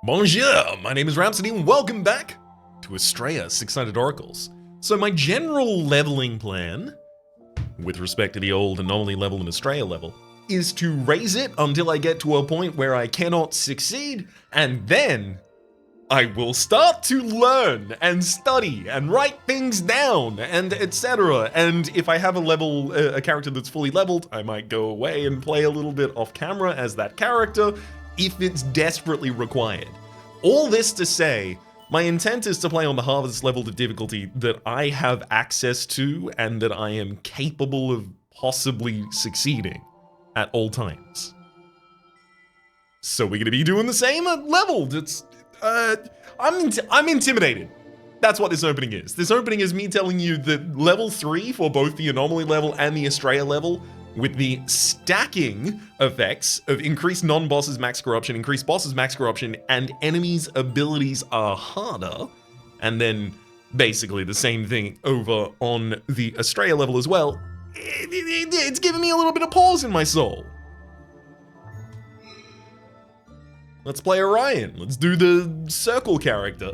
Bonjour, my name is Rhapsody and welcome back to Astrea 600 Oracles. So my general leveling plan, with respect to the old anomaly level and Astrea level, is to raise it until I get to a point where I cannot succeed, and then I will start to learn and study and write things down and etc. And if I have a character that's fully leveled, I might go away and play a little bit off camera as that character if it's desperately required. All this to say, my intent is to play on the hardest level of difficulty that I have access to and that I am capable of possibly succeeding at all times. So we're gonna be doing the same at leveled. I'm intimidated. That's what this opening is. This opening is me telling you that level 3 for both the anomaly level and the Astrea level, with the stacking effects of increased non-bosses max corruption, increased bosses max corruption, and enemies' abilities are harder. And then basically the same thing over on the Astrea level as well. It's giving me a little bit of pause in my soul. Let's play Orion. Let's do the circle character.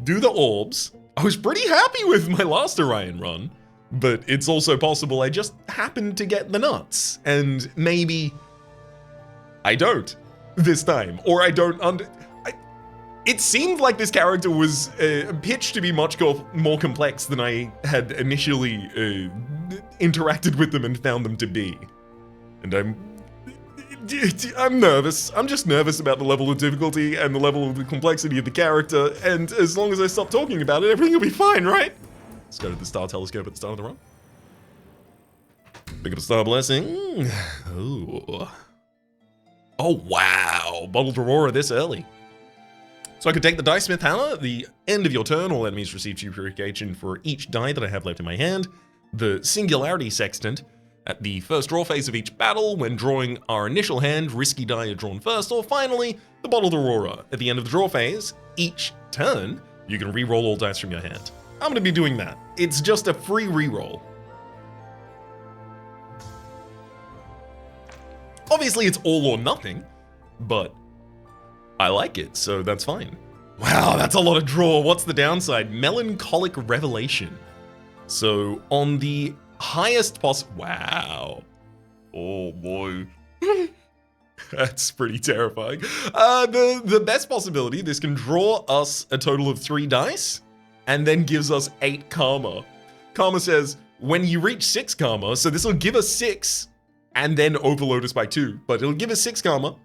Do the orbs. I was pretty happy with my last Orion run, but it's also possible I just happened to get the nuts, and maybe I don't this time, or I don't it seemed like this character was pitched to be much more complex than I had initially interacted with them and found them to be. And I'm nervous. I'm just nervous about the level of difficulty and the level of the complexity of the character, and as long as I stop talking about it, everything will be fine, right? Let's go to the star telescope at the start of the run. Pick up a star blessing. Ooh. Oh, wow. Bottled Aurora this early. So I could take the Die Smith Hammer at the end of your turn. All enemies receive 2 purification for each die that I have left in my hand. The Singularity Sextant at the first draw phase of each battle. When drawing our initial hand, risky die are drawn first. Or finally, the Bottled Aurora. At the end of the draw phase, each turn, you can re-roll all dice from your hand. I'm gonna be doing that. It's just a free reroll. Obviously, it's all or nothing, but I like it, so that's fine. Wow, that's a lot of draw. What's the downside? Melancholic Revelation. So on the highest wow. Oh boy. That's pretty terrifying. The best possibility, this can draw us a total of 3 dice, and then gives us 8 karma. Karma says, when you reach 6 karma, so this will give us 6, and then overload us by 2, but it'll give us 6 karma.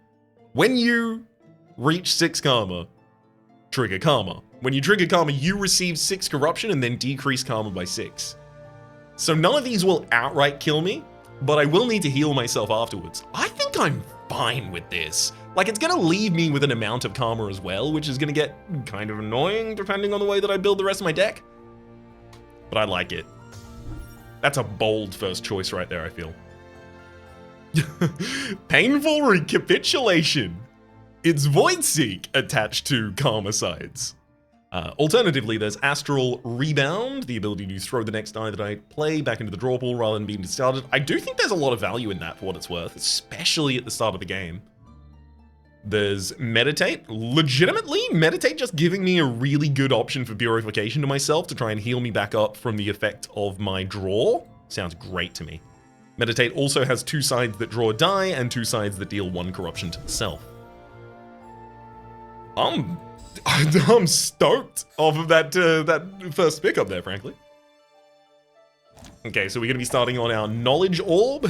When you reach 6 karma, trigger karma. When you trigger karma, you receive 6 corruption and then decrease karma by 6. So none of these will outright kill me, but I will need to heal myself afterwards. I think I'm fine with this. Like, it's gonna leave me with an amount of karma as well, which is gonna get kind of annoying depending on the way that I build the rest of my deck. But I like it. That's a bold first choice right there, I feel. Painful Recapitulation. It's Voidseek attached to Karma Sides. Alternatively, there's Astral Rebound, the ability to throw the next die that I play back into the draw pool rather than being discarded. I do think there's a lot of value in that for what it's worth, especially at the start of the game. There's Meditate. Legitimately, Meditate just giving me a really good option for purification to myself to try and heal me back up from the effect of my draw. Sounds great to me. Meditate also has 2 sides that draw a die and 2 sides that deal 1 corruption to the self. I'm stoked off of that first pickup there, frankly. Okay, so we're gonna be starting on our Knowledge Orb.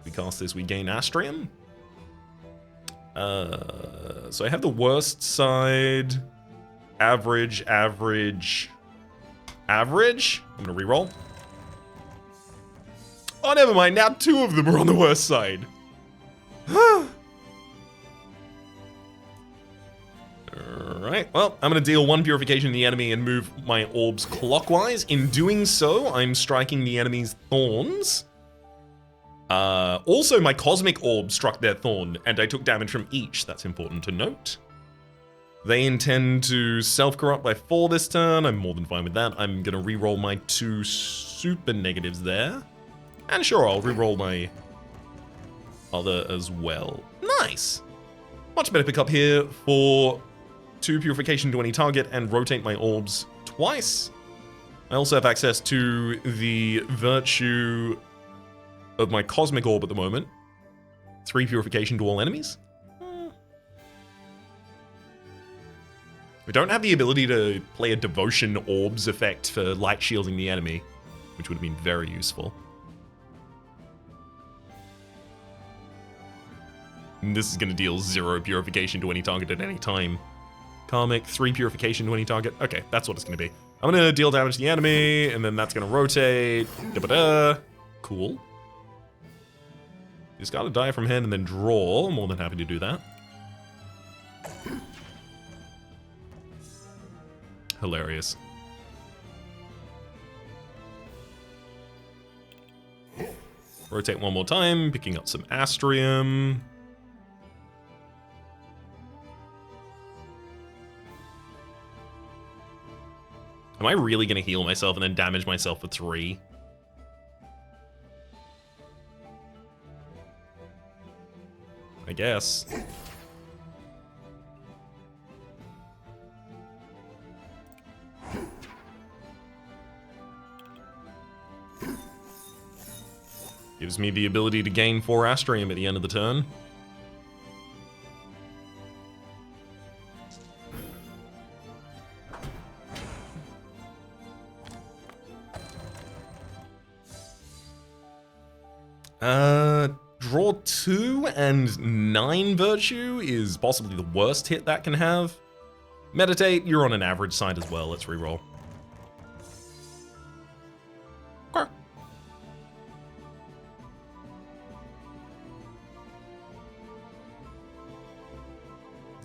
We cast this, we gain Astrea. So I have the worst side, average. I'm gonna reroll. Oh, never mind, now 2 of them are on the worst side. Alright, well, I'm gonna deal 1 purification to the enemy and move my orbs clockwise. In doing so, I'm striking the enemy's thorns. Also, my cosmic orb struck their thorn, and I took damage from each. That's important to note. They intend to self-corrupt by 4 this turn. I'm more than fine with that. I'm gonna re-roll my 2 super negatives there. And sure, I'll re-roll my other as well. Nice! Much better pick up here for 2 purification to any target and rotate my orbs twice. I also have access to the virtue of my cosmic orb at the moment. 3 purification to all enemies. We don't have the ability to play a devotion orbs effect for light shielding the enemy, which would have been very useful. And this is going to deal 0 purification to any target at any time. Karmic, 3 purification to any target. Okay, that's what it's going to be. I'm going to deal damage to the enemy, and then that's going to rotate. Da-ba-da. Cool. Just got to die from hand and then draw. More than happy to do that. Hilarious. Rotate one more time, picking up some Astrium. Am I really going to heal myself and then damage myself for 3? I guess. Gives me the ability to gain 4 Astrium at the end of the turn. Draw 2 and 9 Virtue is possibly the worst hit that can have. Meditate, you're on an average side as well. Let's reroll. Okay.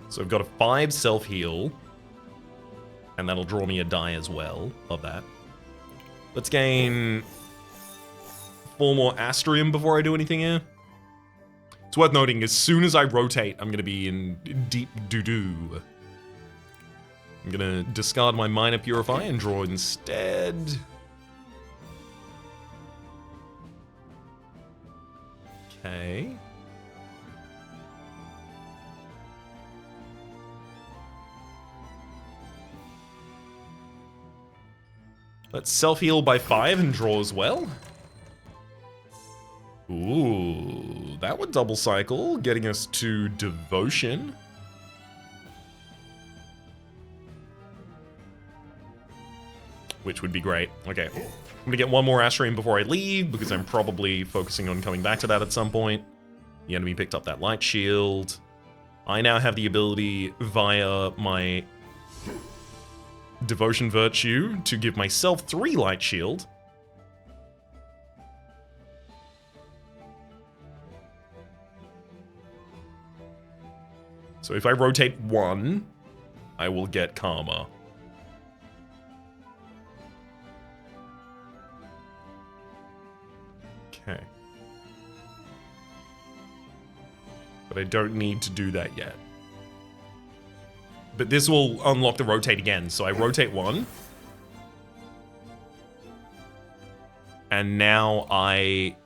So I've got a 5 self-heal. And that'll draw me a die as well. Love that. Let's gain 4 more Astrium before I do anything here. It's worth noting, as soon as I rotate, I'm going to be in deep doo-doo. I'm going to discard my Minor Purify and draw instead. Okay. Let's self-heal by 5 and draw as well. Ooh, that would double cycle, getting us to Devotion. Which would be great. Okay, I'm gonna get 1 more Astrium before I leave, because I'm probably focusing on coming back to that at some point. The enemy picked up that light shield. I now have the ability via my Devotion Virtue to give myself 3 light shield. So if I rotate 1, I will get Karma. Okay. But I don't need to do that yet. But this will unlock the rotate again. So I rotate 1. And now I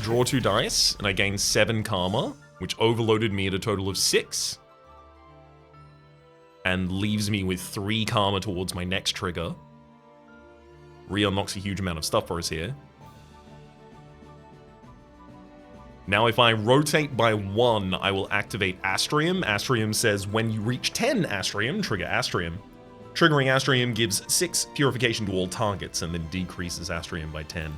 draw 2 dice, and I gain 7 Karma, which overloaded me at a total of 6. And leaves me with 3 Karma towards my next trigger. Re-unlocks a huge amount of stuff for us here. Now if I rotate by 1, I will activate Astrium. Astrium says when you reach 10 Astrium, trigger Astrium. Triggering Astrium gives 6 purification to all targets and then decreases Astrium by 10.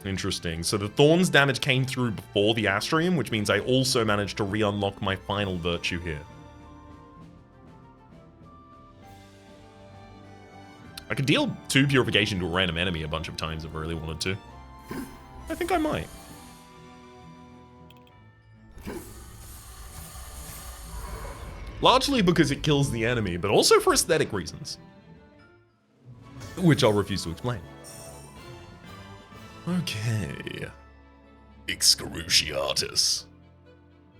Interesting. So the Thorns damage came through before the Astrium, which means I also managed to re-unlock my final virtue here. I could deal 2 purification to a random enemy a bunch of times if I really wanted to. I think I might. Largely because it kills the enemy, but also for aesthetic reasons. Which I'll refuse to explain. Okay. Excruciatus.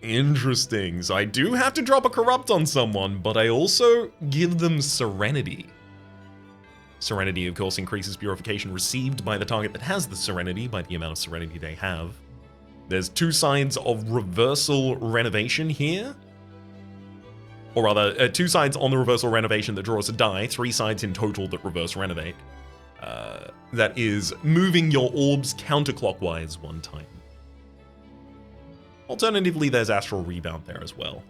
Interesting. So I do have to drop a Corrupt on someone, but I also give them Serenity. Serenity, of course, increases purification received by the target that has the Serenity by the amount of Serenity they have. There's 2 sides of reversal renovation here. Or rather, 2 sides on the reversal renovation that draws a die, 3 sides in total that reverse renovate. That is moving your orbs counterclockwise 1 time. Alternatively, there's Astral Rebound there as well.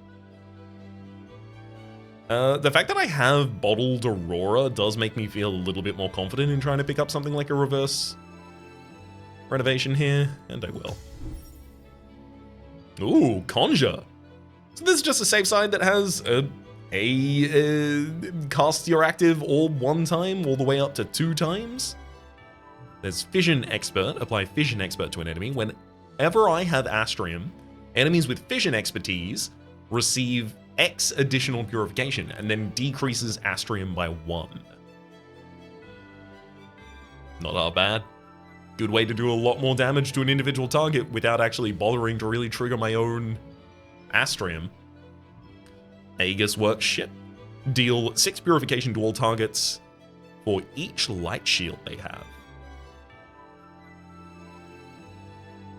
The fact that I have Bottled Aurora does make me feel a little bit more confident in trying to pick up something like a reverse renovation here, and I will. Ooh, Conjure. So this is just a safe side that has cast your active orb 1 time all the way up to 2 times. There's Fission Expert. Apply Fission Expert to an enemy. Whenever I have Astrium, enemies with Fission Expertise receive X additional purification and then decreases Astrium by 1. Not that bad. Good way to do a lot more damage to an individual target without actually bothering to really trigger my own Astrium. Aegis works shit. Deal 6 purification to all targets for each light shield they have.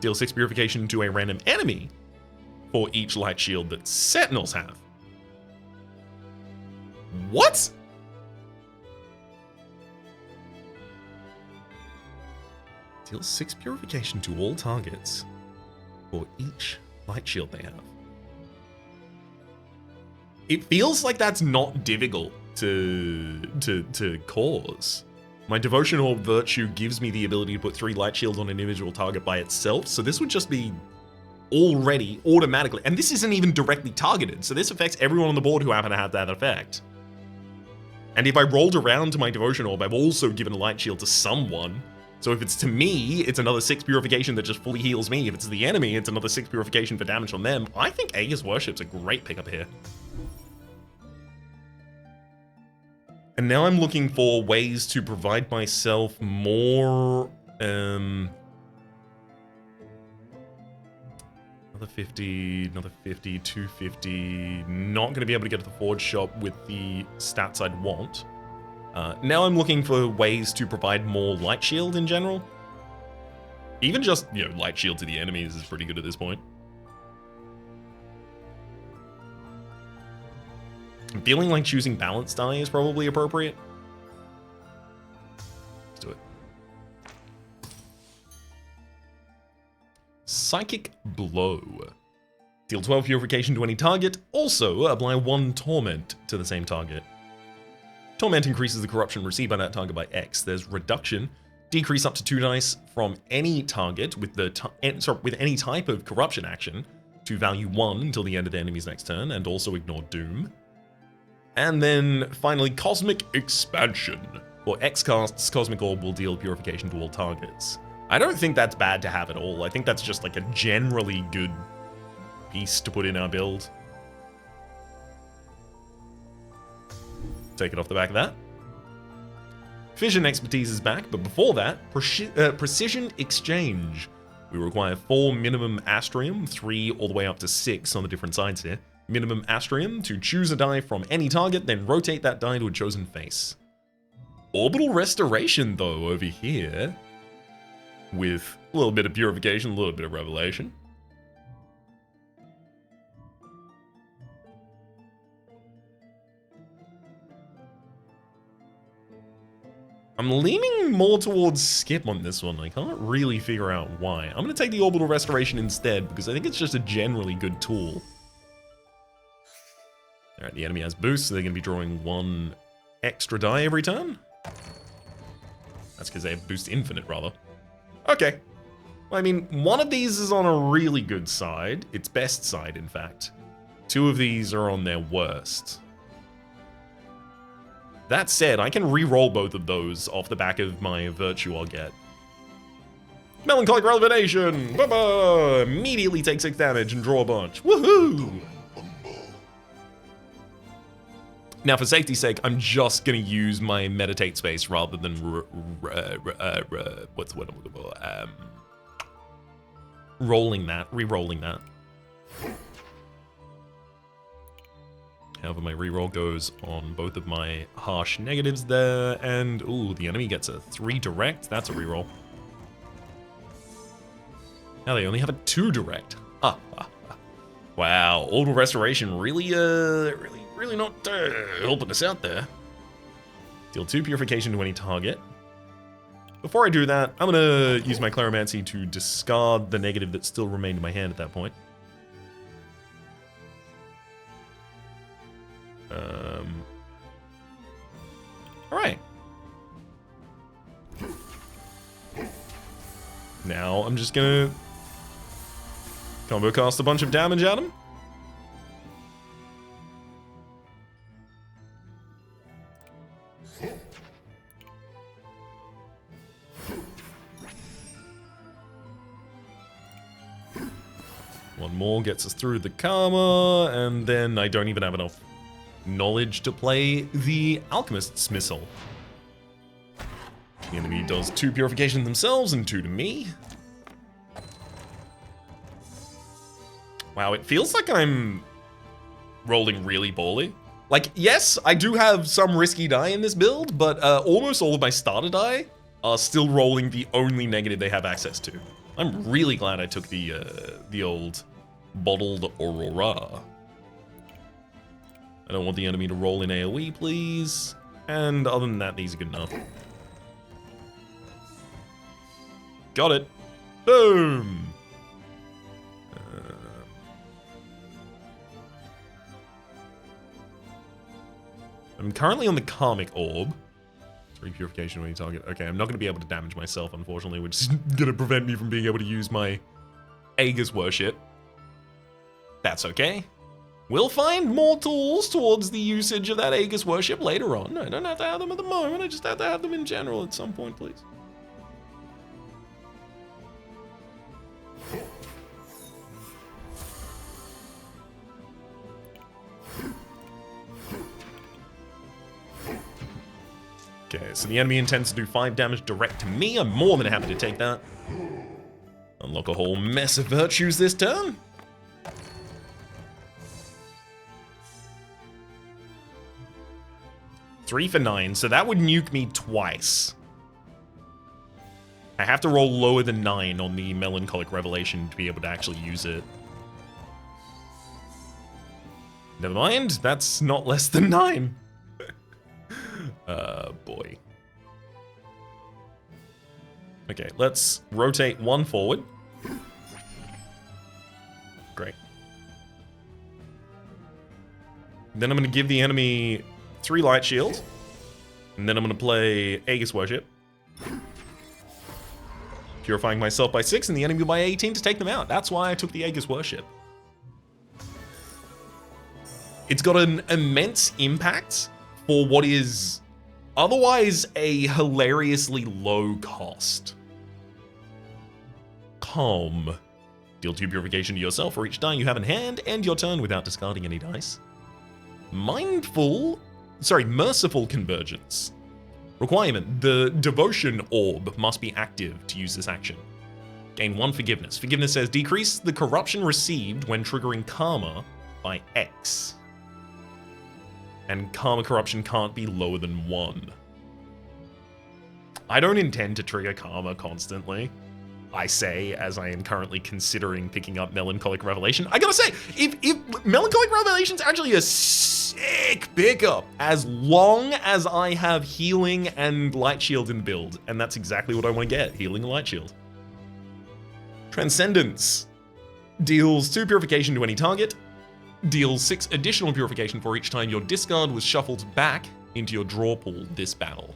Deal 6 purification to a random enemy for each light shield that Sentinels have. What? Deal 6 purification to all targets for each light shield they have. It feels like that's not difficult to cause. My Devotional Virtue gives me the ability to put 3 light shields on an individual target by itself, so this would just be already automatically, and this isn't even directly targeted, so this affects everyone on the board who happen to have that effect. And if I rolled around to my Devotion Orb, I've also given a light shield to someone. So if it's to me, it's another 6 purification that just fully heals me. If it's the enemy, it's another 6 purification for damage on them. I think Aegis Worship's a great pickup here. And now I'm looking for ways to provide myself more, another 50, 250. Not going to be able to get to the Forge Shop with the stats I'd want. Now I'm looking for ways to provide more Light Shield in general. Even just, Light Shield to the enemies is pretty good at this point. I'm feeling like choosing Balance Die is probably appropriate. Let's do it. Psychic Blow. Deal 12 purification to any target. Also, apply 1 Torment to the same target. Torment increases the corruption received by that target by X. There's Reduction. Decrease up to 2 dice from any target with any type of corruption action to value 1 until the end of the enemy's next turn, and also ignore Doom. And then finally, Cosmic Expansion. For X casts, Cosmic Orb will deal purification to all targets. I don't think that's bad to have at all. I think that's just like a generally good piece to put in our build. Take it off the back of that. Fission Expertise is back, but before that, Precision Exchange. We require 4 minimum Astrium, 3 all the way up to 6 on the different sides here. Minimum Astrium to choose a die from any target, then rotate that die to a chosen face. Orbital Restoration, though, over here, with a little bit of purification, a little bit of revelation. I'm leaning more towards skip on this one. I can't really figure out why. I'm going to take the Orbital Restoration instead, because I think it's just a generally good tool. Alright, the enemy has boost, so they're going to be drawing 1 extra die every turn. That's because they have boost infinite, rather. Okay. Well, I mean, one of these is on a really good side. Its best side, in fact. 2 of these are on their worst. That said, I can re-roll both of those off the back of my virtue I'll get. Melancholic Revelation! Bye-bye! Immediately take 6 damage and draw a bunch. Woohoo! Now, for safety's sake, I'm just going to use my meditate space rather than what's the word I'm looking for? Re-rolling that. However, my reroll goes on both of my harsh negatives there, and ooh, the enemy gets a 3 direct. That's a reroll. Now they only have a 2 direct. Wow, Orbital Restoration really not helping us out there. Deal 2 purification to any target. Before I do that, I'm gonna use my Cleromancy to discard the negative that still remained in my hand at that point. Alright. Now I'm just gonna combo cast a bunch of damage at him. One more gets us through the karma, and then I don't even have enough knowledge to play the Alchemist's Missile. The enemy does 2 purifications themselves and 2 to me. Wow, it feels like I'm rolling really bally. Like, yes, I do have some risky die in this build, but almost all of my starter die are still rolling the only negative they have access to. I'm really glad I took the old bottled Aurora. I don't want the enemy to roll in AoE, please. And other than that, these are good enough. Got it. Boom. I'm currently on the Karmic Orb. 3 purification when you target. Okay, I'm not going to be able to damage myself, unfortunately, which is going to prevent me from being able to use my Aegis Worship. That's okay. We'll find more tools towards the usage of that Aegis Worship later on. I don't have to have them at the moment, I just have to have them in general at some point, please. Okay, so the enemy intends to do 5 damage direct to me. I'm more than happy to take that. Unlock a whole mess of virtues this turn. Three for 9, so that would nuke me twice. I have to roll lower than 9 on the Melancholic Revelation to be able to actually use it. Never mind, that's not less than 9. Boy. Okay, let's rotate 1 forward. Great. Then I'm going to give the enemy 3 light shields. And then I'm going to play Aegis Worship. Purifying myself by 6 and the enemy by 18 to take them out. That's why I took the Aegis Worship. It's got an immense impact for what is otherwise a hilariously low cost. Calm. Deal 2 purification to yourself for each die you have in hand, and your turn without discarding any dice. Merciful Convergence. Requirement, the Devotion Orb must be active to use this action. Gain 1 Forgiveness. Forgiveness says decrease the corruption received when triggering Karma by X. And Karma Corruption can't be lower than 1. I don't intend to trigger Karma constantly. I say, as I am currently considering picking up Melancholic Revelation. I gotta say, if Melancholic Revelation's actually a sick pickup, as long as I have Healing and Light Shield in the build, and that's exactly what I want to get, Healing and Light Shield. Transcendence. Deals 2 purification to any target. Deals 6 additional purification for each time your discard was shuffled back into your draw pool this battle.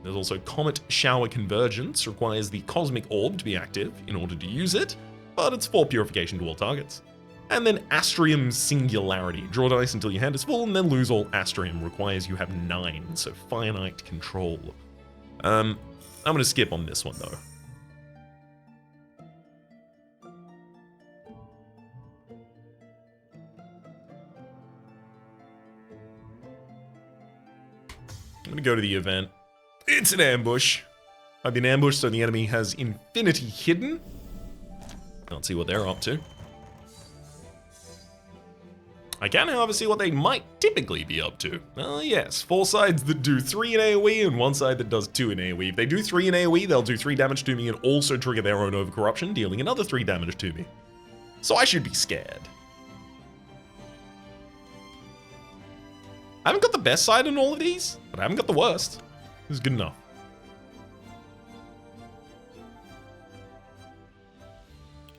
There's also Comet Shower Convergence, requires the Cosmic Orb to be active in order to use it, but it's 4 purification to all targets. And then Astrium Singularity. Draw dice until your hand is full and then lose all Astrium. Requires you have 9, so finite control. I'm gonna skip on this one though. I'm gonna go to the event. It's an ambush. I've been ambushed, so the enemy has Infinity hidden. Can't see what they're up to. I can, however, see what they might typically be up to. Yes, 4 sides that do 3 in AoE and 1 side that does 2 in AoE. If they do 3 in AoE, they'll do 3 damage to me and also trigger their own overcorruption, dealing another 3 damage to me. So I should be scared. I haven't got the best side in all of these, but I haven't got the worst. This is good enough.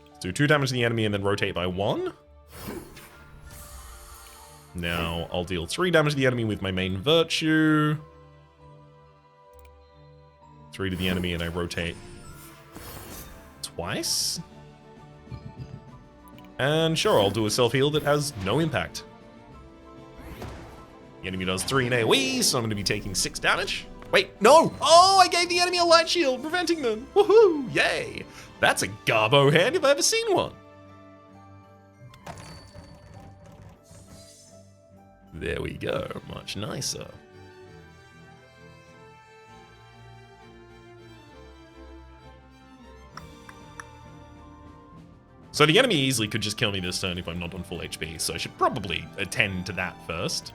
Let's do 2 damage to the enemy and then rotate by 1. Now, I'll deal 3 damage to the enemy with my main virtue. 3 to the enemy and I rotate twice. And sure, I'll do a self-heal that has no impact. The enemy does 3 in AoE, so I'm going to be taking 6 damage. Wait, no! Oh, I gave the enemy a light shield, preventing them. Woohoo! Yay! That's a garbo hand if I've ever seen one. There we go, much nicer. So the enemy easily could just kill me this turn if I'm not on full HP, so I should probably attend to that first.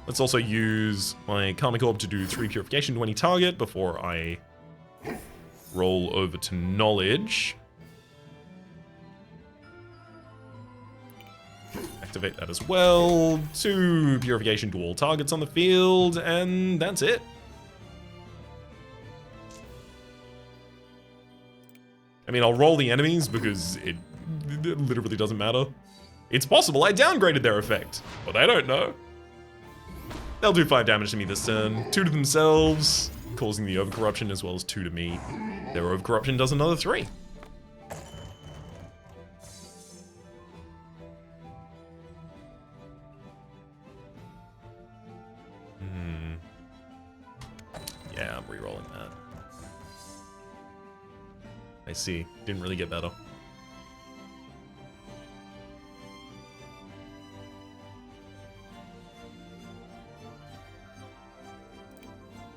Let's also use my Karmic Orb to do 3 purification to any target before I roll over to Knowledge. Activate that as well. 2 purification to all targets on the field, and that's it. I mean, I'll roll the enemies because it literally doesn't matter. It's possible I downgraded their effect, but I don't know. They'll do 5 damage to me this turn. 2 to themselves, causing the overcorruption, as well as 2 to me. Their overcorruption does another 3. Yeah, I'm re-rolling that. I see. Didn't really get better.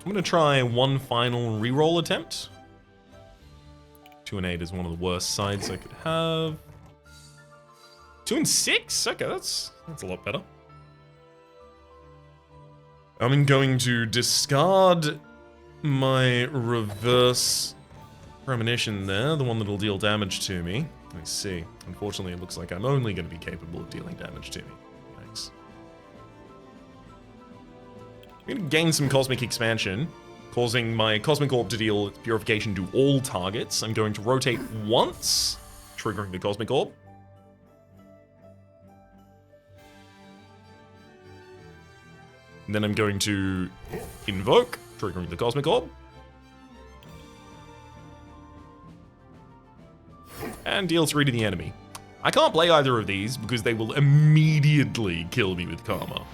I'm going to try one final reroll attempt. 2 and 8 is one of the worst sides I could have. 2 and 6? Okay, that's a lot better. I'm going to discard my reverse premonition there, the one that'll deal damage to me. I see. Unfortunately, it looks like I'm only going to be capable of dealing damage to me. Thanks. I'm going to gain some Cosmic Expansion, causing my Cosmic Orb to deal purification to all targets. I'm going to rotate once, triggering the Cosmic Orb. And then I'm going to invoke, triggering the Cosmic Orb. And deal 3 to the enemy. I can't play either of these because they will immediately kill me with Karma.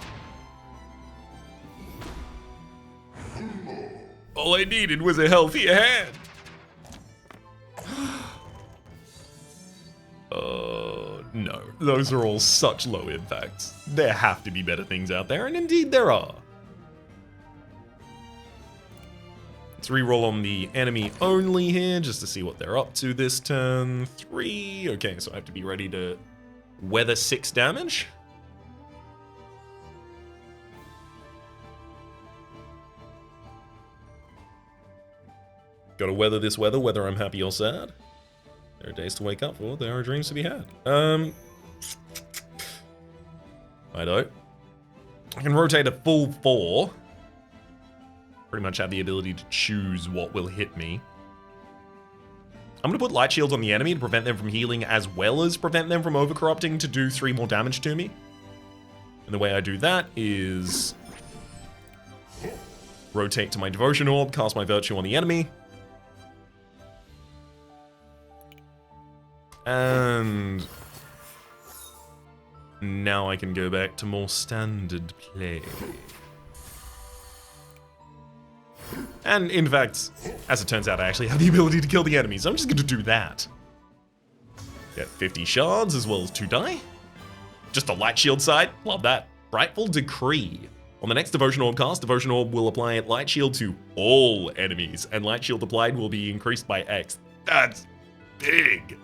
All I needed was a healthier hand. No. Those are all such low impacts. There have to be better things out there, and indeed there are. Let's reroll on the enemy only here, just to see what they're up to this turn. 3. Okay, so I have to be ready to weather 6 damage. Gotta weather this weather, whether I'm happy or sad. There are days to wake up for, there are dreams to be had. I don't. I can rotate a full 4. Pretty much have the ability to choose what will hit me. I'm gonna put light shields on the enemy to prevent them from healing, as well as prevent them from overcorrupting to do 3 more damage to me. And the way I do that is rotate to my Devotion Orb, cast my Virtue on the enemy. And now I can go back to more standard play. And in fact, as it turns out, I actually have the ability to kill the enemy, so I'm just going to do that. Get 50 shards as well as 2 die. Just a light shield side, love that. Frightful Decree. On the next Devotion Orb cast, Devotion Orb will apply light shield to all enemies, and light shield applied will be increased by X. That's big.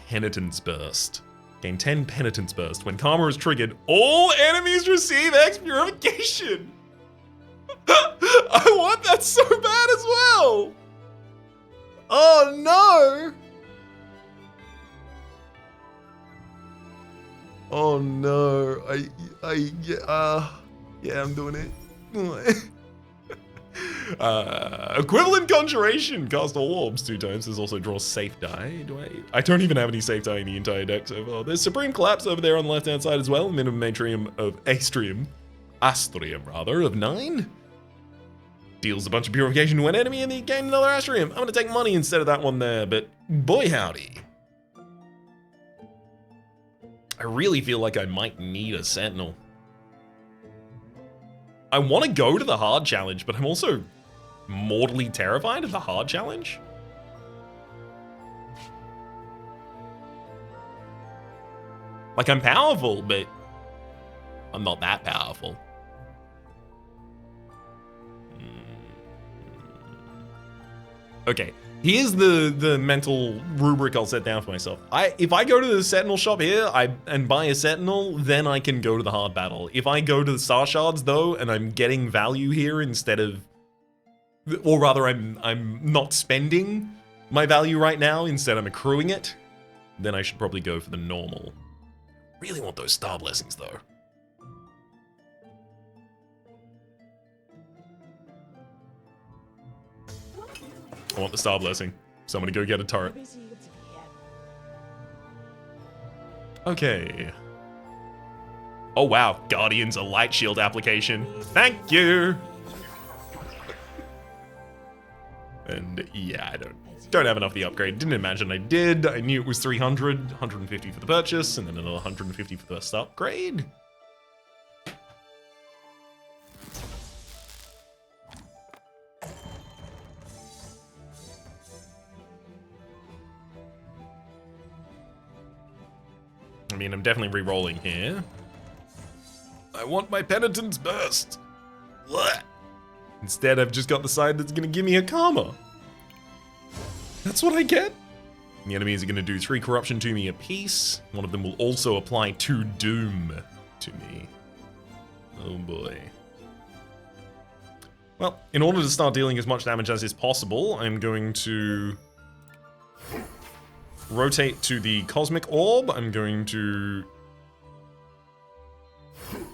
Penitence Burst. Gain 10 Penitence Burst. When Karma is triggered, all enemies receive X Purification. I want that so bad as well. Oh no. Oh no. Yeah, I'm doing it. Equivalent Conjuration. Cast all orbs 2 times. There's also draw safe die. I don't even have any safe die in the entire deck so far. There's Supreme Collapse over there on the left hand side as well. Minimum Atrium of Astrea of 9. Deals a bunch of purification to an enemy and they gain another Astrea. I'm gonna take money instead of that one there, but boy howdy. I really feel like I might need a Sentinel. I want to go to the hard challenge, but I'm also mortally terrified of the hard challenge. Like, I'm powerful, but I'm not that powerful. Okay, here's the mental rubric I'll set down for myself. If I go to the Sentinel shop here and buy a Sentinel, then I can go to the hard battle. If I go to the Star Shards though, and I'm getting value here instead of, or rather I'm not spending my value right now, instead I'm accruing it, then I should probably go for the normal. Really want those Star Blessings though. I want the Star Blessing. Somebody go get a turret. Okay. Oh wow, Guardian's a light shield application. Thank you! And yeah, I don't have enough for the upgrade. Didn't imagine I did. I knew it was 300, 150 for the purchase, and then another 150 for the first upgrade. I mean, I'm definitely re-rolling here. I want my Penitence Burst. Blech. Instead, I've just got the side that's gonna give me a Karma. That's what I get. The enemies are gonna do 3 corruption to me apiece. One of them will also apply 2 doom to me. Oh boy. Well, in order to start dealing as much damage as is possible, I'm going to rotate to the Cosmic Orb. I'm going to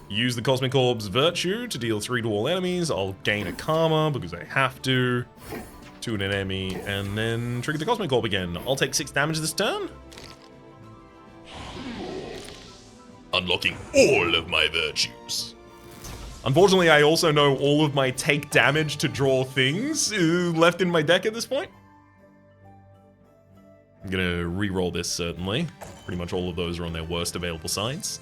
use the Cosmic Orb's Virtue to deal 3 to all enemies. I'll gain a Karma because I have to an enemy, and then trigger the Cosmic Orb again. I'll take 6 damage this turn. Unlocking all of my virtues. Unfortunately, I also know all of my take damage to draw things left in my deck at this point. I'm gonna re-roll this, certainly. Pretty much all of those are on their worst available sides.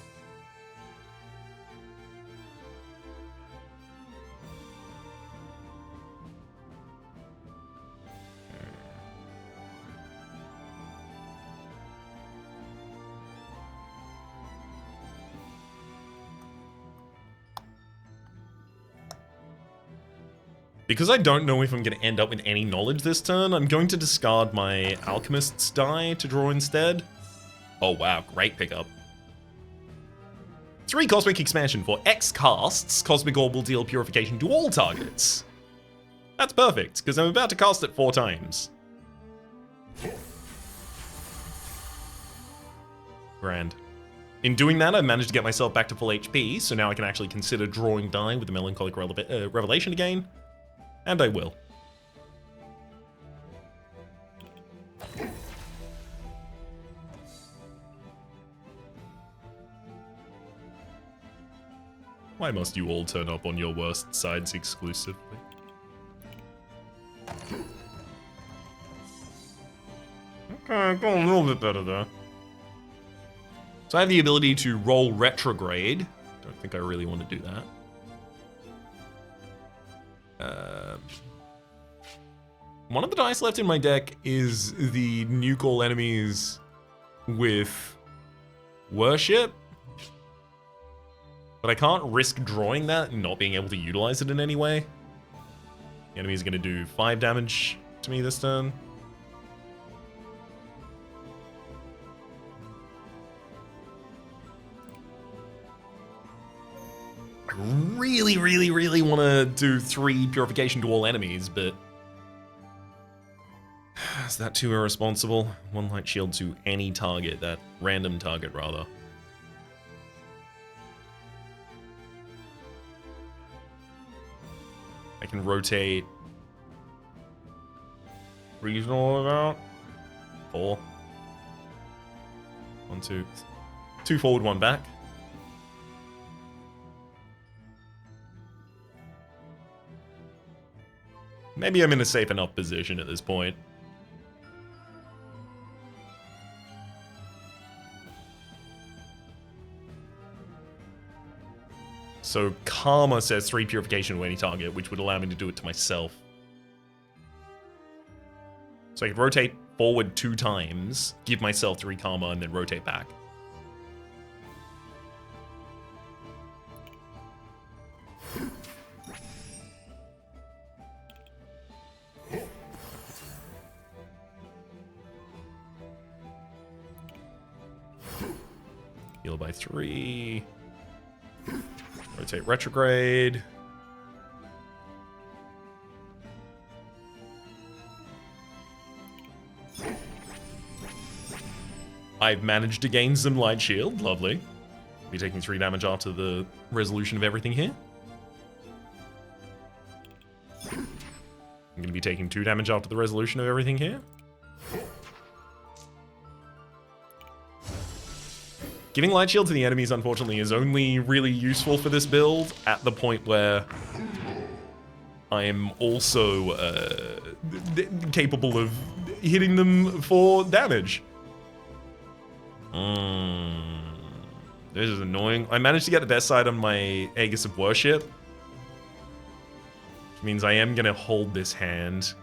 Because I don't know if I'm going to end up with any knowledge this turn, I'm going to discard my Alchemist's die to draw instead. Oh wow, great pickup. 3 Cosmic Expansion for X casts. Cosmic Orb will deal Purification to all targets. That's perfect, because I'm about to cast it 4 times. Grand. In doing that, I managed to get myself back to full HP, so now I can actually consider drawing die with the Melancholic Revelation again. And I will. Why must you all turn up on your worst sides exclusively? Okay, got a little bit better there. So I have the ability to roll retrograde. Don't think I really want to do that. One of the dice left in my deck is the nuke all enemies with worship. But I can't risk drawing that and not being able to utilize it in any way. The enemy is going to do 5 damage to me this turn. I really, really, really want to do 3 purification to all enemies, but is that too irresponsible? 1 light shield to any target, that random target rather. I can rotate reasonable amount. 4. 1, 2. 2 forward, 1 back. Maybe I'm in a safe enough position at this point. So Karma says 3 purification to any target, which would allow me to do it to myself. So I could rotate forward 2 times, give myself 3 Karma, and then rotate back. Heal by 3. Rotate retrograde. I've managed to gain some light shield. Lovely. Be taking 3 damage after the resolution of everything here. I'm going to be taking 2 damage after the resolution of everything here. Giving light shield to the enemies, unfortunately, is only really useful for this build at the point where I am also capable of hitting them for damage. This is annoying. I managed to get the best side on my Aegis of Worship, which means I am going to hold this hand.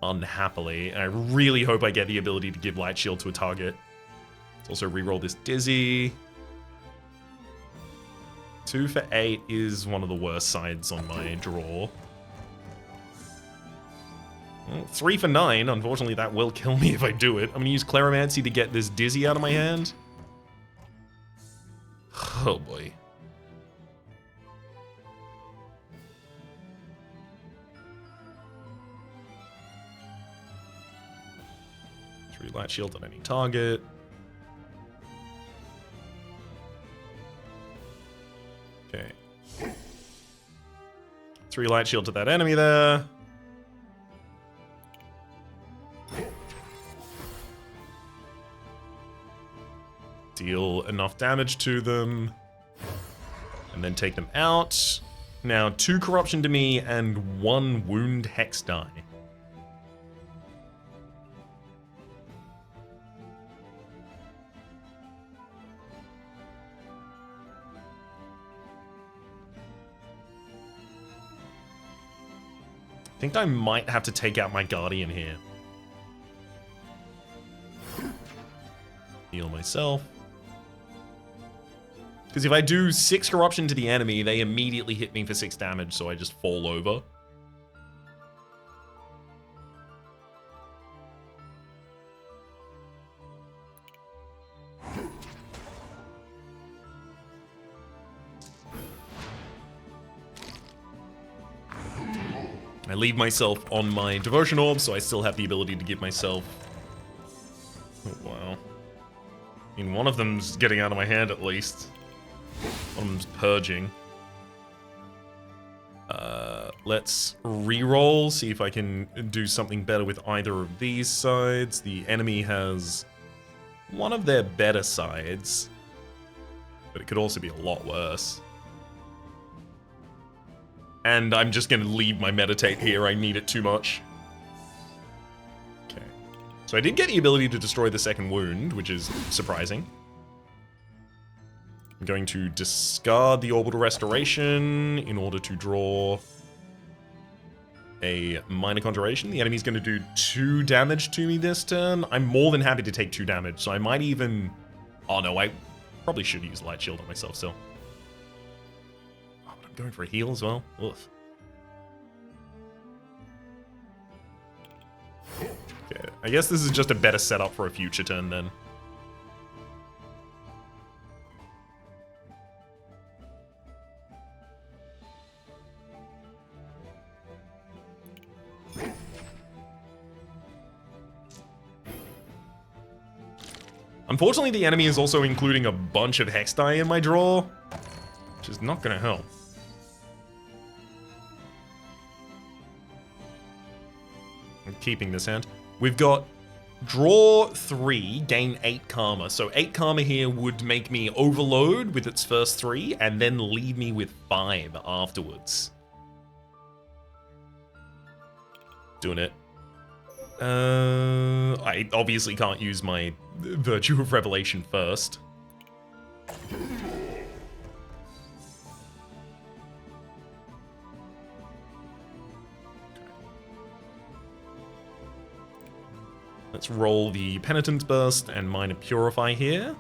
Unhappily, and I really hope I get the ability to give light shield to a target. Let's also reroll this Dizzy. 2 for 8 is one of the worst sides on my draw. 3 for 9, unfortunately that will kill me if I do it. I'm gonna use Cleromancy to get this Dizzy out of my hand. Oh boy. Light shield on any target. Okay. 3 light shield to that enemy there. Deal enough damage to them. And then take them out. Now 2 corruption to me and 1 wound hex die. I think I might have to take out my Guardian here. Heal myself. Because if I do 6 corruption to the enemy, they immediately hit me for 6 damage, so I just fall over. I leave myself on my Devotion Orb, so I still have the ability to give myself... Oh, wow. I mean, one of them's getting out of my hand, at least. One of them's purging. Let's re-roll, see if I can do something better with either of these sides. The enemy has one of their better sides, but it could also be a lot worse. And I'm just going to leave my meditate here. I need it too much. Okay. So I did get the ability to destroy the second wound, which is surprising. I'm going to discard the Orbital Restoration in order to draw a Minor Conjuration. The enemy's going to do 2 damage to me this turn. I'm more than happy to take 2 damage, so I might even... Oh no, I probably should use Light Shield on myself still. Going for a heal as well. Oof. Okay, I guess this is just a better setup for a future turn then. Unfortunately, the enemy is also including a bunch of hex die in my draw, which is not going to help. I'm keeping this hand. We've got draw 3, gain 8 karma. So 8 karma here would make me overload with its first 3 and then leave me with 5 afterwards. Doing it. I obviously can't use my Virtue of Revelation first. Let's roll the Penitence Burst and Minor Purify here.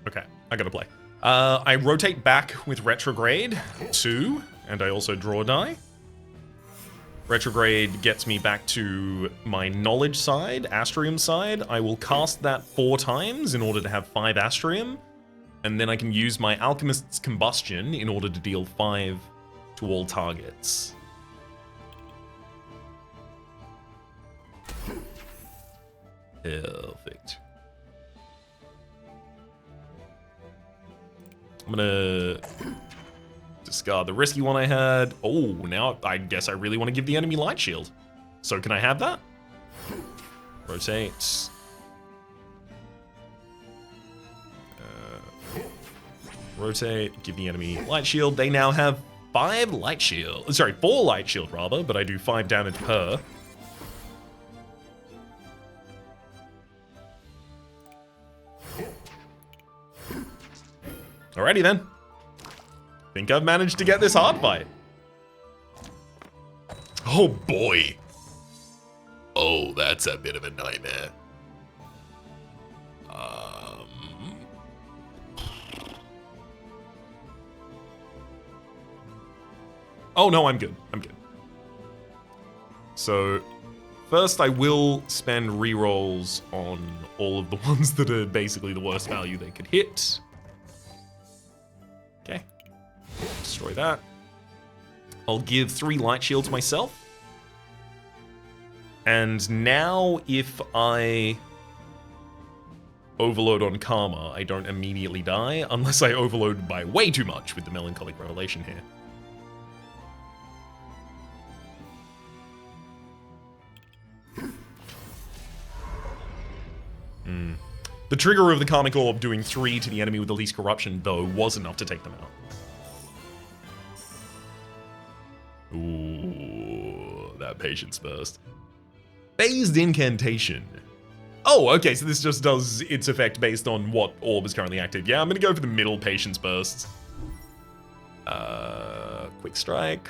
Okay, I gotta play. I rotate back with Retrograde, 2, and I also draw a die. Retrograde gets me back to my Knowledge side, Astrium side. I will cast that 4 times in order to have 5 Astrium, and then I can use my Alchemist's Combustion in order to deal 5 to all targets. Perfect. I'm gonna discard the risky one I had. Oh, now I guess I really want to give the enemy Light Shield. So can I have that? Rotate. Rotate, give the enemy Light Shield. They now have 5 Light Shield. Sorry, 4 Light Shield rather, but I do 5 damage per. Alrighty then. Think I've managed to get this hard fight. Oh boy. Oh, that's a bit of a nightmare. Oh no, I'm good. I'm good. So, first I will spend rerolls on all of the ones that are basically the worst value they could hit. Okay. Destroy that. I'll give 3 Light Shields myself. And now if I overload on Karma, I don't immediately die, unless I overload by way too much with the Melancholic Revelation here. The trigger of the Karmic Orb doing 3 to the enemy with the least corruption, though, was enough to take them out. Ooh, that Patience Burst. Phased Incantation. Oh, okay, so this just does its effect based on what orb is currently active. Yeah, I'm gonna go for the middle Patience Bursts. Quick Strike,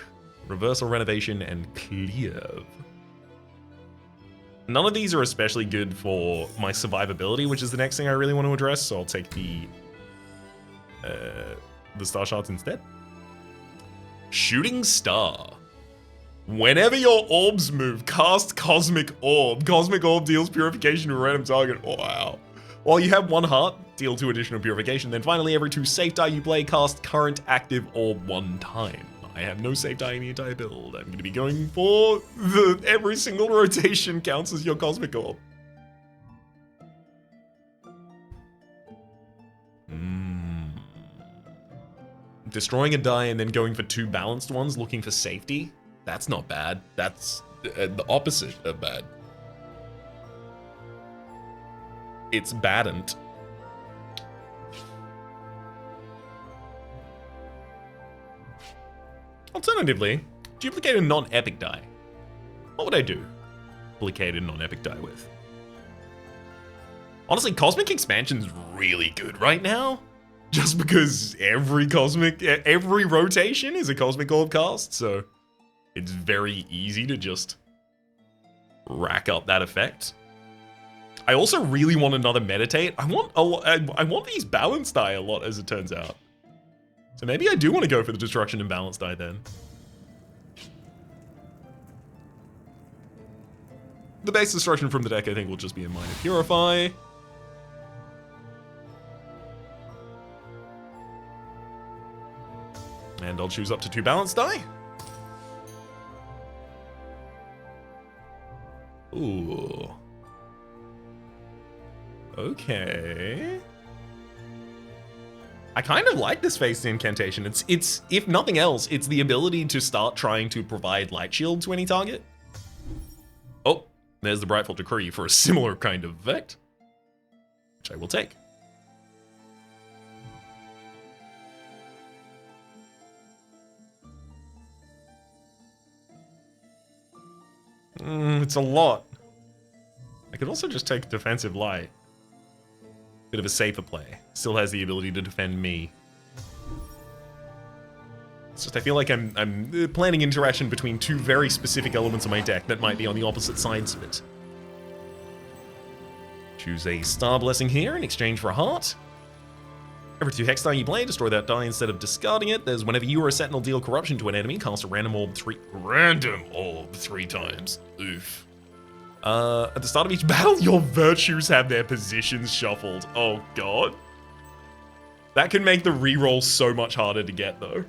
Reversal Renovation, and Cleave. None of these are especially good for my survivability, which is the next thing I really want to address, so I'll take the Star Shards instead. Shooting Star. Whenever your orbs move, cast Cosmic Orb. Cosmic Orb deals purification to a random target. Wow. While you have 1 heart, deal 2 additional purification. Then finally, every 2 safe die you play, cast current active orb 1 time. I have no safe die in the entire build. I'm going to be going for every single rotation counts as your Cosmic Orb. Destroying a die and then going for 2 balanced ones, looking for safety. That's not bad. That's the opposite of bad. It's badn't. Alternatively, duplicate a non-epic die. What would I do? Duplicate a non-epic die with. Honestly, Cosmic Expansion's really good right now. Just because every rotation is a Cosmic Orb cast, so it's very easy to just rack up that effect. I also really want another Meditate. I want these Balance Die a lot, as it turns out. So maybe I do want to go for the Destruction and Balance Die then. The base Destruction from the deck, I think, will just be a Minor Purify. And I'll choose up to 2 Balance Die. Ooh. Okay. I kind of like this face incantation. It's if nothing else, it's the ability to start trying to provide light shield to any target. Oh, there's the Brightful Decree for a similar kind of effect, which I will take. It's a lot. I could also just take Defensive Light. Bit of a safer play. Still has the ability to defend me. It's just I feel like I'm planning interaction between 2 very specific elements of my deck that might be on the opposite sides of it. Choose a Star Blessing here in exchange for a heart. Every 2 Hex die you play, destroy that die instead of discarding it. There's whenever you or a Sentinel deal corruption to an enemy, cast a random orb 3 times. Oof. At the start of each battle, your virtues have their positions shuffled. Oh god. That can make the reroll so much harder to get though.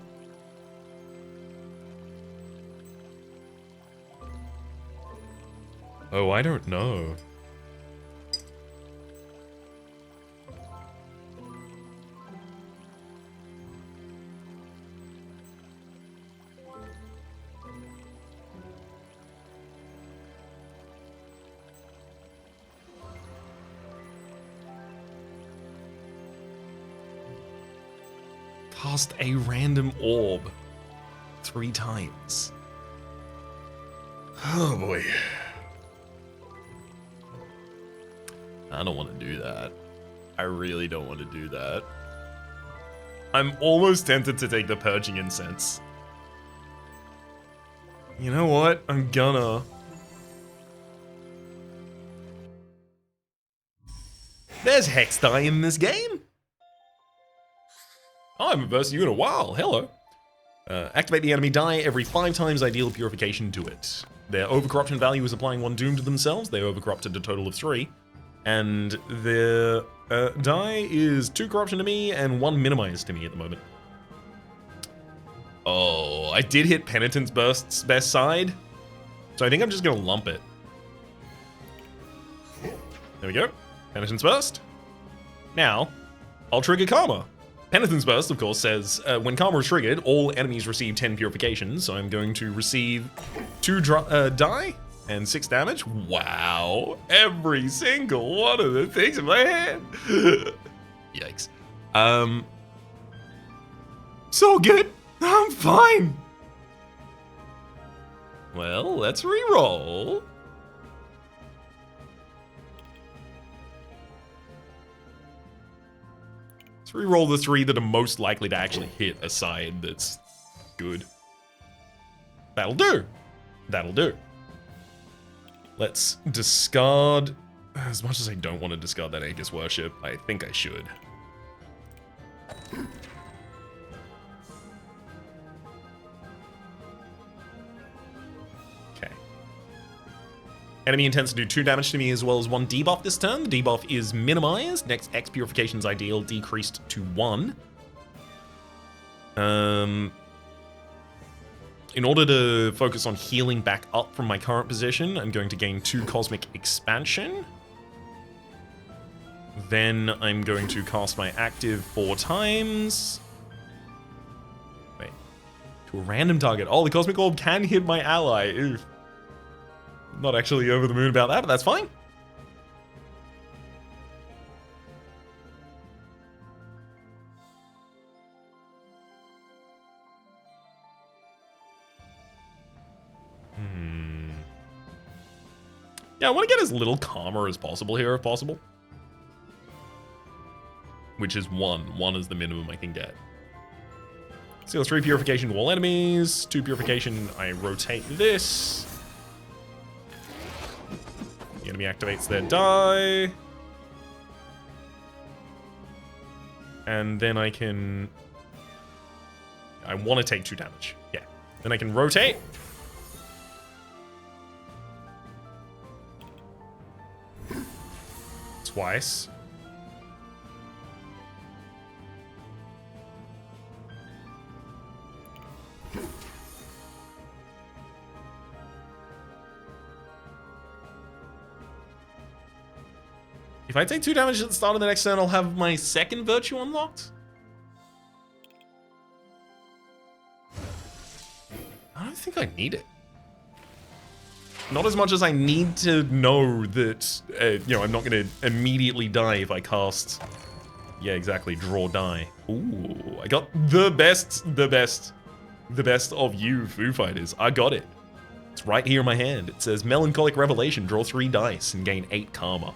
Oh, I don't know. Cast a random orb 3 times. Oh boy. I don't want to do that. I really don't want to do that. I'm almost tempted to take the Purging Incense. You know what? I'm gonna. There's Hex Die in this game. I haven't versed you in a while. Hello. Activate the enemy die every 5 times I deal purification to it. Their overcorruption value is applying 1 doom to themselves. They overcorrupted a total of 3. And their die is 2 corruption to me and 1 minimized to me at the moment. Oh, I did hit Penitence Burst's best side. So I think I'm just going to lump it. There we go. Penitence Burst. Now, I'll trigger Karma. Penitence Burst, of course, says when Karma is triggered, all enemies receive 10 purifications. So I'm going to receive 2 die and 6 damage. Wow. Every single one of the things in my hand. Yikes. So good. I'm fine. Well, let's reroll. Let's reroll the 3 that are most likely to actually hit a side that's good. That'll do. That'll do. Let's discard. As much as I don't want to discard that Aegis Worship, I think I should. Okay. Enemy intends to do 2 damage to me as well as 1 debuff this turn. The debuff is minimized. Next X Purification's ideal decreased to 1. In order to focus on healing back up from my current position, I'm going to gain 2 Cosmic Expansion. Then I'm going to cast my active 4 times. Wait. To a random target. Oh, the Cosmic Orb can hit my ally. Oof. Not actually over the moon about that, but that's fine. Yeah, I want to get as little Karma as possible here, if possible. which is 1. 1 is the minimum I can get. Seals 3 purification to all enemies. 2 purification, I rotate this. The enemy activates their die. And then I can... I want to take 2 damage. Yeah. Then I can rotate. Twice. If I take 2 damage at the start of the next turn, I'll have my second virtue unlocked? I don't think I need it. Not as much as I need to know that, you know, I'm not going to immediately die if I cast... Yeah, exactly, draw die. Ooh, I got the best of you, Foo Fighters. I got it. It's right here in my hand. It says Melancholic Revelation, draw 3 dice and gain 8 karma.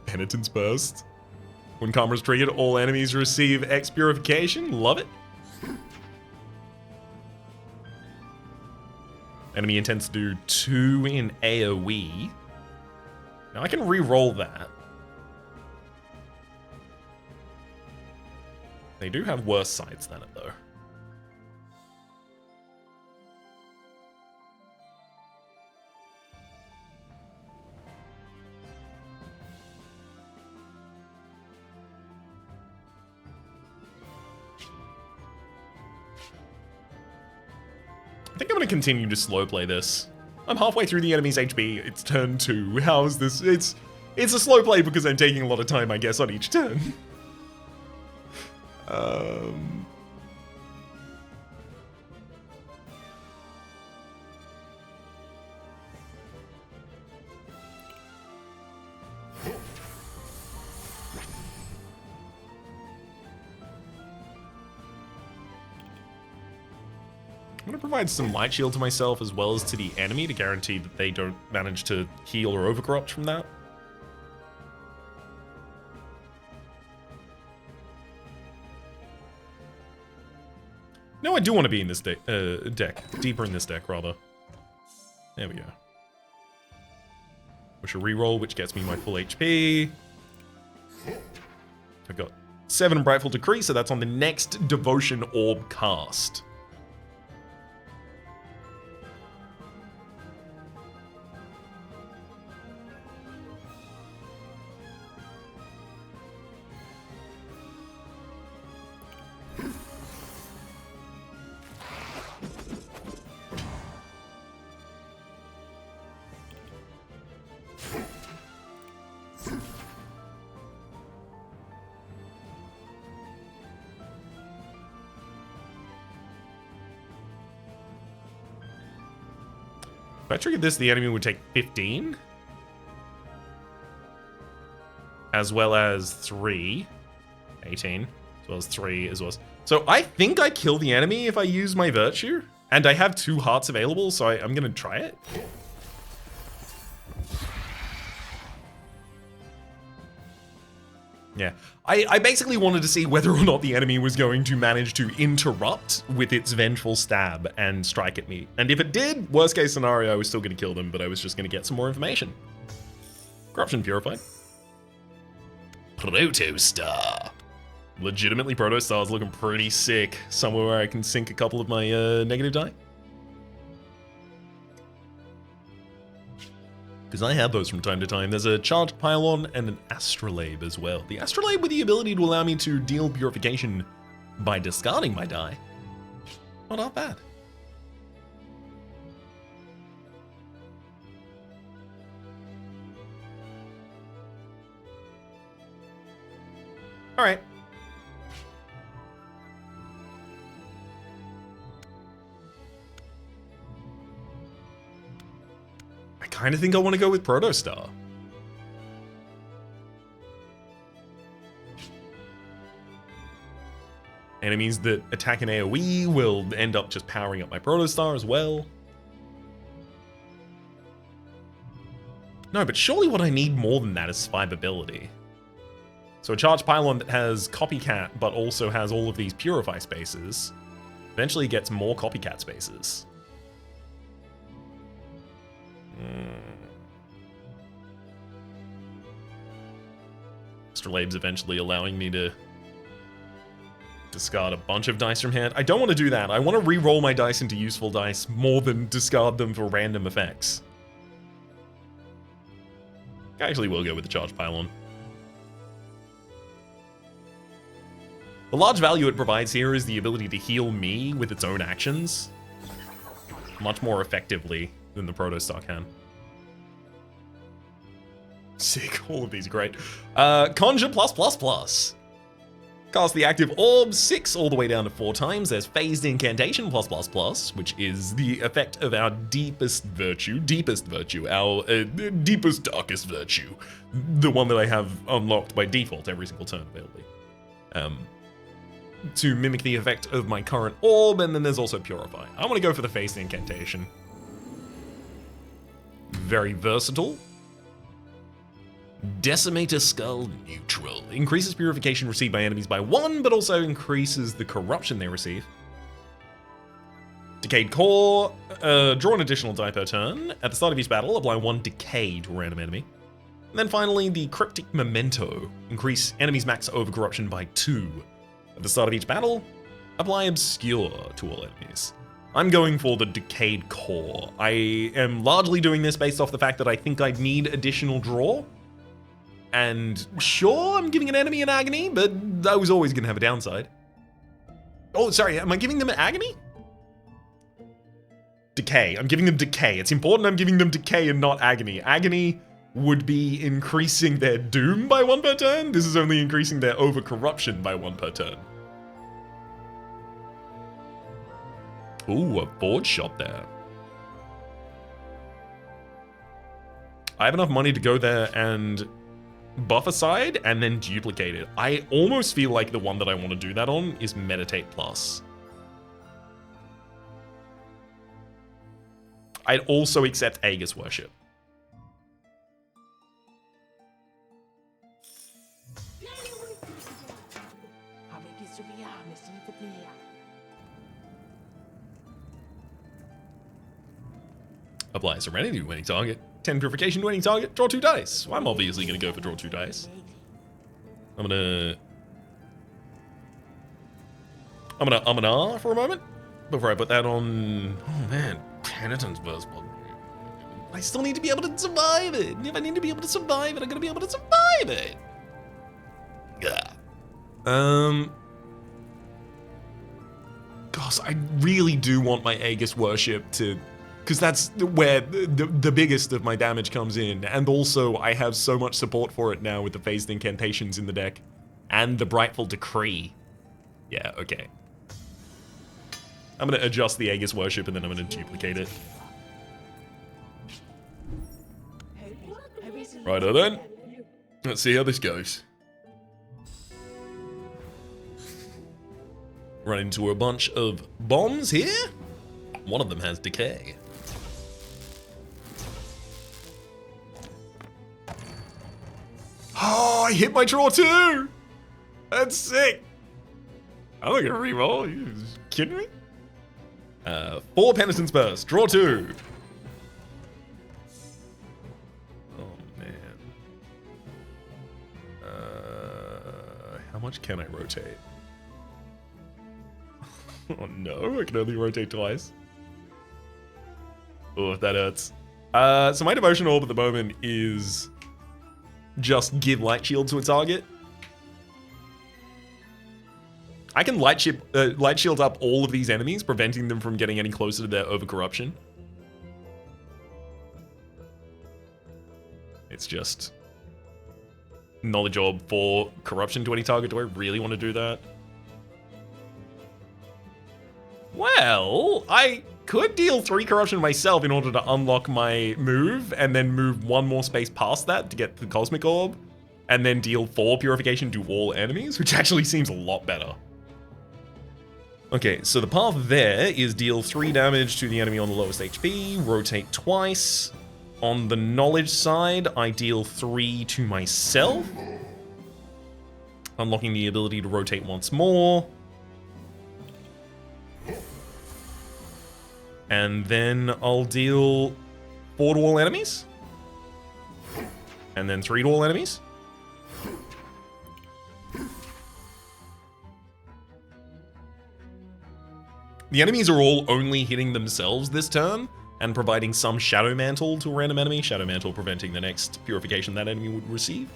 Penitence Burst. When karma is triggered, all enemies receive X Purification. Love it. Enemy intends to do 2 in AoE. Now I can re-roll that. They do have worse sides than it, though. I think I'm going to continue to slow play this. I'm halfway through the enemy's HP. It's turn 2. How is this? It's a slow play because I'm taking a lot of time, I guess, on each turn. I'm going to provide some light shield to myself as well as to the enemy to guarantee that they don't manage to heal or overcorrupt from that. No, I do want to be in this deck. Deeper in this deck, rather. There we go. Push a reroll, which gets me my full HP. I've got 7 Brightful Decree, so that's on the next Devotion Orb cast. If I triggered this, the enemy would take 15. As well as 3. 18. As well as 3 as well as... So I think I kill the enemy if I use my Virtue. And I have 2 hearts available, so I'm going to try it. Yeah. I basically wanted to see whether or not the enemy was going to manage to interrupt with its vengeful stab and strike at me. And if it did, worst case scenario, I was still going to kill them, but I was just going to get some more information. Corruption Purified. Protostar. Legitimately, Protostar's looking pretty sick. Somewhere where I can sink a couple of my negative die. Because I have those from time to time. There's a Charged Pylon and an Astrolabe as well. The Astrolabe with the ability to allow me to deal purification by discarding my die. Not bad. All right. I kind of think I want to go with Protostar. Enemies that attack an AoE will end up just powering up my Protostar as well. No, but surely what I need more than that is survivability. So a charged pylon that has copycat, but also has all of these purify spaces, eventually gets more copycat spaces. Astrolabe's eventually allowing me to discard a bunch of dice from hand. I don't want to do that. I want to re-roll my dice into useful dice more than discard them for random effects. I actually will go with the charged pylon. The large value it provides here is the ability to heal me with its own actions much more effectively than the Protostar can. Sick, all of these are great. Conjure +++. Cast the active orb 6 all the way down to 4 times. There's phased incantation +++, which is the effect of our deepest virtue, our deepest, darkest virtue. The one that I have unlocked by default every single turn available. To mimic the effect of my current orb, and then there's also Purify. I want to go for the phased incantation. Very versatile. Decimator Skull neutral. Increases purification received by enemies by 1, but also increases the corruption they receive. Decayed Core. Draw an additional die per turn. At the start of each battle, apply 1 decay to a random enemy. And then finally, the Cryptic Memento. Increase enemies' max over corruption by 2. At the start of each battle, apply Obscure to all enemies. I'm going for the Decayed Core. I am largely doing this based off the fact that I think I'd need additional draw. And sure, I'm giving an enemy an agony, but I was always going to have a downside. Oh, sorry, am I giving them an agony? Decay. I'm giving them decay. It's important I'm giving them decay and not agony. Agony would be increasing their doom by 1 per turn. This is only increasing their over-corruption by 1 per turn. Ooh, a board shot there. I have enough money to go there and buff aside and then duplicate it. I almost feel like the one that I want to do that on is Meditate Plus. I'd also accept Aegis Worship. Apply Serenity to any target. 10 Purification to any target. Draw 2 dice. Well, I'm obviously going to go for draw 2 dice. I'm gonna for a moment before I put that on. Oh man, Penitence Burst. I still need to be able to survive it. And if I need to be able to survive it, I'm gonna be able to survive it. Yeah. Gosh, I really do want my Aegis Worship to, because that's where the biggest of my damage comes in, and also I have so much support for it now with the phased incantations in the deck, and the Brightful Decree. Yeah, okay. I'm gonna adjust the Aegis Worship and then I'm gonna duplicate it. Righto then. Let's see how this goes. Run into a bunch of bombs here. One of them has decay. Oh, I hit my draw too! That's sick! I'm not gonna reroll, you just kidding me? 4 Penitence Burst, draw 2. Oh man. How much can I rotate? Oh no, I can only rotate twice. Oh, that hurts. So my Devotion Orb at the moment is just give Light Shield to a target. I can Light Shield up all of these enemies, preventing them from getting any closer to their over-corruption. It's just Knowledge Orb for corruption to any target. Do I really want to do that? Well, I could deal 3 corruption myself in order to unlock my move, and then move 1 more space past that to get the Cosmic Orb, and then deal 4 purification to all enemies, which actually seems a lot better. Okay, so the path there is deal 3 damage to the enemy on the lowest HP, rotate twice. On the knowledge side, I deal 3 to myself, unlocking the ability to rotate once more. And then I'll deal 4 to all enemies. And then 3 to all enemies. The enemies are all only hitting themselves this turn and providing some Shadow Mantle to a random enemy. Shadow Mantle preventing the next purification that enemy would receive.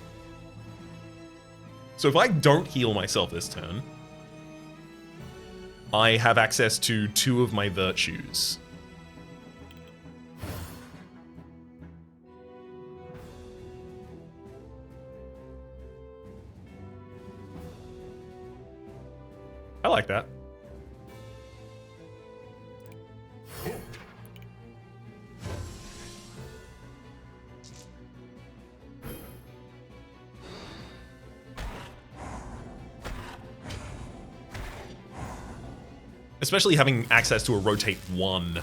So if I don't heal myself this turn, I have access to 2 of my virtues. I like that. Especially having access to a rotate 1.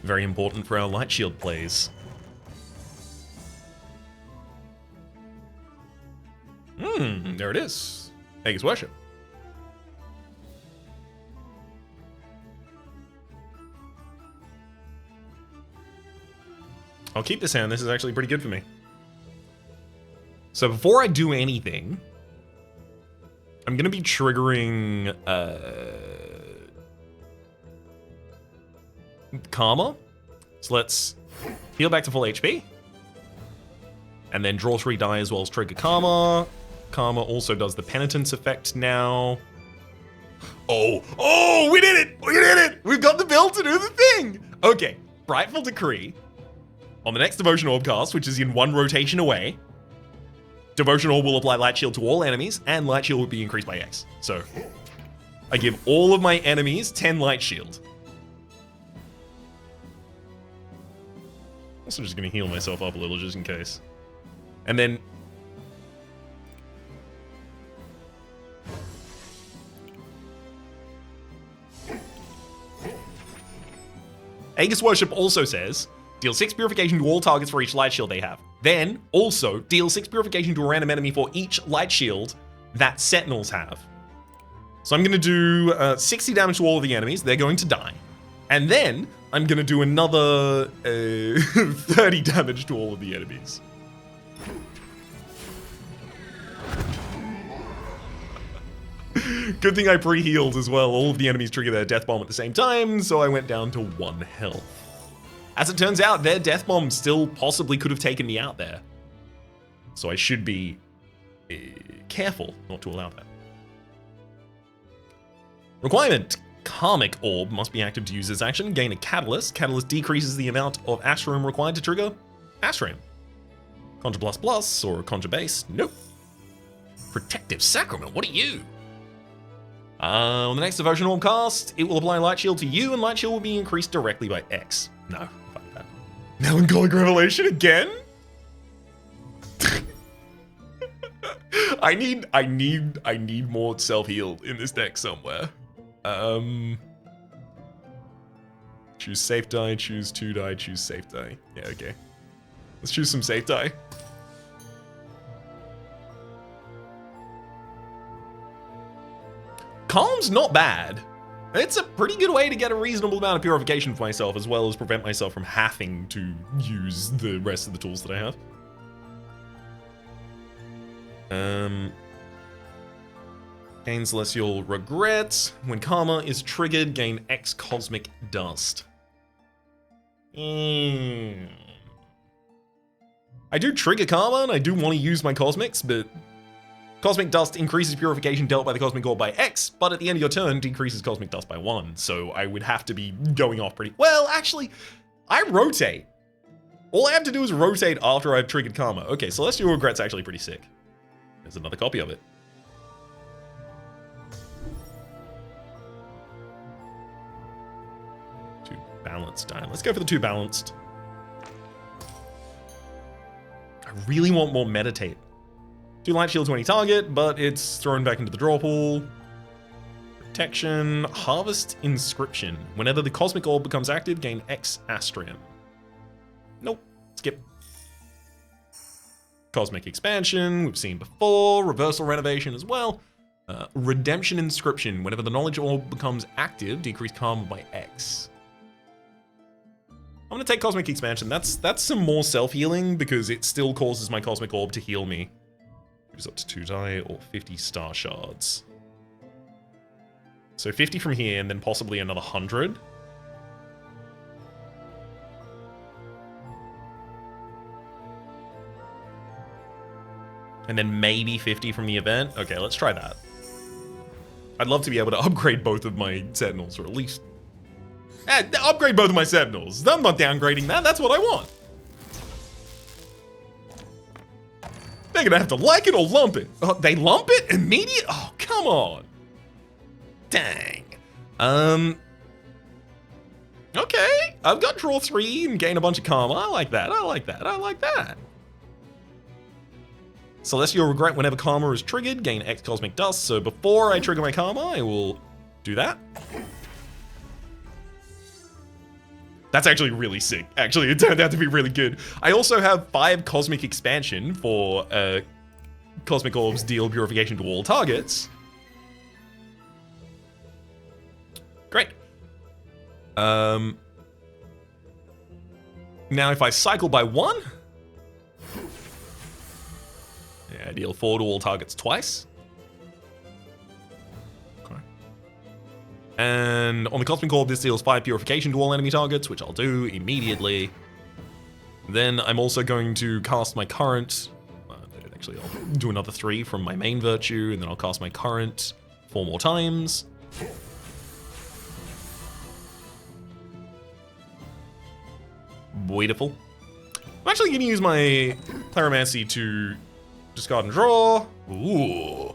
Very important for our light shield plays. There it is. Aegis Worship. I'll keep this hand. This is actually pretty good for me. So before I do anything, I'm going to be triggering Karma. So let's heal back to full HP. And then draw 3 die as well as trigger Karma. Karma also does the penitence effect now. Oh, we did it! We did it! We've got the build to do the thing! Okay, Frightful Decree. On the next Devotion Orb cast, which is in 1 rotation away, Devotion Orb will apply Light Shield to all enemies, and Light Shield will be increased by X. So, I give all of my enemies 10 Light Shield. Also just going to heal myself up a little just in case. And then... Aegis Worship also says, deal 6 purification to all targets for each light shield they have. Then, also, deal 6 purification to a random enemy for each light shield that Sentinels have. So I'm going to do 60 damage to all of the enemies. They're going to die. And then, I'm going to do another 30 damage to all of the enemies. Good thing I pre-healed as well. All of the enemies trigger their death bomb at the same time, so I went down to 1 health. As it turns out, their death bomb still possibly could have taken me out there. So I should be careful not to allow that. Requirement. Karmic Orb must be active to use this action. Gain a Catalyst. Catalyst decreases the amount of Astrea required to trigger Astrea. Conjure Plus Plus or Conjure Base. Nope. Protective Sacrament. What are you? On the next Devotion Orb cast, it will apply Light Shield to you, and Light Shield will be increased directly by X. No, fuck that. Melancholic Revelation again? I need more self-heal in this deck somewhere. Choose safe die, choose 2 die, choose safe die. Yeah, okay. Let's choose some safe die. Calm's not bad. It's a pretty good way to get a reasonable amount of purification for myself, as well as prevent myself from having to use the rest of the tools that I have. Gain Celestial Regret. When Karma is triggered, gain X Cosmic Dust. I do trigger Karma, and I do want to use my Cosmics, but Cosmic Dust increases purification dealt by the Cosmic Orb by X, but at the end of your turn, decreases Cosmic Dust by 1, so I would have to be going off pretty... Well, actually, I rotate. All I have to do is rotate after I've triggered Karma. Okay, Celestial Regret's actually pretty sick. There's another copy of it. Balanced die. Let's go for the 2 balanced. I really want more Meditate. 2 light shield to any target, but it's thrown back into the draw pool. protection, harvest inscription. Whenever the cosmic orb becomes active, gain X Astrea. Nope, skip. Cosmic expansion, we've seen before. Reversal renovation as well. Redemption inscription. Whenever the knowledge orb becomes active, decrease karma by X. I'm gonna take cosmic expansion. That's some more self-healing because it still causes my cosmic orb to heal me. Use up to 2 die or 50 star shards. So 50 from here and then possibly another 100. And then maybe 50 from the event. Okay, let's try that. I'd love to be able to upgrade both of my sentinels, or at least upgrade both of my sentinels. I'm not downgrading that. That's what I want. They're gonna have to like it or lump it. Oh, they lump it immediate? Oh, come on. Dang. Okay. I've got draw 3 and gain a bunch of karma. I like that. I like that. I like that. Celestial Regret, whenever karma is triggered, gain X Cosmic Dust. So before I trigger my karma, I will do that. That's actually really sick. Actually, it turned out to be really good. I also have 5 Cosmic Expansion for Cosmic Orbs deal purification to all targets. Great. Now if I cycle by 1, yeah, deal 4 to all targets twice. Okay. And on the Cosmic Orb, this deals 5 purification to all enemy targets, which I'll do immediately. Then I'm also going to cast my current. Actually, I'll do another 3 from my main virtue, and then I'll cast my current 4 more times. Beautiful. I'm actually going to use my Pyromancy to discard and draw. Ooh.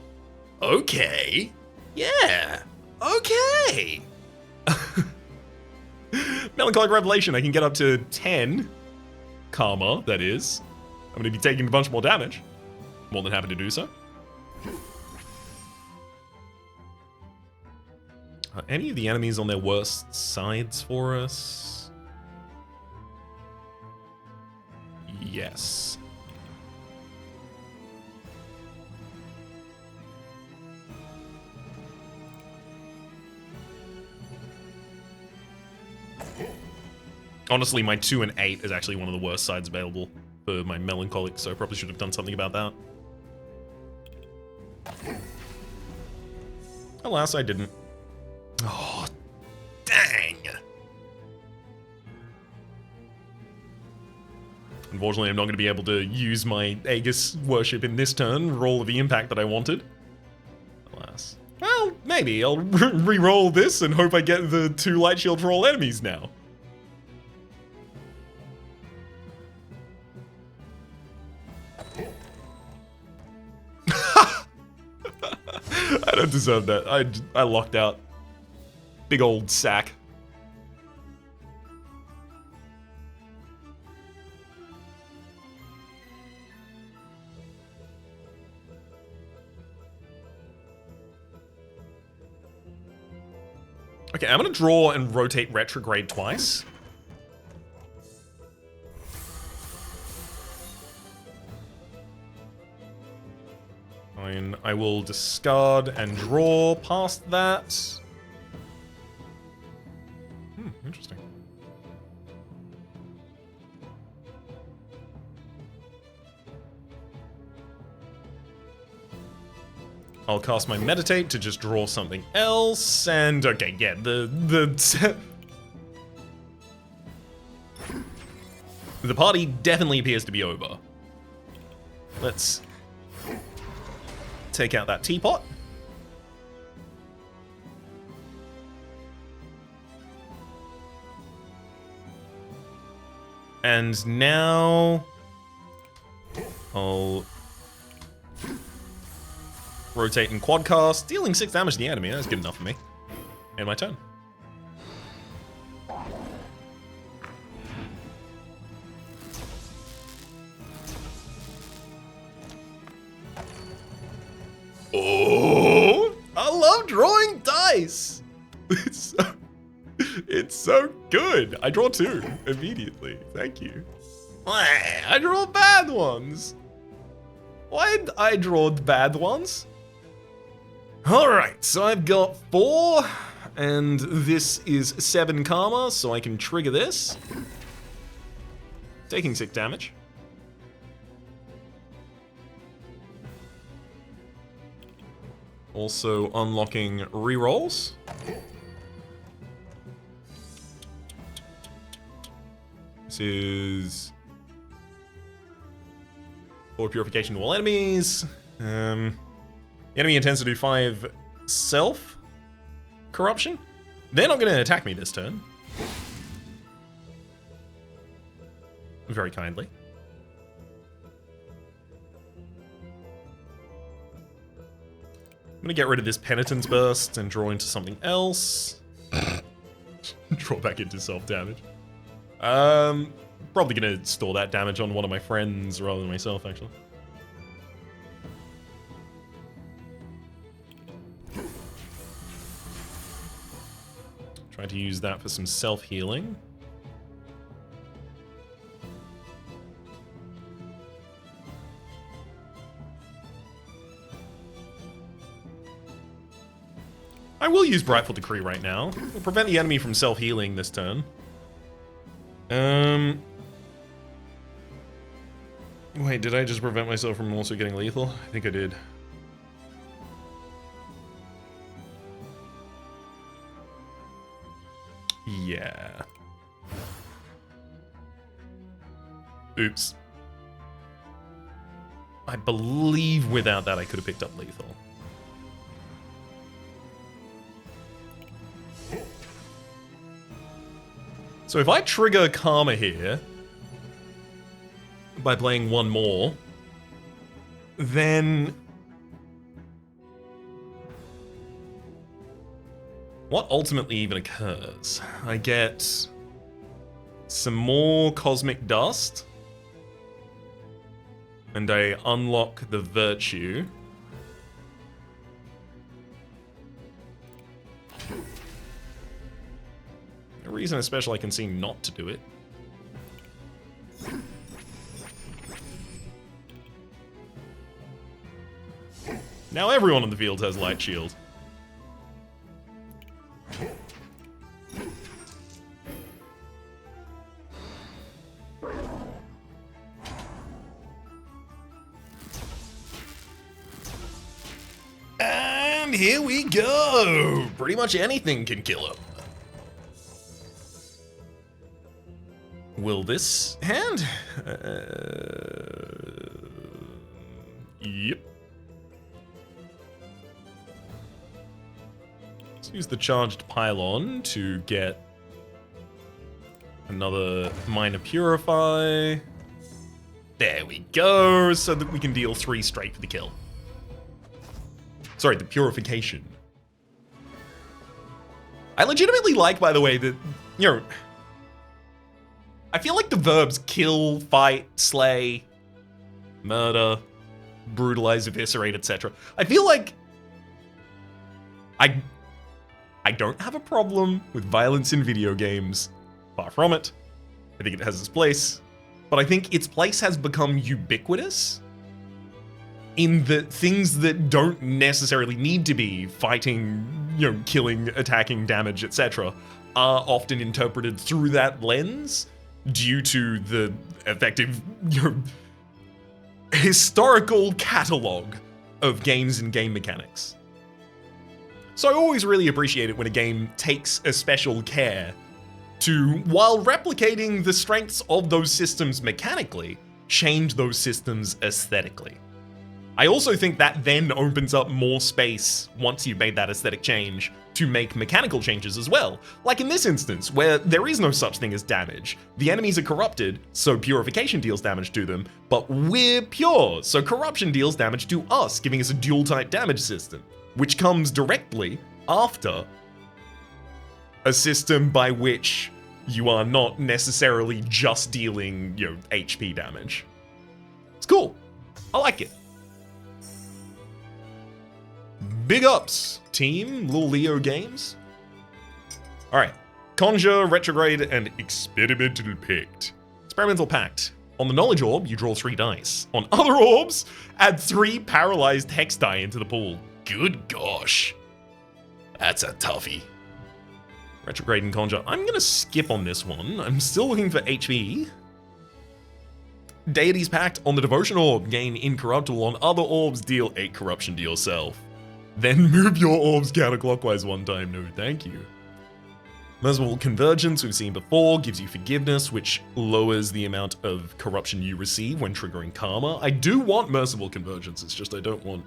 Okay. Yeah. Okay. Melancholic Revelation. I can get up to 10 karma, that is. I'm going to be taking a bunch more damage. More than happy to do so. Are any of the enemies on their worst sides for us? Yes. Honestly, my 2 and 8 is actually one of the worst sides available for my Melancholic, so I probably should have done something about that. Alas, I didn't. Oh, dang! Unfortunately, I'm not going to be able to use my Aegis worship in this turn, roll the impact that I wanted. Alas. Well, maybe. I'll re-roll this and hope I get the 2 light shield for all enemies now. I don't deserve that. I locked out. Big old sack. Okay, I'm gonna draw and rotate retrograde twice. Fine, I will discard and draw past that. Interesting. I'll cast my Meditate to just draw something else, and okay, yeah, the party definitely appears to be over. Let's take out that teapot. And now I'll rotate and quadcast, dealing 6 damage to the enemy. That's good enough for me. And my turn. Oh, I love drawing dice! nice. It's so good. I draw 2 immediately. Thank you. I draw bad ones. Why did I draw bad ones? Alright, so I've got 4, and this is 7 karma, so I can trigger this. Taking 6 damage. Also unlocking rerolls. This is 4 purification to all enemies. The enemy intends to do 5 self corruption. They're not going to attack me this turn. Very kindly. I'm going to get rid of this penitence burst and draw into something else. Draw back into self damage. Probably going to store that damage on one of my friends rather than myself, actually. Try to use that for some self-healing. I will use Brightful Decree right now. It'll prevent the enemy from self-healing this turn. Wait, did I just prevent myself from also getting lethal? I think I did. Yeah. Oops. I believe without that I could have picked up lethal. So if I trigger Karma here by playing 1 more, then what ultimately even occurs? I get some more Cosmic Dust, and I unlock the Virtue. No reason especially I can see not to do it. Now everyone on the field has Light Shield. And here we go! Pretty much anything can kill him. Will this hand? Yep. Let's use the charged pylon to get another minor purify. There we go, so that we can deal 3 straight for the kill. Sorry, the purification. I legitimately like, by the way, that, you know, I feel like the verbs kill, fight, slay, murder, brutalize, eviscerate, etc. I feel like I don't have a problem with violence in video games. Far from it. I think it has its place. But I think its place has become ubiquitous in that things that don't necessarily need to be fighting, you know, killing, attacking, damage, etc. are often interpreted through that lens due to the effective, you know, historical catalog of games and game mechanics. So I always really appreciate it when a game takes a special care to, while replicating the strengths of those systems mechanically, change those systems aesthetically. I also think that then opens up more space, once you've made that aesthetic change, to make mechanical changes as well. Like in this instance, where there is no such thing as damage. The enemies are corrupted, so purification deals damage to them, but we're pure, so corruption deals damage to us, giving us a dual-type damage system, which comes directly after a system by which you are not necessarily just dealing, you know, HP damage. It's cool. I like it. Big ups, team. Lil Leo Games. All right. Conjure, Retrograde, and Experimental Pact. Experimental Pact. On the Knowledge Orb, you draw 3 dice. On other orbs, add 3 paralyzed hex die into the pool. Good gosh. That's a toughie. Retrograde and Conjure. I'm going to skip on this one. I'm still looking for HP. Deity's Pact. On the Devotion Orb, gain Incorruptible. On other orbs, deal 8 corruption to yourself. Then move your orbs counterclockwise 1 time. No, thank you. Merciful Convergence, we've seen before, gives you forgiveness, which lowers the amount of corruption you receive when triggering karma. I do want Merciful Convergence, it's just I don't want...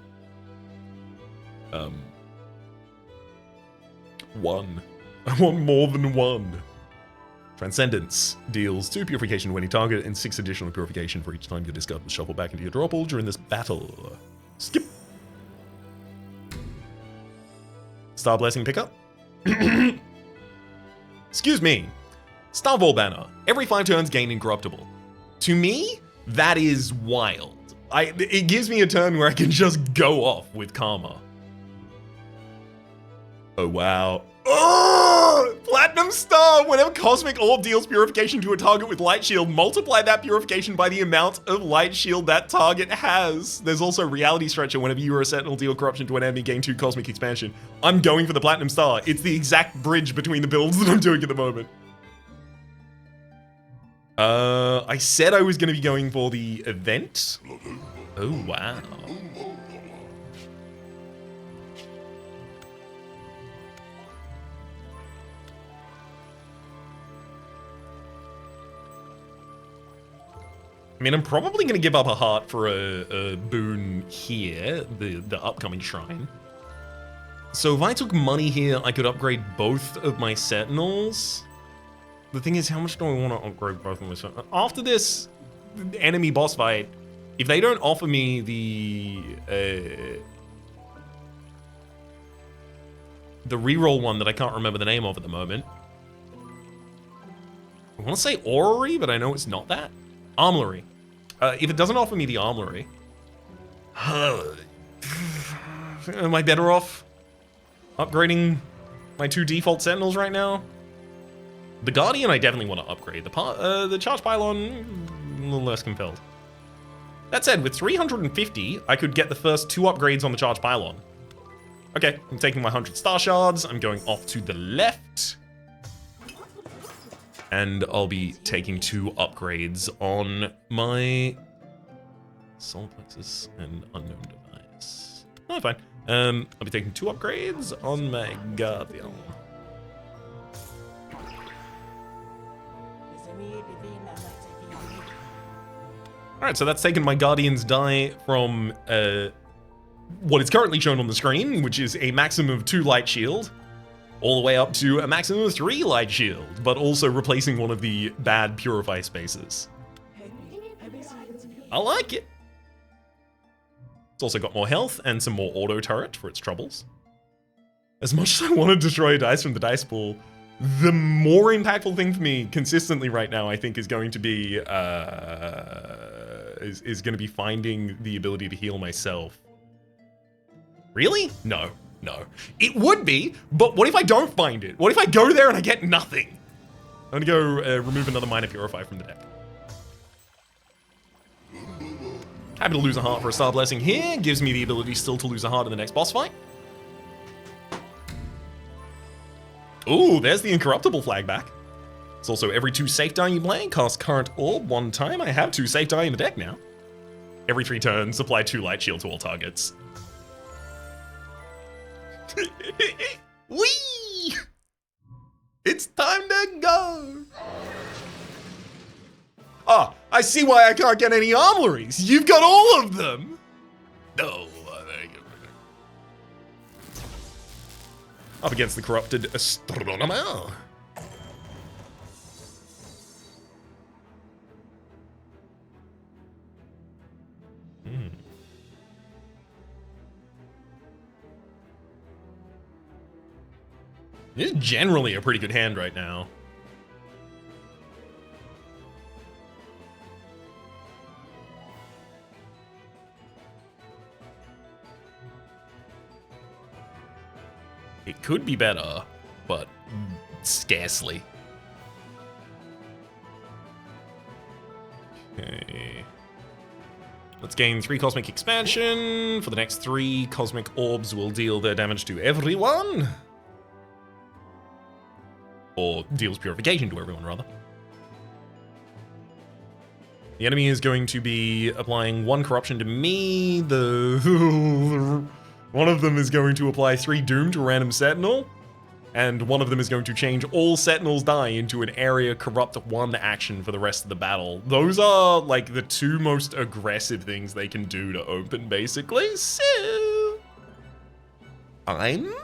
one. I want more than 1. Transcendence deals 2 purification to any target and 6 additional purification for each time your discard was shuffled back into your draw pool during this battle. Skip. Star Blessing pickup. Excuse me. Starvall Banner. Every 5 turns gain Incorruptible. To me, that is wild. It gives me a turn where I can just go off with Karma. Oh, wow. Oh! Platinum Star! Whenever Cosmic Orb deals purification to a target with Light Shield, multiply that purification by the amount of Light Shield that target has. There's also Reality Stretcher. Whenever you or a Sentinel deal corruption to an enemy, gain 2 Cosmic Expansion. I'm going for the Platinum Star. It's the exact bridge between the builds that I'm doing at the moment. I said I was going to be going for the event. Oh, wow. I mean, I'm probably going to give up a heart for a boon here, the upcoming shrine. So if I took money here, I could upgrade both of my Sentinels. The thing is, how much do I want to upgrade both of my Sentinels? After this enemy boss fight, if they don't offer me the reroll one that I can't remember the name of at the moment. I want to say Orrery, but I know it's not that. Armory. If it doesn't offer me the Armory, am I better off upgrading my 2 default Sentinels right now? The Guardian I definitely want to upgrade. The Charge Pylon, a little less compelled. That said, with 350, I could get the first 2 upgrades on the Charge Pylon. Okay, I'm taking my 100 Star Shards. I'm going off to the left. And I'll be taking 2 upgrades on my Solar Plexus and Unknown Device. Oh, fine. I'll be taking 2 upgrades on my Guardian. Alright, so that's taken my Guardian's die from what is currently shown on the screen, which is a maximum of 2 Light Shield, all the way up to a maximum of 3 Light Shield, but also replacing one of the bad Purify spaces. I like it. It's also got more health and some more auto turret for its troubles. As much as I want to destroy dice from the dice pool, the more impactful thing for me consistently right now, I think, is going to be finding the ability to heal myself. Really? No. No. It would be, but what if I don't find it? What if I go there and I get nothing? I'm gonna go remove another Minor Purify from the deck. Happy to lose a heart for a Star Blessing here. Gives me the ability still to lose a heart in the next boss fight. Ooh, there's the Incorruptible flag back. It's also every 2 safe die you play, cast Current Orb 1 time. I have 2 safe die in the deck now. Every 3 turns, apply 2 Light Shield to all targets. Whee! It's time to go! Ah, I see why I can't get any armories. You've got all of them! No, up against the corrupted Astronomer. This is generally a pretty good hand right now. could be better, but scarcely. Okay. Let's gain 3 Cosmic Expansion. For the next 3, Cosmic Orbs will deal their damage to everyone. Or deals Purification to everyone, rather. The enemy is going to be applying 1 Corruption to me. One of them is going to apply 3 Doom to a random Sentinel. And one of them is going to change all Sentinels die into an Area Corrupt 1 action for the rest of the battle. Those are, like, the 2 most aggressive things they can do to open, basically. So... I'm...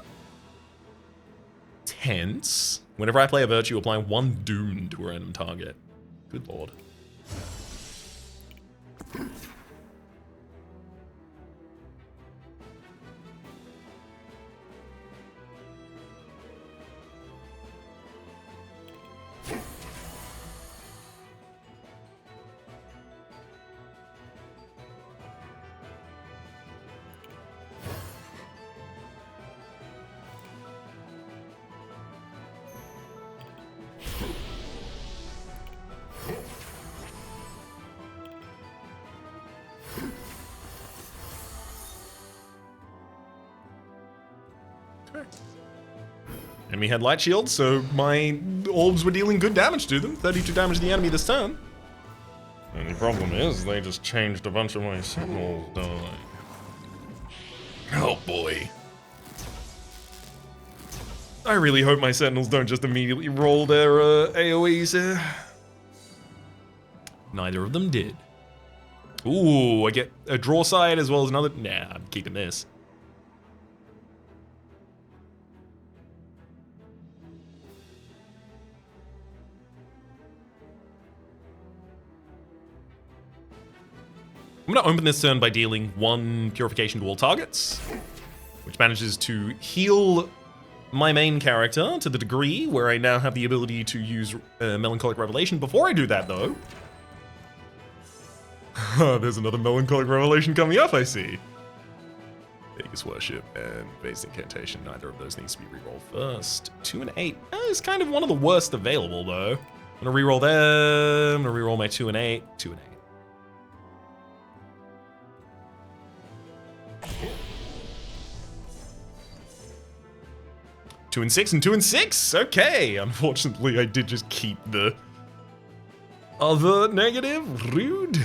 tense. Whenever I play a Virtue, applying 1 Doom to a random target. Good lord. Enemy had light shields, so my orbs were dealing good damage to them. 32 damage to the enemy this turn. And the problem is, they just changed a bunch of my sentinels die. Oh boy. I really hope my sentinels don't just immediately roll their AoEs. Neither of them did. Ooh, I get a draw side as well as another. Nah, I'm keeping this. I'm going to open this turn by dealing 1 Purification to all targets, which manages to heal my main character to the degree where I now have the ability to use Melancholic Revelation. Before I do that, though... there's another Melancholic Revelation coming up, I see. Vegas Worship and Base Incantation. Neither of those needs to be rerolled first. 2 and 8. It's kind of one of the worst available, though. I'm going to reroll them. I'm going to reroll my 2 and 8. 2 and 8. 2 and 6 and 2 and 6. Okay. Unfortunately, I did just keep the other negative. Rude.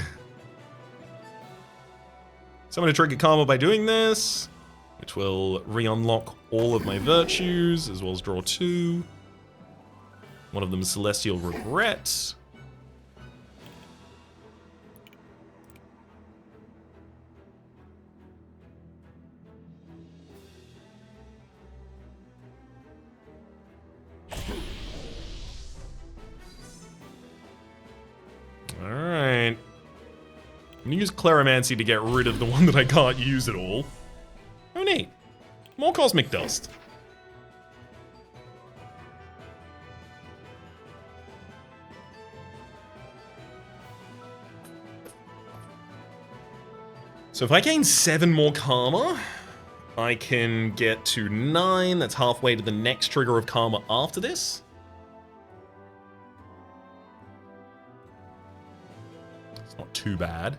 So I'm going to trigger Karma by doing this, which will re-unlock all of my virtues, as well as draw 2. One of them is Celestial Regret. Alright. I'm gonna use Claromancy to get rid of the one that I can't use at all. Oh neat. More Cosmic Dust. So if I gain 7 more Karma, I can get to 9. That's halfway to the next trigger of Karma after this. It's not too bad.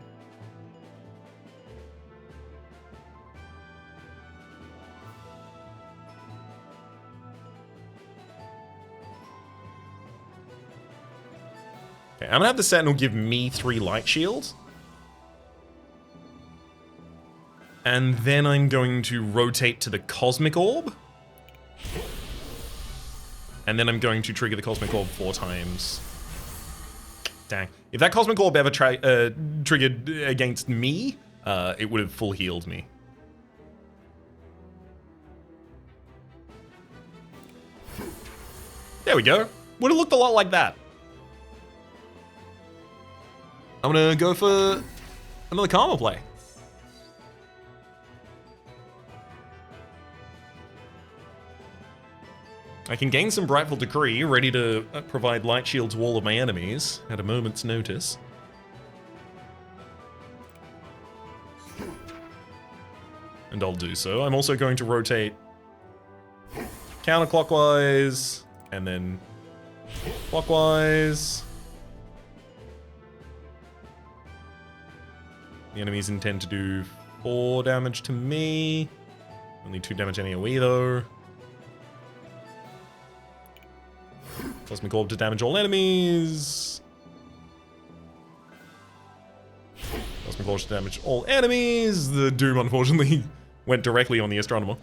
Okay, I'm gonna have the Sentinel give me 3 light shields. And then I'm going to rotate to the Cosmic Orb. And then I'm going to trigger the Cosmic Orb 4 times. Dang. If that Cosmic Orb ever triggered against me, it would have full healed me. There we go. Would have looked a lot like that. I'm gonna go for another Karma play. I can gain some Brightful Decree, ready to provide light shield to all of my enemies at a moment's notice. And I'll do so. I'm also going to rotate counterclockwise, and then clockwise. The enemies intend to do 4 damage to me. Only 2 damage AoE though. Cosmic Orb to damage all enemies. Cosmic Orb to damage all enemies. The Doom, unfortunately, went directly on the Astronomer.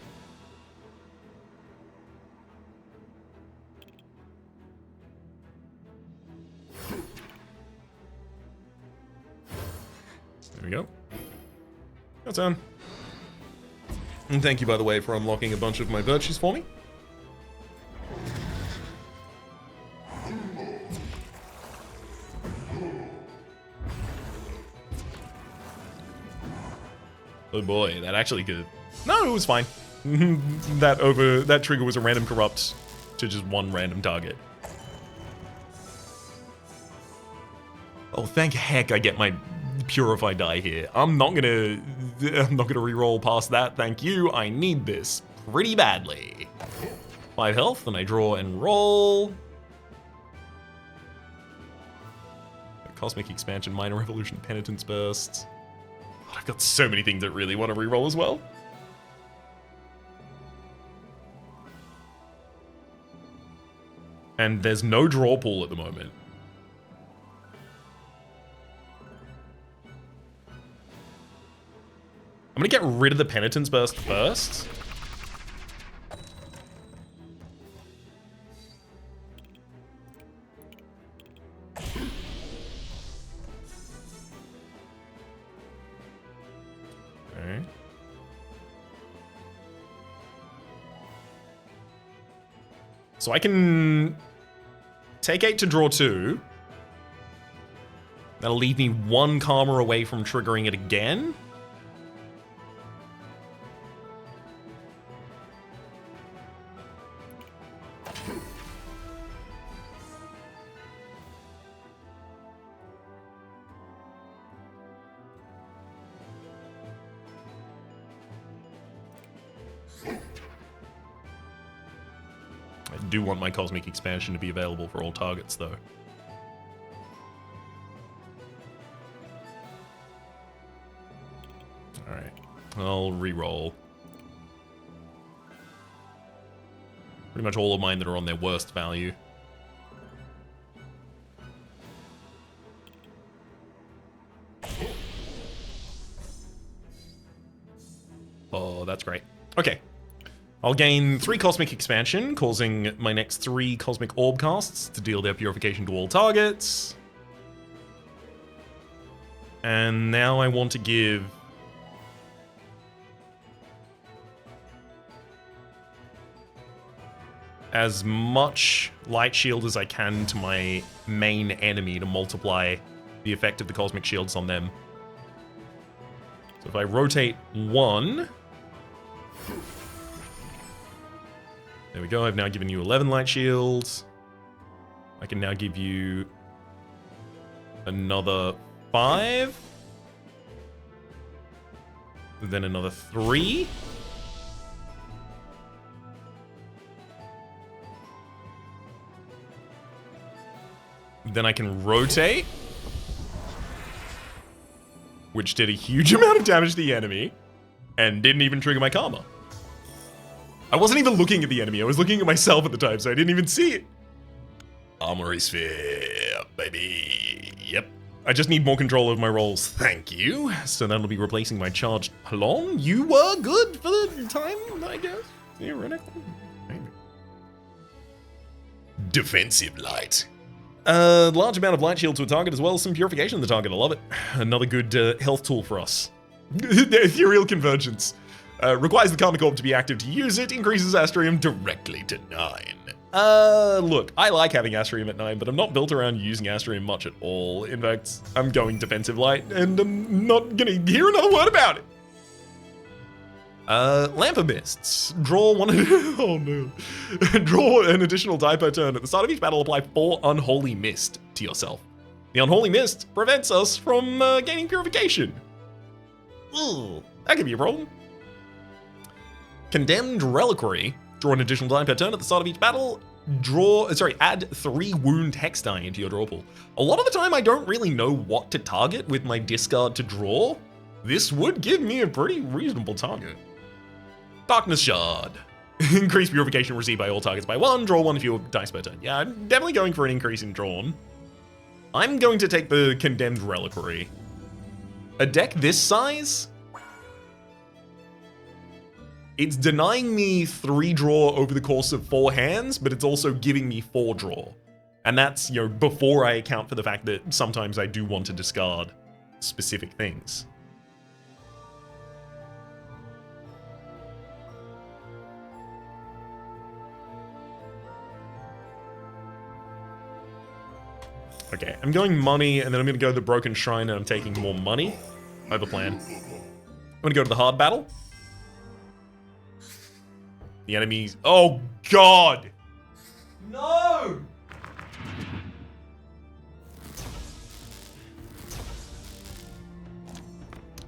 There we go. That's on. And thank you, by the way, for unlocking a bunch of my virtues for me. Oh boy, that actually could... No, it was fine. That trigger was a random corrupt to just one random target. Oh, thank heck I get my Purify die here. I'm not gonna reroll past that, thank you. I need this pretty badly. 5 health, and I draw and roll. Cosmic Expansion, Minor Revolution, Penitence Burst. God, I've got so many things that really want to reroll as well. And there's no draw pool at the moment. I'm gonna get rid of the Penitence Burst first. Okay. So I can take 8 to draw 2. That'll leave me 1 Karma away from triggering it again. I do want my Cosmic Expansion to be available for all targets, though. Alright, I'll re-roll. Pretty much all of mine that are on their worst value. Oh, that's great. Okay. I'll gain 3 Cosmic Expansion, causing my next 3 Cosmic Orb casts to deal their purification to all targets. And now I want to give... as much Light Shield as I can to my main enemy to multiply the effect of the Cosmic Shields on them. So if I rotate 1... There we go, I've now given you 11 Light Shields. I can now give you another 5. Then another 3. Then I can rotate, which did a huge amount of damage to the enemy, and didn't even trigger my Karma. I wasn't even looking at the enemy, I was looking at myself at the time, so I didn't even see it. Armory Sphere, baby. Yep. I just need more control of my rolls, thank you. So that'll be replacing my charged Plon. You were good for the time, I guess. Theoretically. Maybe. Defensive Light. Large amount of Light Shield to a target, as well as some Purification of the target. I love it. Another good health tool for us. Ethereal Convergence. Requires the Karmic Orb to be active to use it. Increases Astrium directly to 9. Look, I like having Astrium at 9, but I'm not built around using Astrium much at all. In fact, I'm going Defensive Light, and I'm not gonna hear another word about it. Lamp of Mists. Draw one... oh no. Draw an additional die per turn. At the start of each battle, apply 4 Unholy Mist to yourself. The Unholy Mist prevents us from gaining Purification. Ugh, that could be a problem. Condemned Reliquary. Draw an additional die per turn at the start of each battle. Add 3 wound hex die into your draw pool. A lot of the time I don't really know what to target with my discard to draw. This would give me a pretty reasonable target. Darkness Shard. Increase purification received by all targets by 1. Draw 1 fewer dice per turn. Yeah, I'm definitely going for an increase in drawn. I'm going to take the Condemned Reliquary. A deck this size? It's denying me 3 draw over the course of 4 hands, but it's also giving me 4 draw. And that's, you know, before I account for the fact that sometimes I do want to discard specific things. Okay, I'm going money, and then I'm going to go to the Broken Shrine, and I'm taking more money. I have a plan. I'm going to go to the hard battle. The enemies... Oh, God! No!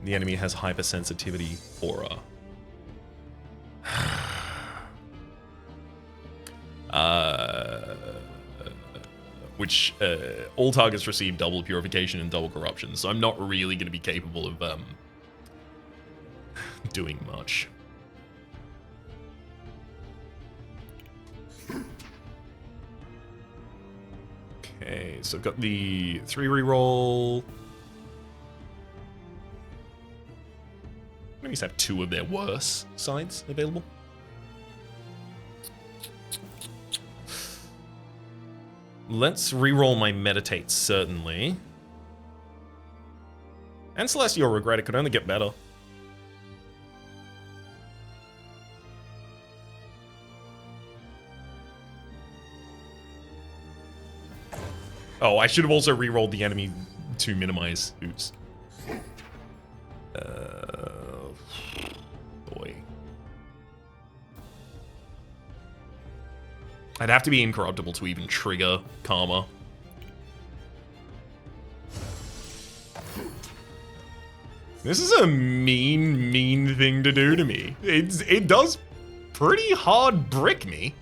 The enemy has hypersensitivity aura. Which all targets receive double purification and double corruption, so I'm not really going to be capable of doing much. Okay, so I've got the 3 reroll. Enemies have 2 of their worse sides available. Let's reroll my Meditate, certainly. And Celestial Regret, it could only get better. Oh, I should have also rerolled the enemy to minimize. Oops. Boy. I'd have to be incorruptible to even trigger Karma. This is a mean thing to do to me. It does pretty hard brick me.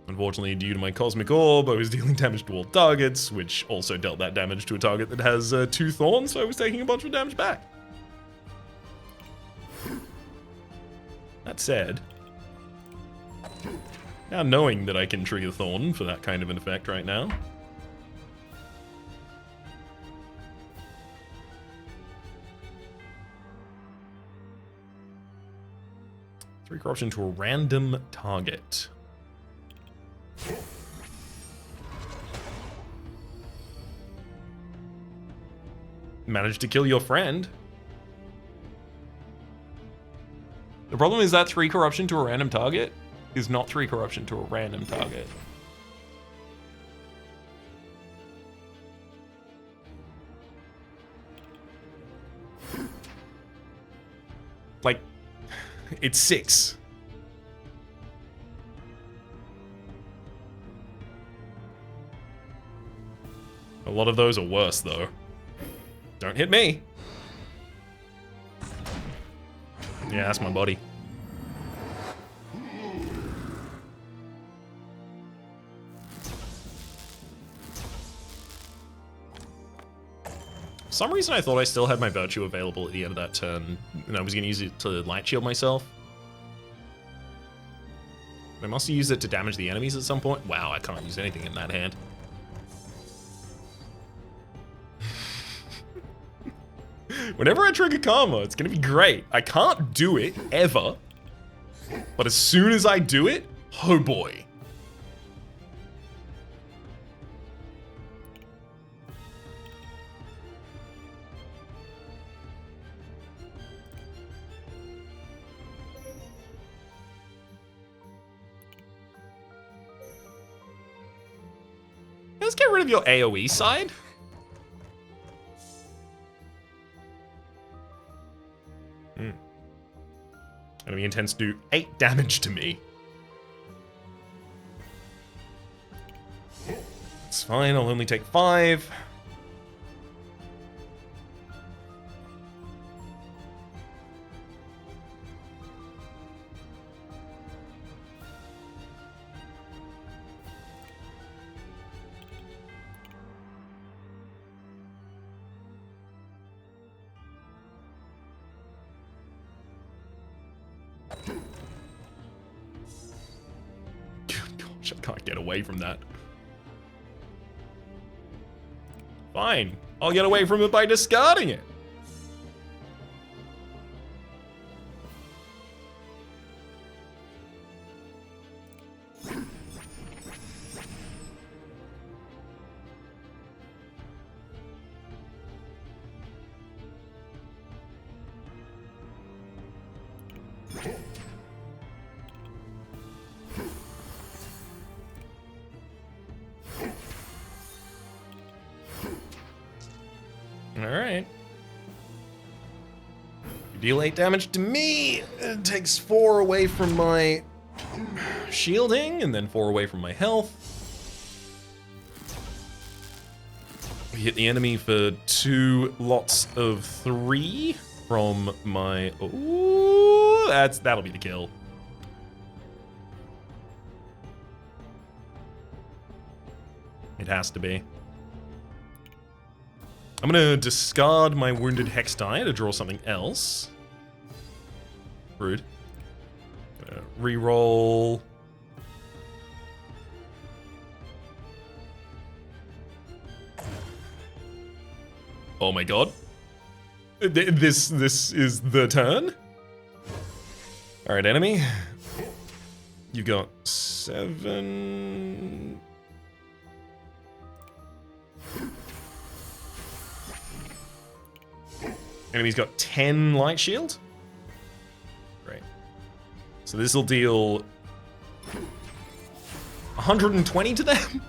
Unfortunately, due to my Cosmic Orb, I was dealing damage to all targets, which also dealt that damage to a target that has 2 thorns, so I was taking a bunch of damage back. That said, now knowing that I can trigger Thorn for that kind of an effect right now, three corruption to a random target. Managed to kill your friend. The problem is that 3 corruption to a random target is not 3 corruption to a random target. Like, it's 6. A lot of those are worse, though. Don't hit me. Yeah, that's my body. For some reason I thought I still had my Virtue available at the end of that turn, and I was going to use it to Light Shield myself. I must have used it to damage the enemies at some point. Wow, I can't use anything in that hand. Whenever I trigger Karma, it's gonna be great. I can't do it, ever. But as soon as I do it, oh boy. Let's get rid of your AoE side. Enemy intends to do 8 damage to me. It's fine, I'll only take 5. Gosh, I can't get away from that. Fine, I'll get away from it by discarding it. Alright. You deal 8 damage to me. It takes 4 away from my shielding, and then 4 away from my health. We hit the enemy for 2 lots of 3 from my... Ooh, that'll be the kill. It has to be. I'm gonna discard my wounded hex die to draw something else. Rude. Reroll. Oh my god. This is the turn. Alright, enemy. You got 7... Enemy's got 10 light shield. Great. So this will deal 120 to them.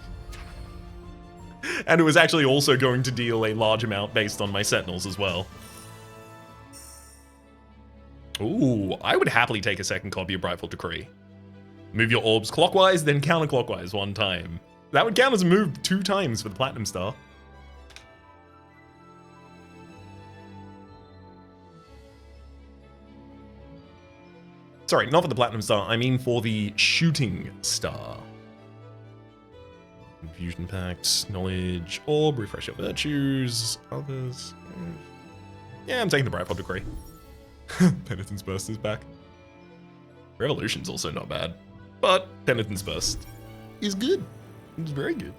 And it was actually also going to deal a large amount based on my sentinels as well. Ooh, I would happily take a second copy of Brightful Decree. Move your orbs clockwise, then counterclockwise 1 time. That would count as a move 2 times for the Platinum Star. Sorry, not for the Platinum Star, I mean for the Shooting Star. Infusion Pact, Knowledge, Orb, Refresh Your Virtues, others. Yeah, I'm taking the Brightful Decree. Penitence Burst is back. Revolution's also not bad, but Penitence Burst is good. It's very good.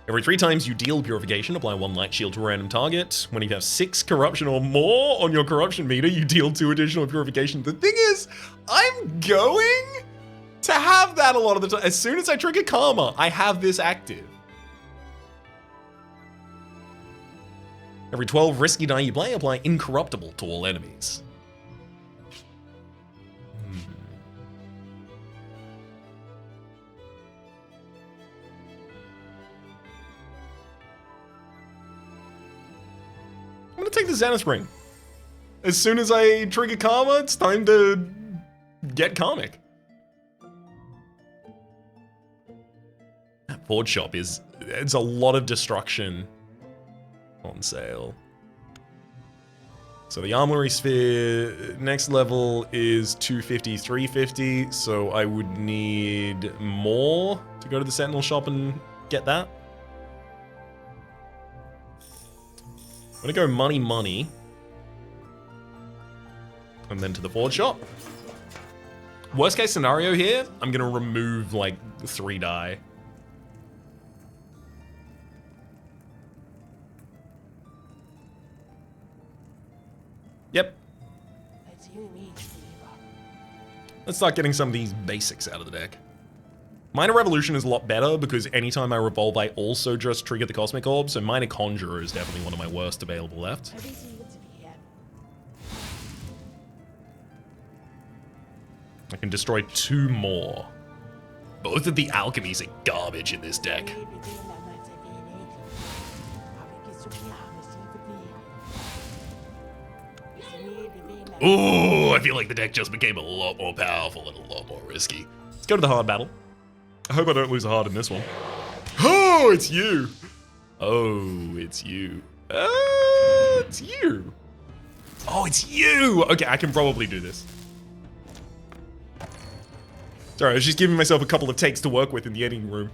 Every 3 times you deal Purification, apply 1 light shield to a random target. When you have 6 corruption or more on your corruption meter, you deal 2 additional Purification. The thing is, I'm going to have that a lot of the time. As soon as I trigger Karma, I have this active. Every 12 risky die you play, apply Incorruptible to all enemies. I'm gonna take the Zenith Ring. As soon as I trigger Karma, it's time to get Karmic. That Forge Shop it's a lot of destruction on sale. So the Armory Sphere, next level is 250, 350, so I would need more to go to the Sentinel Shop and get that. I'm gonna go money, and then to the Forge Shop. Worst case scenario here, I'm gonna remove like 3 die. Yep. Let's start getting some of these basics out of the deck. Minor Revolution is a lot better because anytime I revolve, I also just trigger the Cosmic Orb, so Minor Conjurer is definitely one of my worst available left. I can destroy 2 more. Both of the alchemies are garbage in this deck. Ooh, I feel like the deck just became a lot more powerful and a lot more risky. Let's go to the hard battle. I hope I don't lose a heart in this one. Oh, it's you. Oh, it's you. It's you. Oh, it's you. Okay, I can probably do this. Sorry, I was just giving myself a couple of takes to work with in the editing room.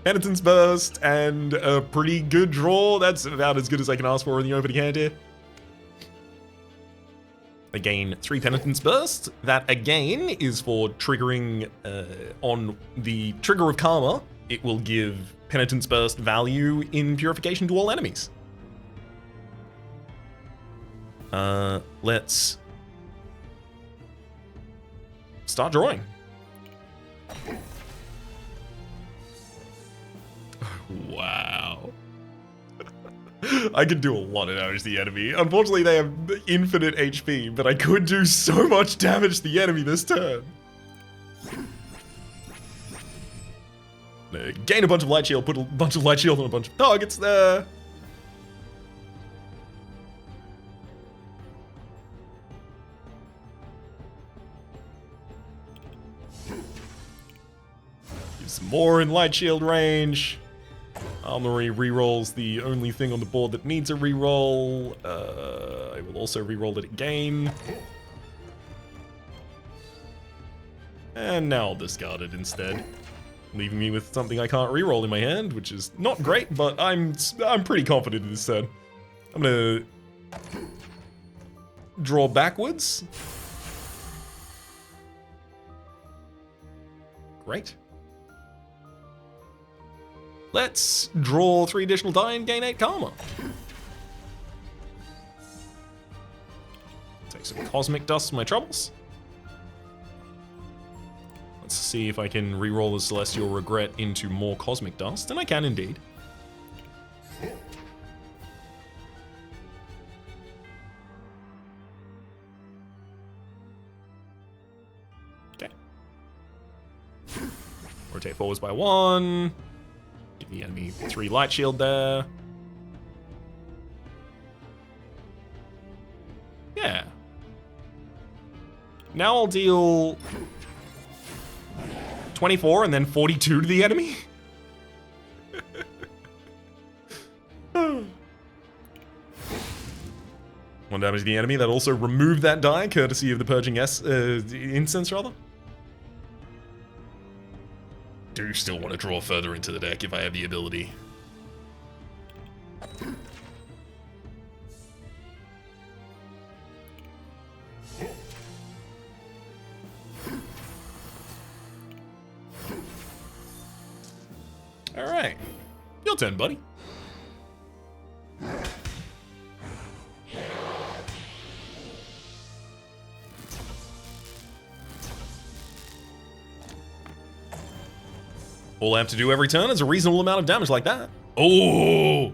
Penitence Burst and a pretty good draw. That's about as good as I can ask for in the opening hand here. I gain 3 Penitence Burst. That again is for triggering on the trigger of Karma. It will give Penitence Burst value in Purification to all enemies. Let's start drawing. Wow. I could do a lot of damage to the enemy. Unfortunately, they have infinite HP, but I could do so much damage to the enemy this turn. Gain a bunch of light shield, put a bunch of light shield on a bunch of targets there. Use some more in light shield range. Armory rerolls the only thing on the board that needs a reroll. I will also reroll it again. And now I'll discard it instead, leaving me with something I can't reroll in my hand, which is not great, but I'm pretty confident in this turn. I'm gonna draw backwards. Great. Let's draw 3 additional die and gain 8 Karma. Take some Cosmic Dust for my troubles. Let's see if I can reroll the Celestial Regret into more Cosmic Dust, and I can indeed. Okay. Rotate forwards by 1. Give the enemy 3 light shield there. Yeah. Now I'll deal 24 and then 42 to the enemy. 1 damage to the enemy. That also removed that die, courtesy of the Purging Incense, rather. Do still want to draw further into the deck if I have the ability. All right, your turn, buddy. All I have to do every turn is a reasonable amount of damage like that. Oh!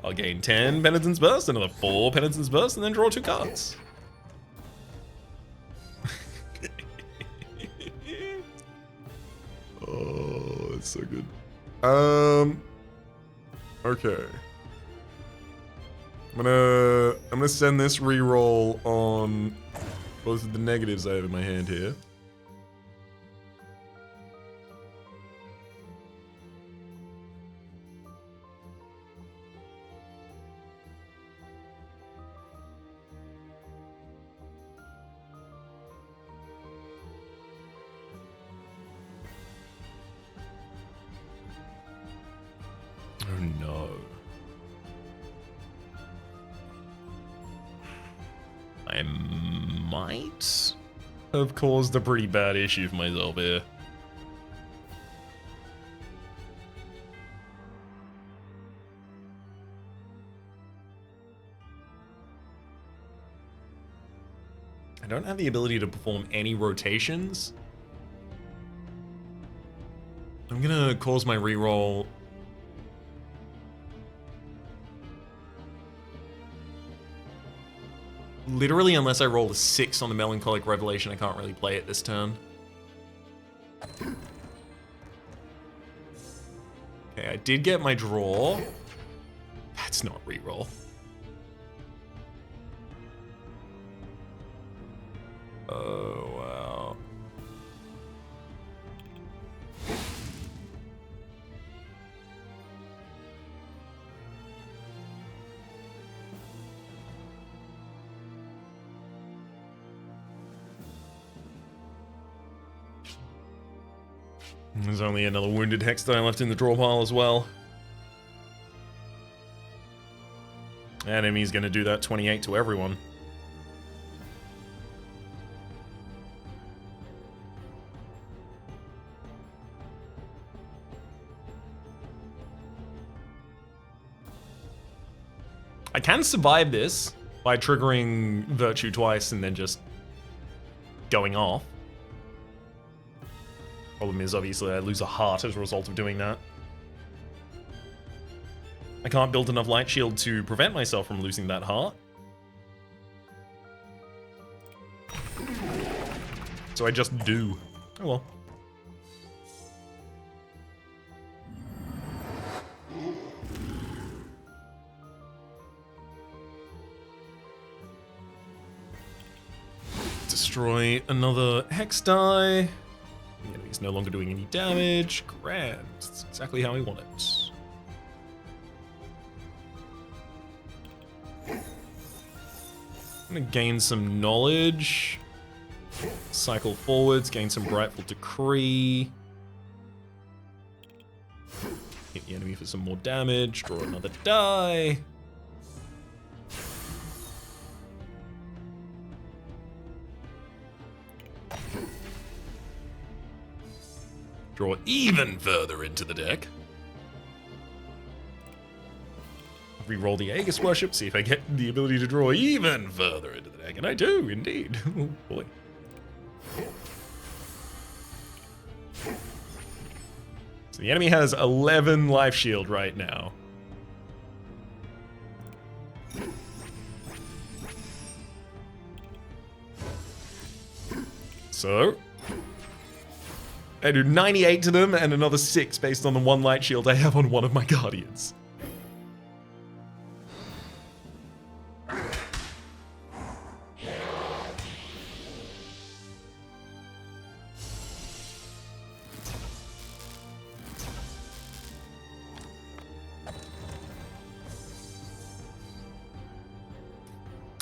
I'll gain 10 Penitence Burst, another 4 Penitence Burst, and then draw 2 cards. Oh, it's so good. Okay. I'm gonna send this reroll on both of the negatives I have in my hand here. Oh no. I might have caused a pretty bad issue for myself here. I don't have the ability to perform any rotations. I'm gonna cause my reroll. Literally, unless I roll a 6 on the Melancholic Revelation, I can't really play it this turn. Okay, I did get my draw. That's not reroll. Oh, wow. There's only another wounded Hex die left in the draw pile as well. Enemy's gonna do that 28 to everyone. I can survive this by triggering Virtue twice and then just going off. Problem is, obviously, I lose a heart as a result of doing that. I can't build enough light shield to prevent myself from losing that heart. So I just do. Oh well. Destroy another Hex die. The enemy's no longer doing any damage. Grand. That's exactly how we want it. I'm gonna gain some knowledge. Cycle forwards, gain some Brightful Decree. Hit the enemy for some more damage. Draw another die. Draw even further into the deck. Reroll the Aegis Worship, see if I get the ability to draw even further into the deck. And I do, indeed. Oh, boy. So the enemy has 11 life shield right now. So I do 98 to them and another 6 based on the 1 light shield I have on one of my guardians.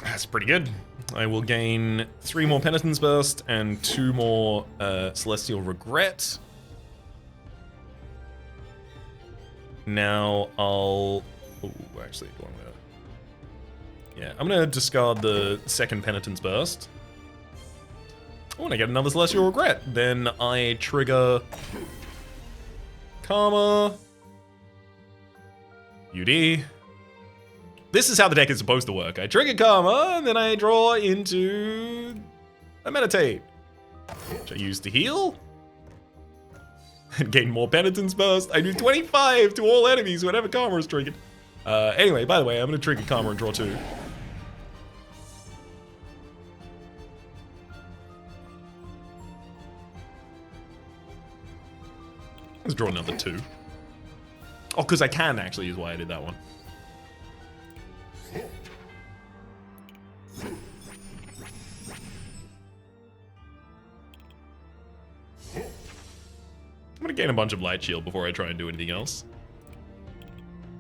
That's pretty good. I will gain 3 more Penitence Burst and 2 more Celestial Regret. Now I'll... Oh, actually, do I want to... Yeah, I'm going to discard the second Penitence Burst. Oh, and I get another Celestial Regret. Then I trigger... Karma... UD... This is how the deck is supposed to work. I trigger Karma, and then I draw into a Meditate, which I use to heal. And gain more Penitence Burst. I do 25 to all enemies whenever Karma is triggered. Anyway, by the way, I'm going to trigger Karma and draw 2. Let's draw another 2. Oh, because I can actually is why I did that one. I'm gonna gain a bunch of light shield before I try and do anything else.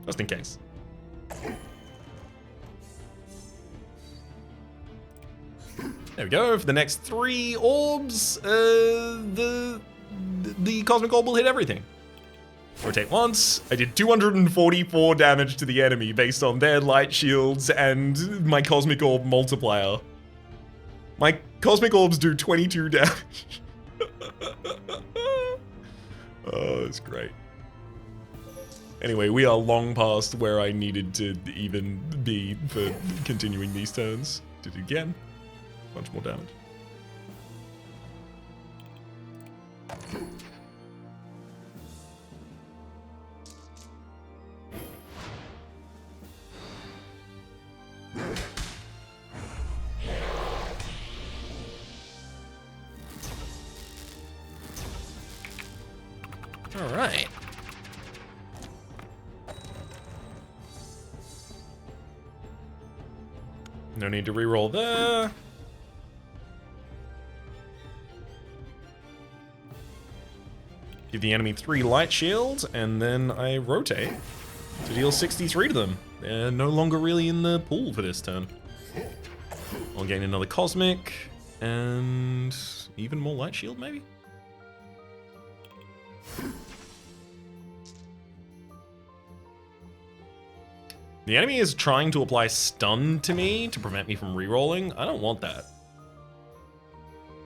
Just in case. There we go. For the next 3 orbs, the Cosmic Orb will hit everything. Rotate once. I did 244 damage to the enemy based on their light shields and my Cosmic Orb multiplier. My Cosmic Orbs do 22 damage. Oh, that's great. Anyway, we are long past where I needed to even be for continuing these turns. Did it again. Bunch more damage. All right. No need to reroll there. Give the enemy 3 light shields, and then I rotate to deal 63 to them. They're no longer really in the pool for this turn. I'll gain another Cosmic, and even more light shield, maybe? The enemy is trying to apply stun to me to prevent me from rerolling. I don't want that.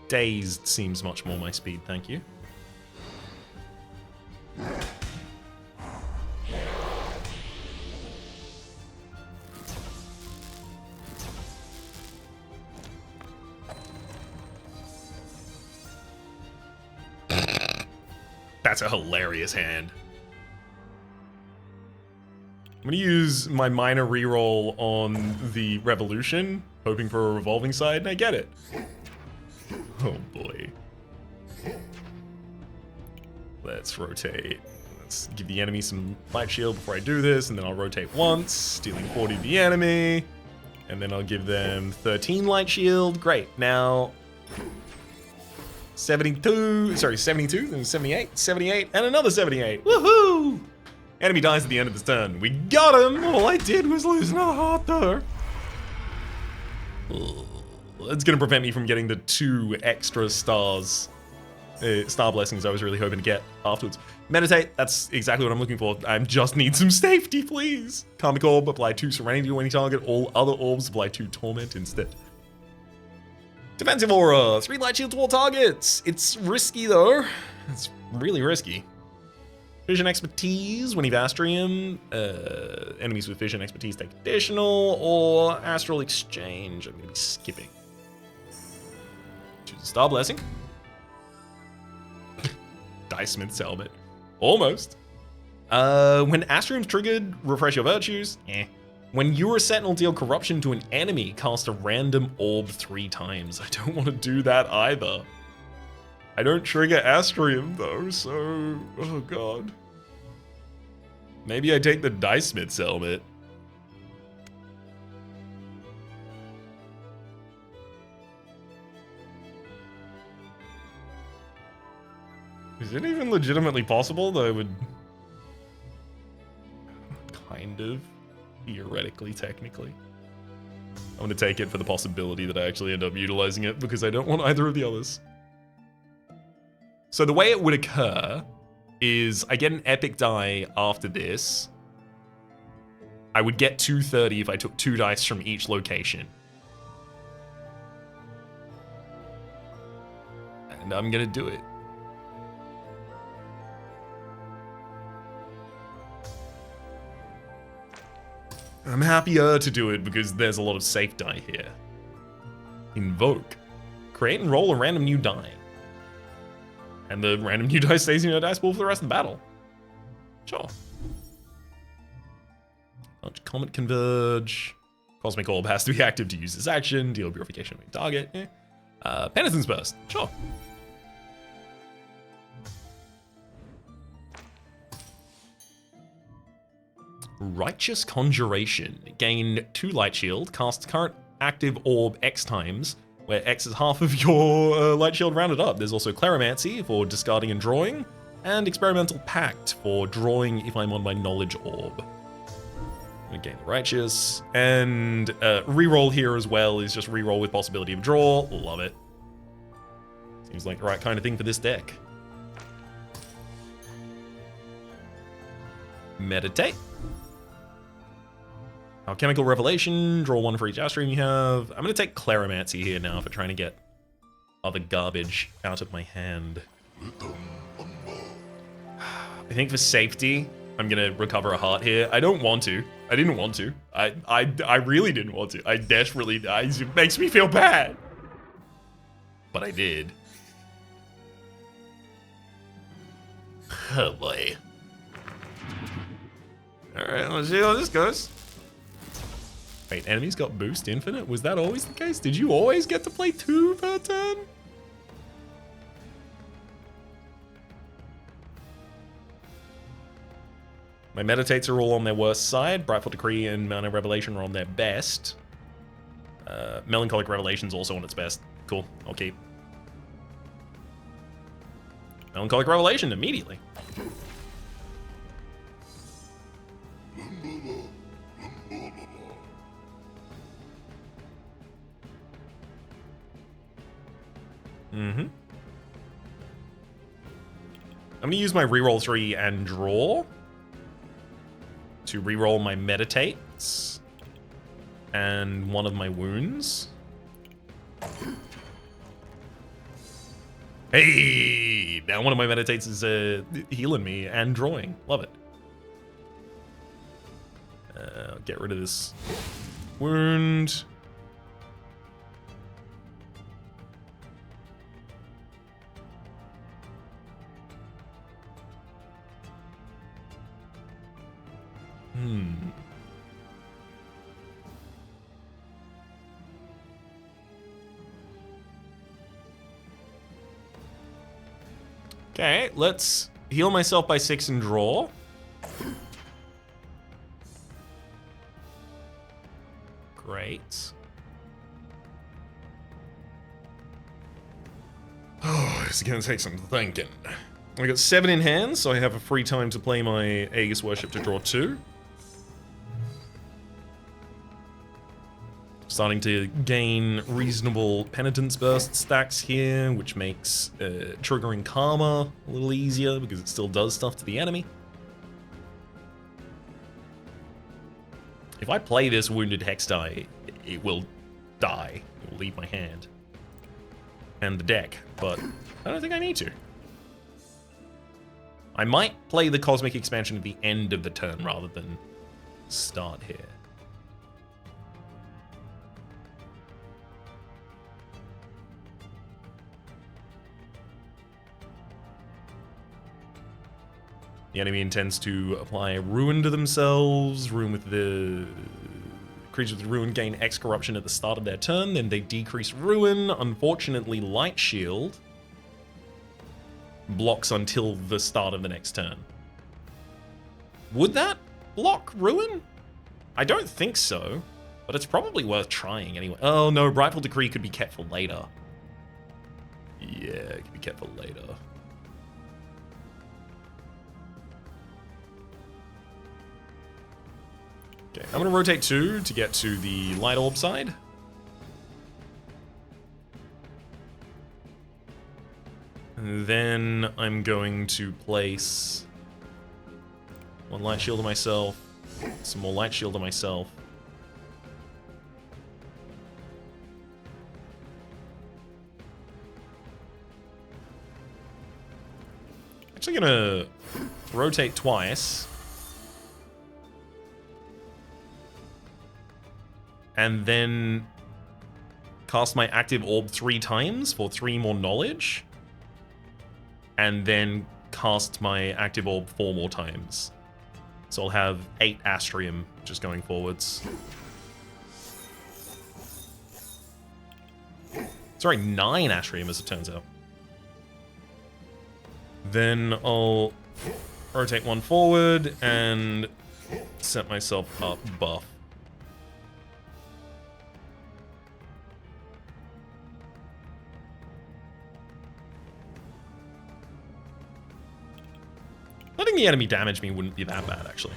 Dazed seems much more my speed, thank you. That's a hilarious hand. I'm gonna use my minor reroll on the Revolution, hoping for a revolving side, and I get it. Oh boy. Let's rotate. Let's give the enemy some light shield before I do this, and then I'll rotate once, dealing 40 to the enemy. And then I'll give them 13 light shield. Great. Now 72, then 78, 78, and another 78. Woohoo! Enemy dies at the end of his turn. We got him! All I did was lose another heart there. It's gonna prevent me from getting the 2 extra stars, star blessings I was really hoping to get afterwards. Meditate, that's exactly what I'm looking for. I just need some safety, please. Karmic Orb, apply 2 Serenity to any target. All other orbs apply 2 Torment instead. Defensive Aura, 3 light shield to all targets. It's risky though. It's really risky. Vision Expertise, when Evastrium, enemies with Vision Expertise take additional, or Astral Exchange. I'm gonna be skipping. Choose a Star Blessing. Dicemith's Helmet. Almost. When Astrium's triggered, refresh your virtues. When you're a Sentinel, deal corruption to an enemy, cast a random orb 3 times. I don't want to do that either. I don't trigger Astrium though, so... oh god. Maybe I take the Dicemith's Helmet. Is it even legitimately possible that I would... kind of, theoretically, technically. I'm gonna take it for the possibility that I actually end up utilizing it because I don't want either of the others. So the way it would occur is I get an epic die after this. I would get 230 if I took 2 dice from each location. And I'm gonna do it. I'm happier to do it because there's a lot of safe die here. Invoke. Create and roll a random new die. And the random new die stays in your dice pool for the rest of the battle. Sure. Comet Converge. Cosmic Orb has to be active to use this action. Deal Purification on target. Penitence Burst. Sure. Righteous Conjuration. Gain 2 light shield. Cast current active orb X times, where X is half of your light shield rounded up. There's also Claromancy for discarding and drawing, and Experimental Pact for drawing if I'm on my knowledge orb. Gain the Righteous, and reroll here as well is just reroll with possibility of draw. Love it. Seems like the right kind of thing for this deck. Meditate. Alchemical Revelation, draw 1 for each Astrea you have. I'm gonna take Claromancy here now for trying to get other garbage out of my hand. I think for safety, I'm gonna recover a heart here. I don't want to. I didn't want to. I really didn't want to. I desperately, it makes me feel bad. But I did. Oh boy. Alright, let's see how this goes. Wait, enemies got boost infinite? Was that always the case? Did you always get to play 2 per turn? My Meditates are all on their worst side. Brightful Decree and Mana Revelation are on their best. Melancholic Revelation's also on its best. Cool, I'll keep. Melancholic Revelation immediately. I'm gonna use my reroll 3 and draw to reroll my meditates and one of my wounds. Hey! Now one of my meditates is healing me and drawing. Love it. Get rid of this wound. Okay, let's heal myself by 6 and draw. Great. Oh, it's gonna take some thinking. I got 7 in hand, so I have a free time to play my Aegis Worship to draw 2. Starting to gain reasonable penitence burst stacks here, which makes triggering karma a little easier because it still does stuff to the enemy. If I play this wounded hex die, it will die. It will leave my hand and the deck, but I don't think I need to. I might play the Cosmic Expansion at the end of the turn rather than start here. The enemy intends to apply Ruin to themselves. Ruin with the creatures with Ruin gain X corruption at the start of their turn, then they decrease Ruin. Unfortunately, Light Shield blocks until the start of the next turn. Would that block Ruin? I don't think so, but it's probably worth trying anyway. Oh no, Rightful Decree could be kept for later. Yeah, it could be kept for later. Okay, I'm gonna rotate 2 to get to the Light Orb side. And then I'm going to place 1 Light Shield on myself, some more Light Shield on myself. Actually gonna rotate twice. And then cast my active orb 3 times for 3 more knowledge. And then cast my active orb 4 more times. So I'll have 8 Astrium just going forwards. Sorry, 9 Astrium as it turns out. Then I'll rotate 1 forward and set myself up buff. Letting the enemy damage me wouldn't be that bad, actually.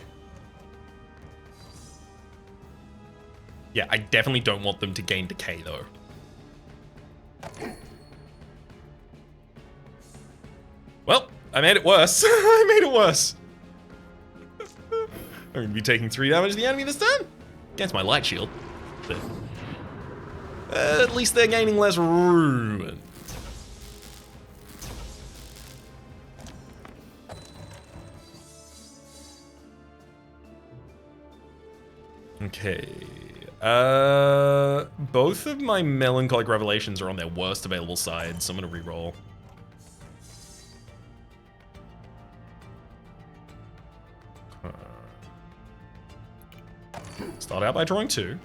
Yeah, I definitely don't want them to gain decay, though. Well, I made it worse. I made it worse. I'm going to be taking 3 damage to the enemy this turn. Against my Light Shield. But, at least they're gaining less ruin. Okay. Both of my Melancholic Revelations are on their worst available side, so I'm gonna reroll. Start out by drawing 2.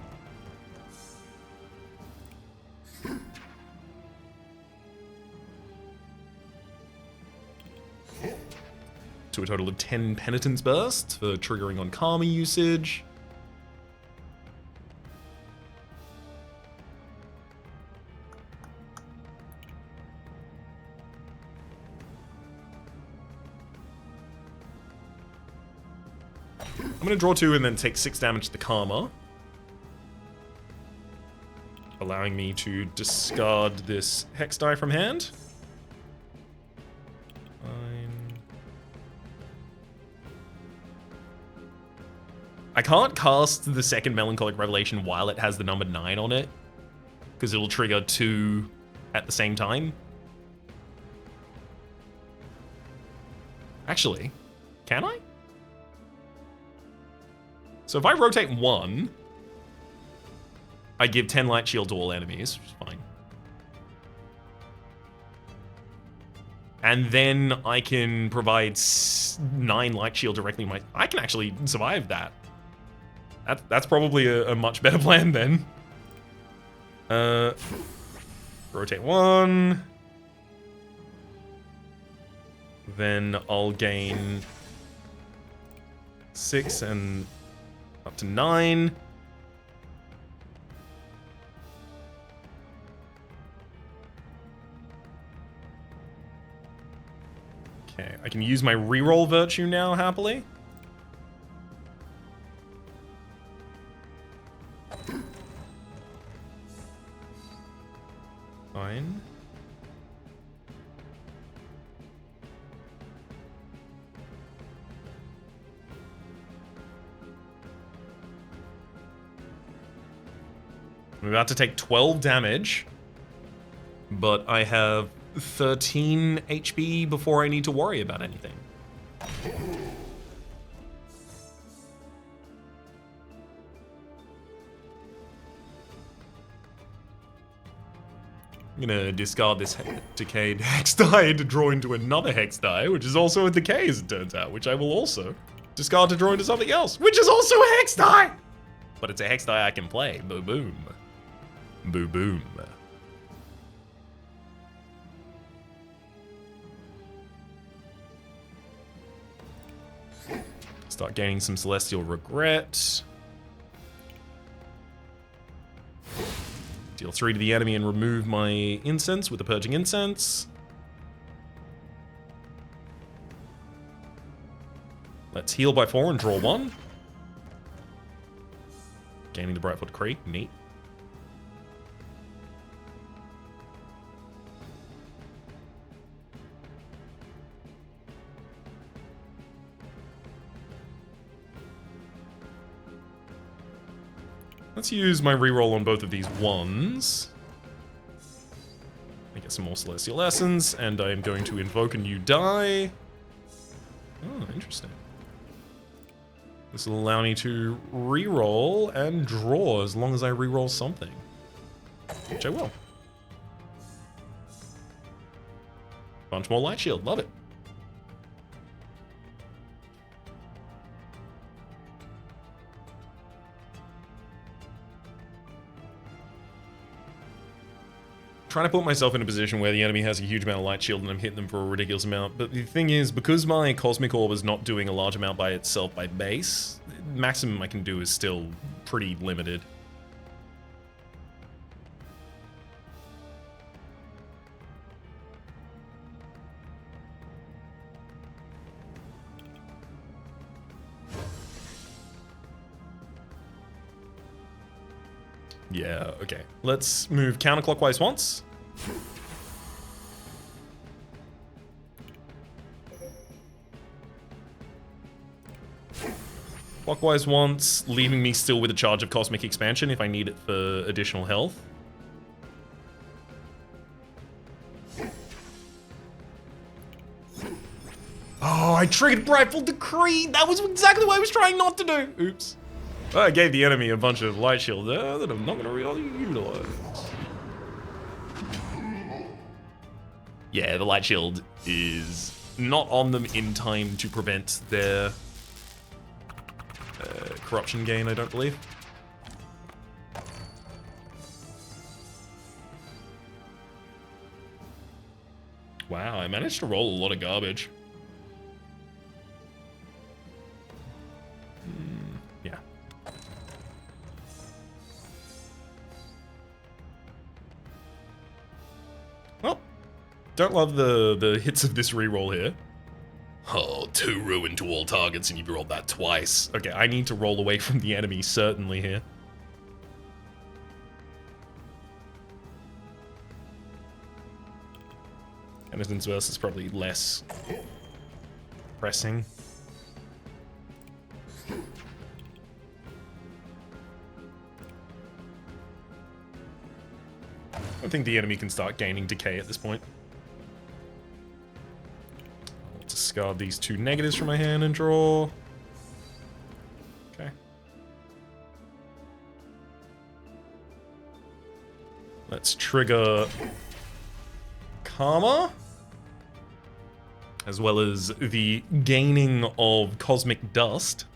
To a total of 10 Penitence Bursts for triggering on Karma usage. I'm going to draw 2 and then take 6 damage to the Karma. Allowing me to discard this Hex die from hand. Fine. I can't cast the second Melancholic Revelation while it has the number 9 on it, because it'll trigger 2 at the same time. Actually, can I? So if I rotate 1, I give 10 light shield to all enemies, which is fine. And then I can provide 9 light shield directly. I can actually survive that. That's probably a much better plan then. Rotate 1. Then I'll gain 6 and up to 9. Okay, I can use my reroll virtue now happily. Fine. I'm about to take 12 damage, but I have 13 HP before I need to worry about anything. I'm gonna discard this decayed hex die to draw into another hex die, which is also a decay as it turns out, which I will also discard to draw into something else, which is also a hex die! But it's a hex die I can play. Boom boom. Boom boom. Start gaining some Celestial Regret. Deal 3 to the enemy and remove my incense with the Purging Incense. Let's heal by 4 and draw 1. Gaining the Brightfoot Decree. Neat. Let's use my reroll on both of these ones. I get some more Celestial Essence, and I am going to invoke a new die. Oh, interesting. This will allow me to reroll and draw as long as I reroll something. Which I will. Bunch more Light Shield, love it. Trying to put myself in a position where the enemy has a huge amount of light shield and I'm hitting them for a ridiculous amount. But the thing is, because my Cosmic Orb is not doing a large amount by itself by base, the maximum I can do is still pretty limited. Yeah, okay. Let's move counterclockwise once. Clockwise once, leaving me still with a charge of Cosmic Expansion if I need it for additional health. Oh, I triggered Brightful Decree! That was exactly what I was trying not to do! Oops. Well, I gave the enemy a bunch of light shield there that I'm not going to really utilize. Yeah, the light shield is not on them in time to prevent their corruption gain, I don't believe. Wow, I managed to roll a lot of garbage. Yeah. Well, don't love the hits of this reroll here. Oh, 2 ruin to all targets and you've rolled that twice. Okay, I need to roll away from the enemy, certainly, here. Innocence Verse is probably less pressing. I think the enemy can start gaining decay at this point. I'll discard these 2 negatives from my hand and draw. Okay. Let's trigger Karma, as well as the gaining of Cosmic Dust.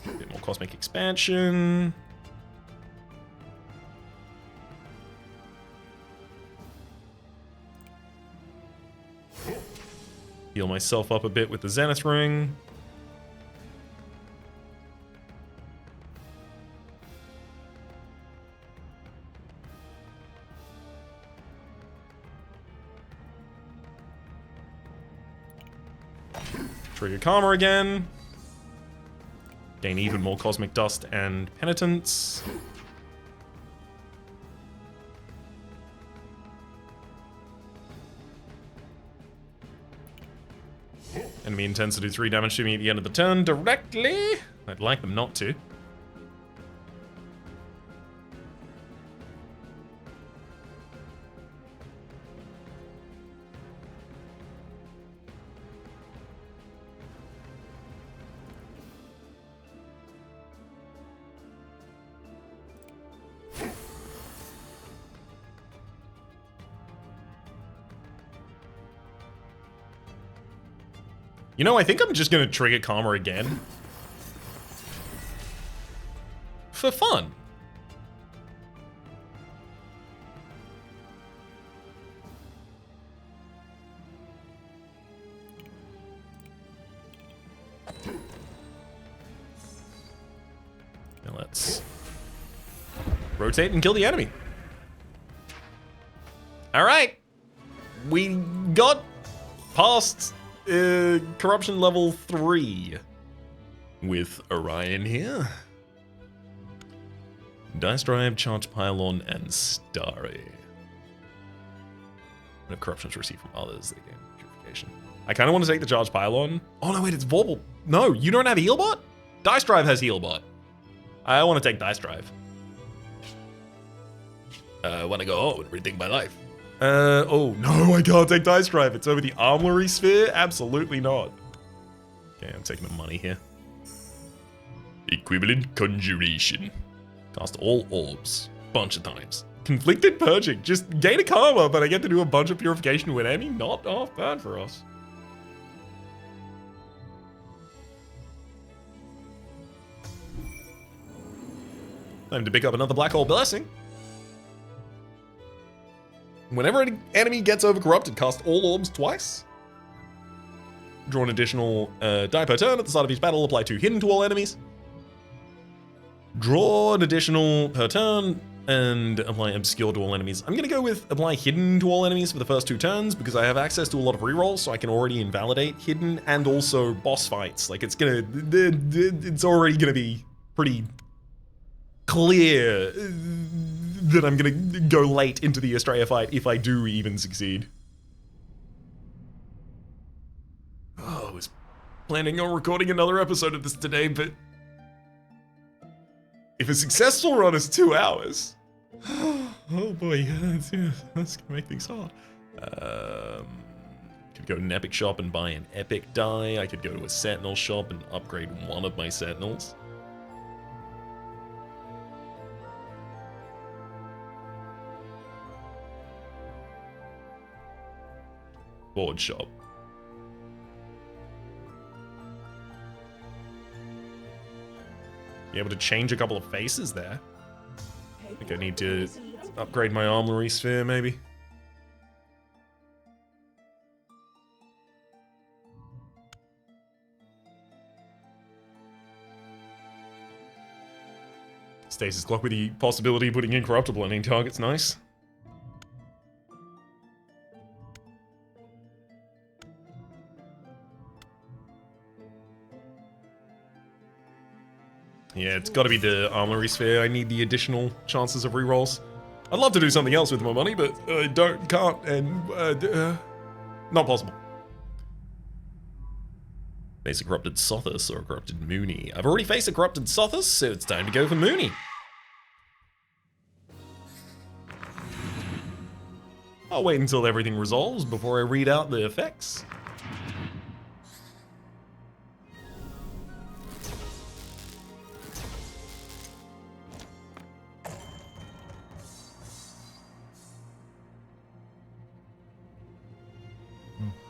A bit more Cosmic Expansion. Heal myself up a bit with the Zenith Ring. Trigger Karma again. Gain even more Cosmic Dust and Penitence. Enemy intends to do 3 damage to me at the end of the turn directly. I'd like them not to. You know, I think I'm just gonna trigger Karma again. For fun. Now let's rotate and kill the enemy. Alright. We got past corruption level 3 with Orion here. Dice Drive, Charge Pylon, and Starry. When corruptions received from others, they gain purification. I kind of want to take the Charge Pylon. Oh no, wait, it's Vorpal. No, you don't have Healbot? Dice Drive has Healbot. I want to take Dice Drive. I want to go home and rethink my life. Oh, no, I can't take Dice Drive. It's over the Armory Sphere? Absolutely not. Okay, I'm taking the money here. Equivalent Conjuration. Cast all orbs. Bunch of times. Conflicted Purging. Just gain a Karma, but I get to do a bunch of Purification with enemy. Not half bad for us. Time to pick up another Black Hole Blessing. Whenever an enemy gets overcorrupted, cast all orbs twice. Draw an additional die per turn at the start of each battle. Apply 2 hidden to all enemies. Draw an additional per turn and apply obscure to all enemies. I'm going to go with apply hidden to all enemies for the first 2 turns because I have access to a lot of rerolls, so I can already invalidate hidden and also boss fights. Like it's already going to be pretty clear that I'm gonna go late into the Astrea fight if I do even succeed. Oh, I was planning on recording another episode of this today, but if a successful run is 2 hours, oh boy, that's gonna make things hard. Could go to an epic shop and buy an epic die. I could go to a sentinel shop and upgrade one of my sentinels. Board shop. Be able to change a couple of faces there. I think I need to upgrade my Armory Sphere, maybe. Stasis Clock with the possibility of putting incorruptible on any target's nice. Yeah, it's got to be the Armory Sphere. I need the additional chances of rerolls. I'd love to do something else with my money, but I can't, and not possible. Face a corrupted Sothis or a corrupted Mooney. I've already faced a corrupted Sothis, so it's time to go for Mooney. I'll wait until everything resolves before I read out the effects.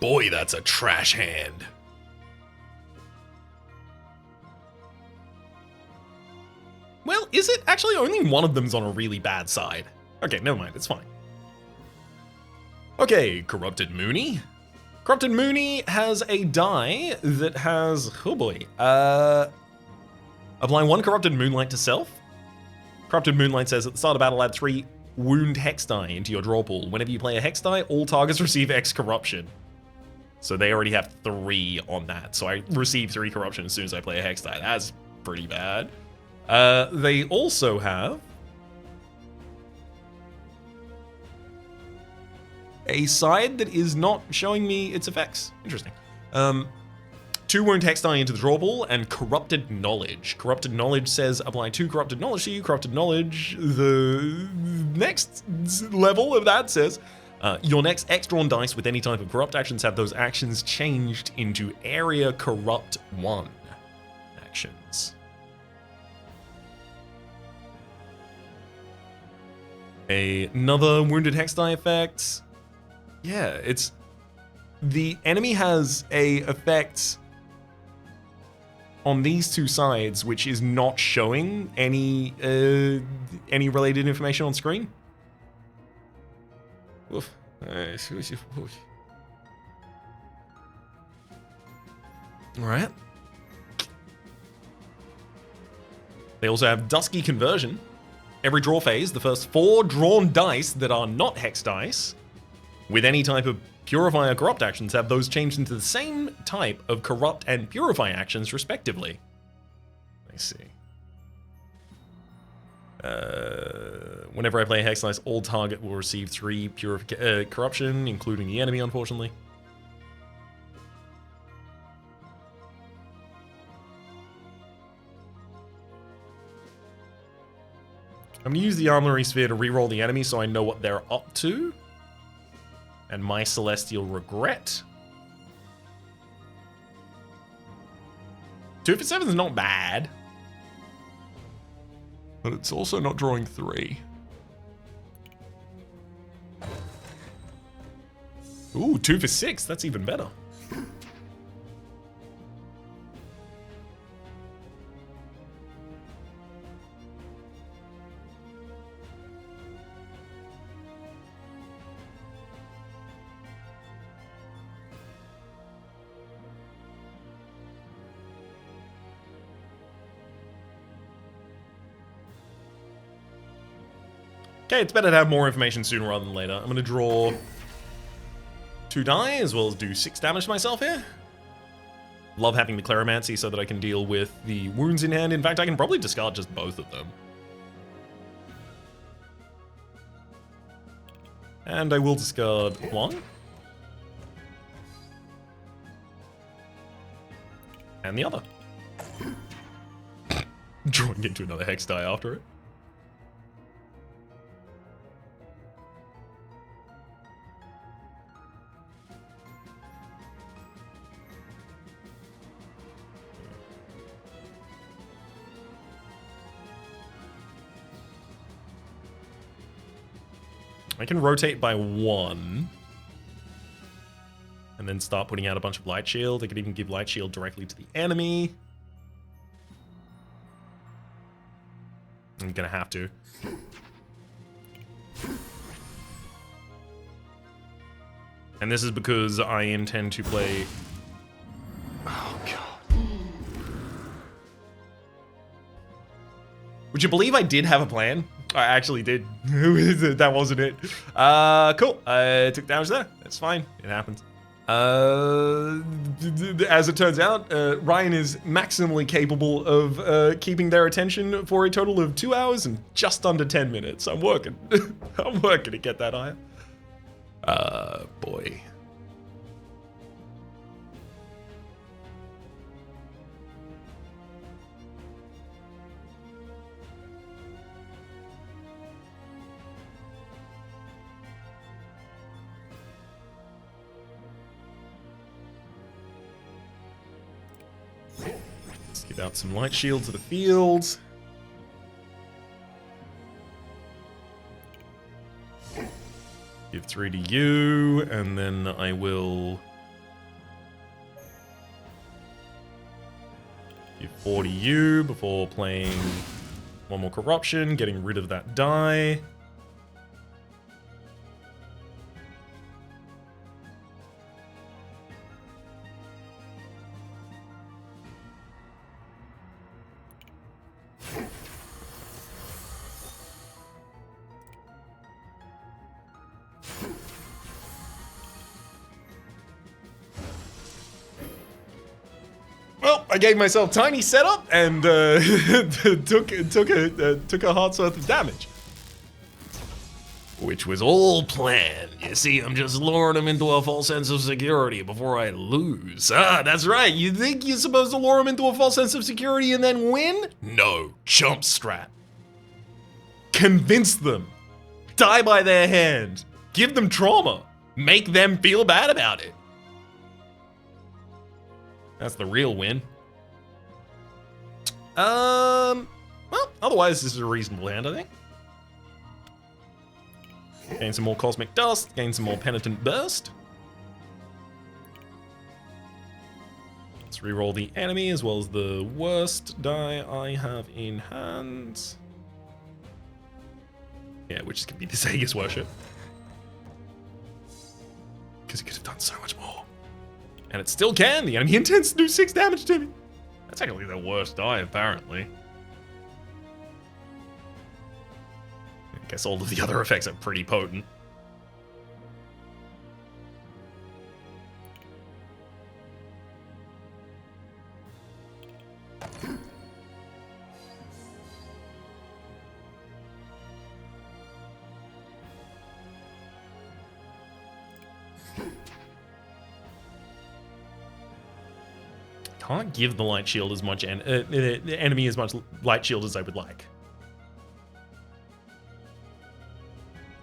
Boy, that's a trash hand. Well, is it? Actually, only one of them's on a really bad side. Okay, never mind, it's fine. Okay, Corrupted Mooney. Corrupted Mooney has a die that has, oh boy, apply 1 Corrupted Moonlight to self. Corrupted Moonlight says at the start of battle add 3 wound hex die into your draw pool. Whenever you play a hex die, all targets receive X corruption. So they already have 3 on that. So I receive 3 corruption as soon as I play a hex die. That's pretty bad. They also have a side that is not showing me its effects. Interesting. 2 wound hex die into the draw pool and Corrupted Knowledge. Corrupted Knowledge says apply 2 Corrupted Knowledge to you. Corrupted Knowledge, the next level of that says your next X drawn dice with any type of corrupt actions have those actions changed into Area Corrupt 1 actions. Another wounded hex die effect. Yeah, it's the enemy has a effect on these 2 sides, which is not showing any related information on screen. Oof. All right. They also have Dusky Conversion. Every draw phase, the first 4 drawn dice that are not hex dice with any type of purify or corrupt actions have those changed into the same type of corrupt and purify actions respectively. I see. Whenever I play a hex dice, all target will receive 3 corruption, including the enemy, unfortunately. I'm gonna use the Armory Sphere to reroll the enemy so I know what they're up to. And my Celestial Regret. 2 for 7 is not bad. But it's also not drawing 3. Ooh, 2 for 6, that's even better. Okay, it's better to have more information sooner rather than later. I'm going to draw 2 die, as well as do 6 damage to myself here. Love having the Cleromancy so that I can deal with the wounds in hand. In fact, I can probably discard just both of them. And I will discard 1. And the other. Drawing into another hex die after it. I can rotate by 1. And then start putting out a bunch of Light Shield. I could even give Light Shield directly to the enemy. I'm gonna have to. And this is because I intend to play... Oh, God. Would you believe I did have a plan? I actually did. That wasn't it. Cool. I took damage there. That's fine. It happens. As it turns out, Ryan is maximally capable of keeping their attention for a total of 2 hours and just under 10 minutes. I'm working. I'm working to get that higher. Boy. Let's give out some light shield to the field. Give 3 to you, and then I will give 4 to you before playing 1 more corruption, getting rid of that die. Well, I gave myself tiny setup and took a heart's worth of damage, which was all planned. You see, I'm just luring him into a false sense of security before I lose. Ah, that's right. You think you're supposed to lure him into a false sense of security and then win? No, chump strat. Convince them. Die by their hand. Give them trauma. Make them feel bad about it. That's the real win. Well, otherwise this is a reasonable hand, I think. Gain some more Cosmic Dust, gain some more Penitent Burst. Let's reroll the enemy as well as the worst die I have in hand. Yeah, which is going to be the Sage's Worship. Because it could have done so much more. And it still can. The enemy intends to do 6 damage to me. That's actually the worst die, apparently. I guess all of the other effects are pretty potent. Can't give the light shield as much enemy as much light shield as I would like.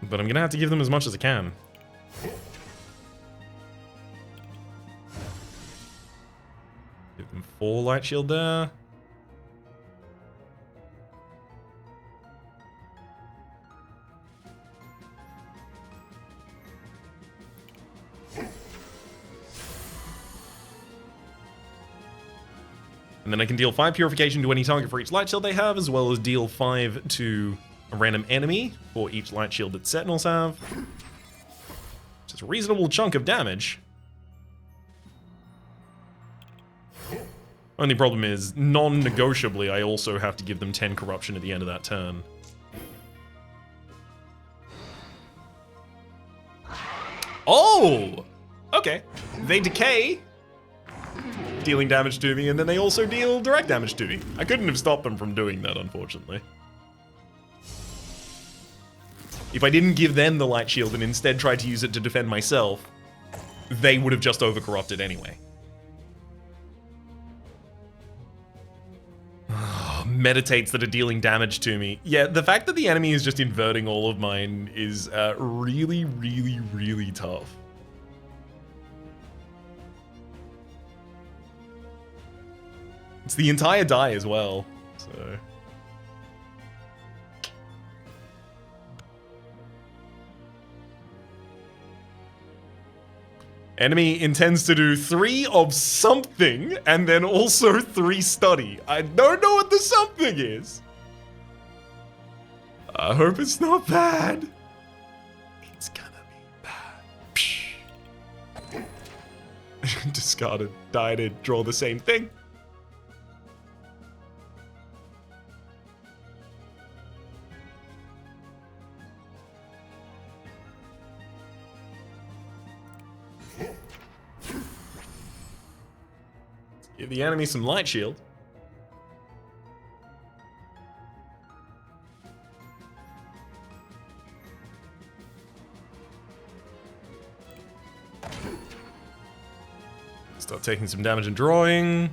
But I'm gonna have to give them as much as I can. Give them 4 light shield there. And then I can deal 5 purification to any target for each light shield they have, as well as deal 5 to a random enemy for each light shield that Sentinels have. Which is a reasonable chunk of damage. Only problem is, non-negotiably, I also have to give them 10 corruption at the end of that turn. Oh! Okay. They decay, dealing damage to me, and then they also deal direct damage to me. I couldn't have stopped them from doing that, unfortunately. If I didn't give them the light shield and instead tried to use it to defend myself, they would have just over-corrupted anyway. Meditates that are dealing damage to me. Yeah, the fact that the enemy is just inverting all of mine is really, really, really tough. It's the entire die as well, so... Enemy intends to do 3 of something, and then also 3 study. I don't know what the something is. I hope it's not bad. It's gonna be bad. Discarded, die to draw the same thing. Give the enemy some light shield. Start taking some damage and drawing.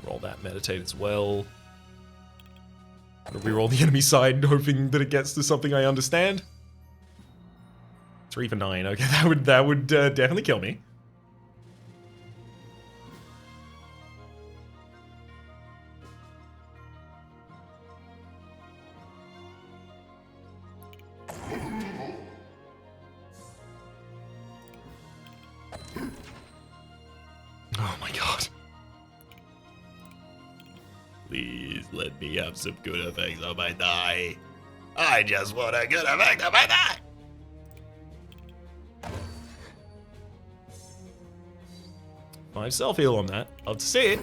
Reroll that meditate as well. Reroll the enemy side, hoping that it gets to something I understand. 3 for 9. Okay, that would definitely kill me. Oh my god. Please let me have some good effects on my die. I just want a good effect on my die. 5 self-heal on that. Love to see it.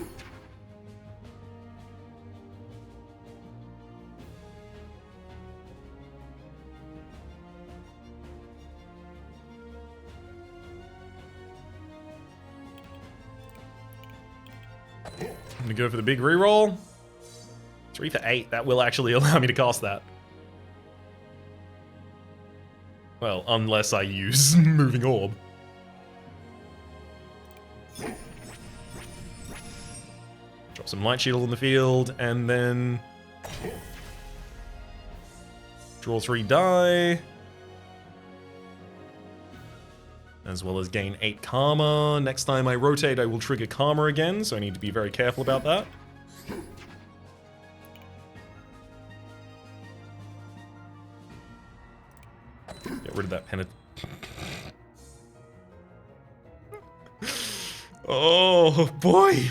I'm gonna go for the big reroll. 3 for 8. That will actually allow me to cast that. Well, unless I use Moving Orb. Drop some Light Shield on the field, and then draw 3 die. As well as gain 8 Karma. Next time I rotate, I will trigger Karma again, so I need to be very careful about that. Get rid of that penitent. Oh, boy!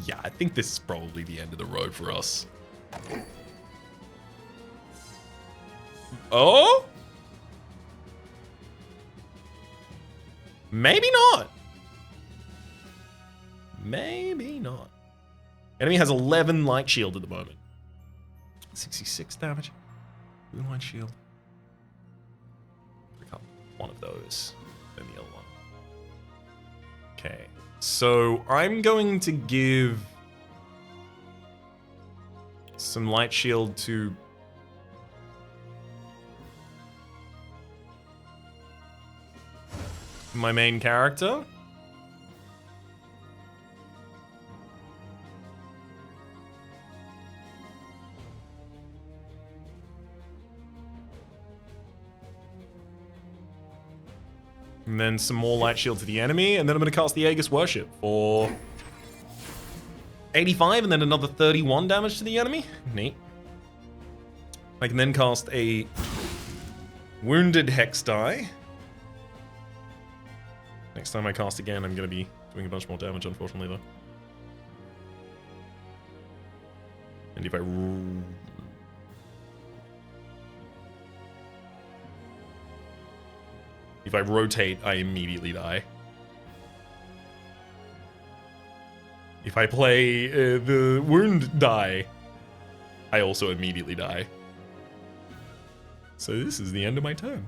Yeah, I think this is probably the end of the road for us. Oh? Maybe not. Maybe not. Enemy has 11 light shield at the moment. 66 damage. Blue light shield. Pick up one of those, then the other one. Okay, so I'm going to give some light shield to my main character. And then some more light shield to the enemy, and then I'm going to cast the Aegis Worship for 85, and then another 31 damage to the enemy. Neat. I can then cast a Wounded Hex die. Next time I cast again, I'm going to be doing a bunch more damage, unfortunately, though. And if I rotate, I immediately die. If I play the wound die, I also immediately die. So this is the end of my turn.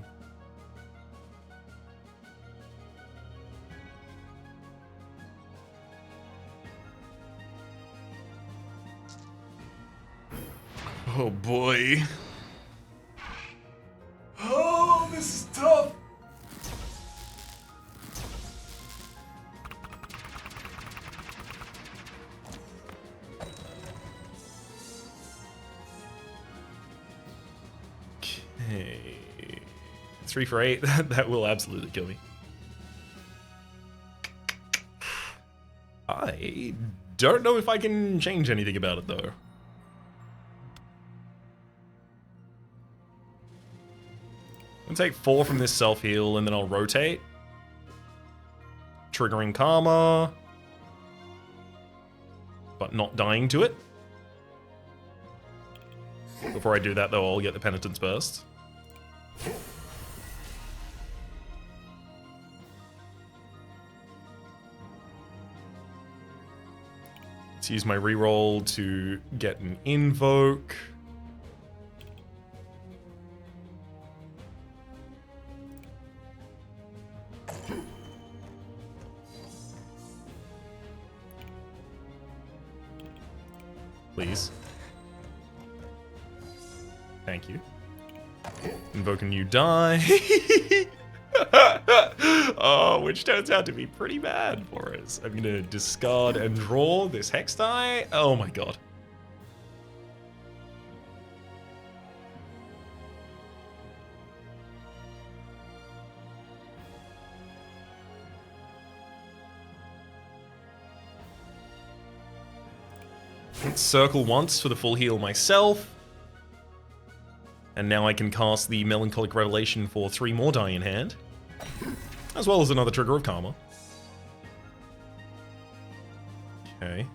Oh boy. Oh, this is tough. Okay. 3 for 8. That will absolutely kill me. I don't know if I can change anything about it, though. I'll take 4 from this self-heal, and then I'll rotate. Triggering Karma. But not dying to it. Before I do that, though, I'll get the Penitence Burst. Let's use my reroll to get an Invoke. Please. Thank you. Invoke a new die. Oh, which turns out to be pretty bad for us. I'm gonna discard and draw this Hex die. Oh my god. Let's circle once for the full heal myself. And now I can cast the Melancholic Revelation for 3 more die in hand. As well as another trigger of Karma. Okay.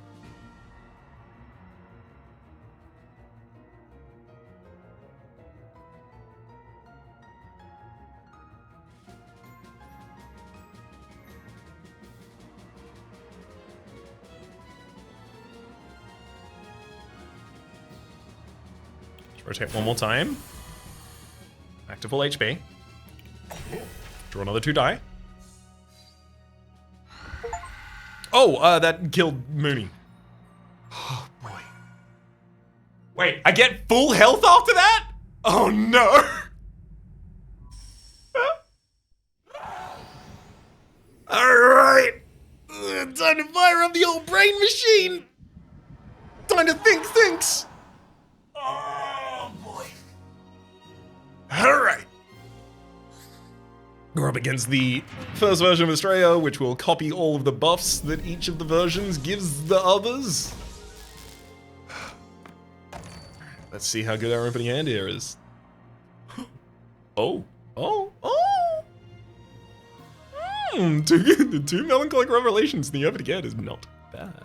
Rotate one more time. Back to full HP. Draw another 2 die. Oh, that killed Mooney. Oh, boy. Wait, I get full health after that? Oh, no. Alright. Time to fire up the old brain machine. Time to think thinks. Oh, boy. Alright. We're up against the first version of Astrea, which will copy all of the buffs that each of the versions gives the others. Let's see how good our opening hand here is. Oh. Two melancholic revelations in the opening hand is not bad.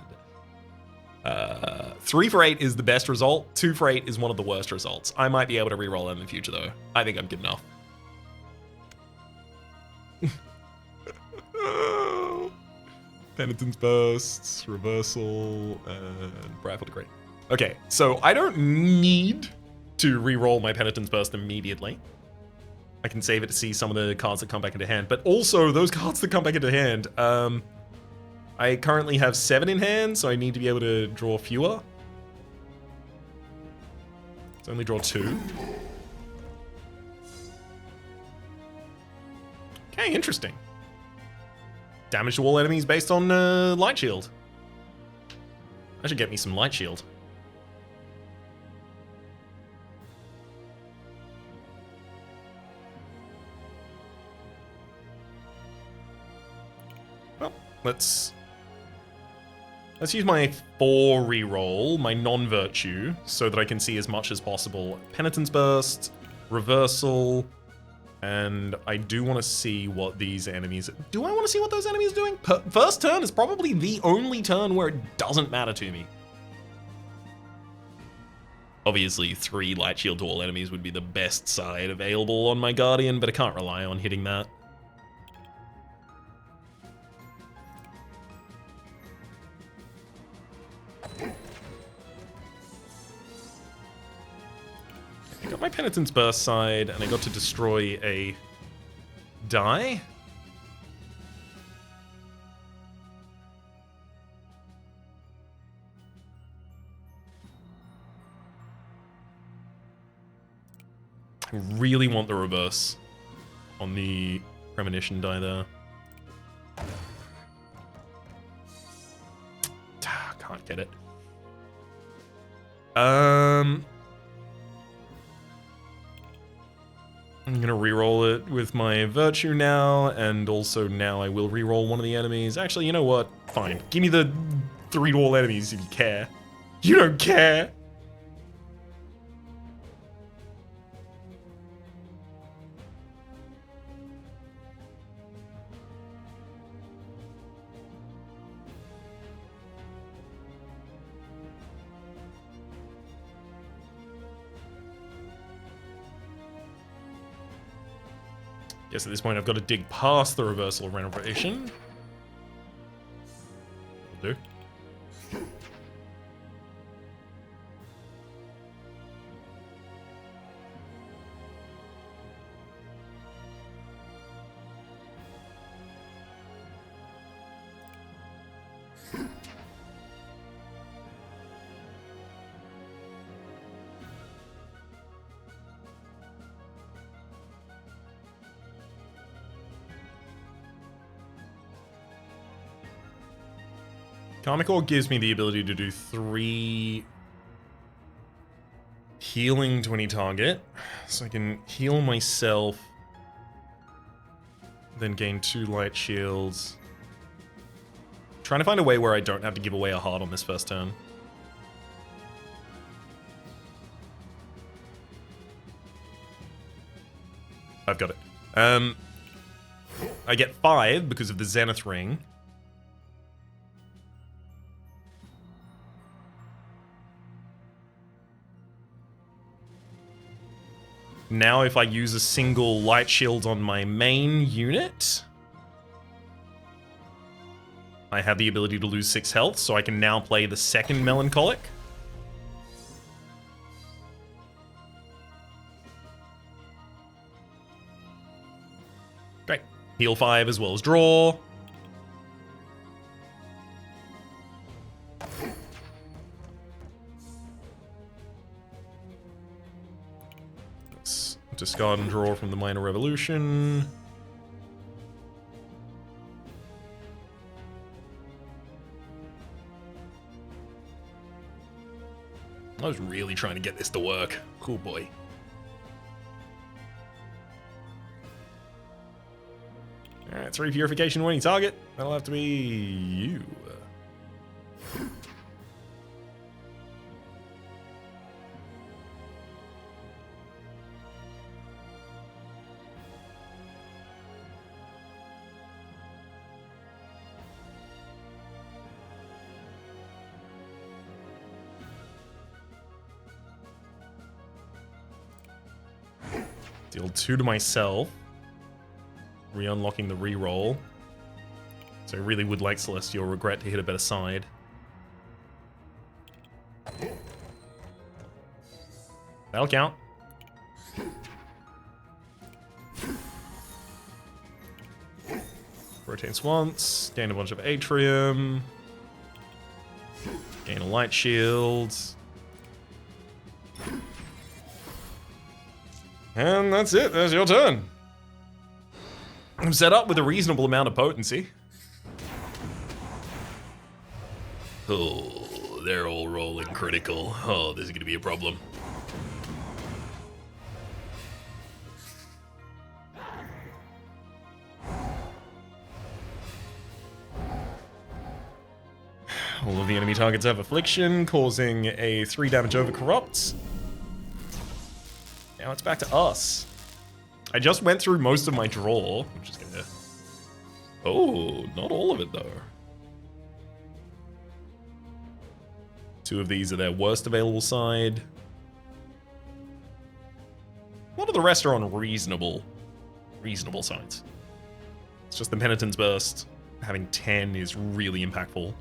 3 for 8 is the best result. 2 for 8 is one of the worst results. I might be able to reroll that in the future, though. I think I'm good enough. Penitence Bursts, Reversal, and Rifle Decree. Okay, so I don't need to reroll my Penitence Burst immediately. I can save it to see some of the cards that come back into hand, but also those cards that come back into hand, I currently have 7 in hand, so I need to be able to draw fewer. So only draw 2. Okay, interesting. Damage to all enemies based on Light Shield. I should get me some Light Shield. Well, let's use my 4 reroll, my non-virtue, so that I can see as much as possible. Penitence Burst, Reversal, and I do want to see what these enemies... Do I want to see what those enemies are doing? First turn is probably the only turn where it doesn't matter to me. Obviously, 3 Light Shield to all enemies would be the best side available on my Guardian, but I can't rely on hitting that. I got my Penitence Burst side, and I got to destroy a die. I really want the reverse on the Premonition die there. Can't get it. I'm gonna reroll it with my Virtue now, and also now I will reroll one of the enemies. Actually, you know what? Fine. Give me the 3 to all enemies if you care. You don't care! Guess at this point I've got to dig past the reversal renovation. Will do. Karmic Ore gives me the ability to do 3 healing to any target. So I can heal myself, then gain 2 light shields. Trying to find a way where I don't have to give away a heart on this first turn. I've got it. I get 5 because of the Zenith Ring. Now if I use a single light shield on my main unit, I have the ability to lose 6 health, so I can now play the second Melancholic. Great. Heal 5 as well as draw. Let's discard and draw from the Minor Revolution. I was really trying to get this to work. Cool boy. Alright, 3 purification winning target. That'll have to be you. Deal 2 to myself. Re-unlocking the reroll. So I really would like Celestial Regret to hit a better side. That'll count. Rotates once. Gain a bunch of Atrium. Gain a Light Shield. And that's it. There's your turn. I'm set up with a reasonable amount of potency. Oh, they're all rolling critical. Oh, this is going to be a problem. All of the enemy targets have Affliction, causing a 3 damage over Corrupt. Now it's back to us. I just went through most of my draw, which is gonna... Oh, not all of it though. 2 of these are their worst available side. A lot of the rest are on reasonable sides. It's just the Penitence Burst. Having 10 is really impactful.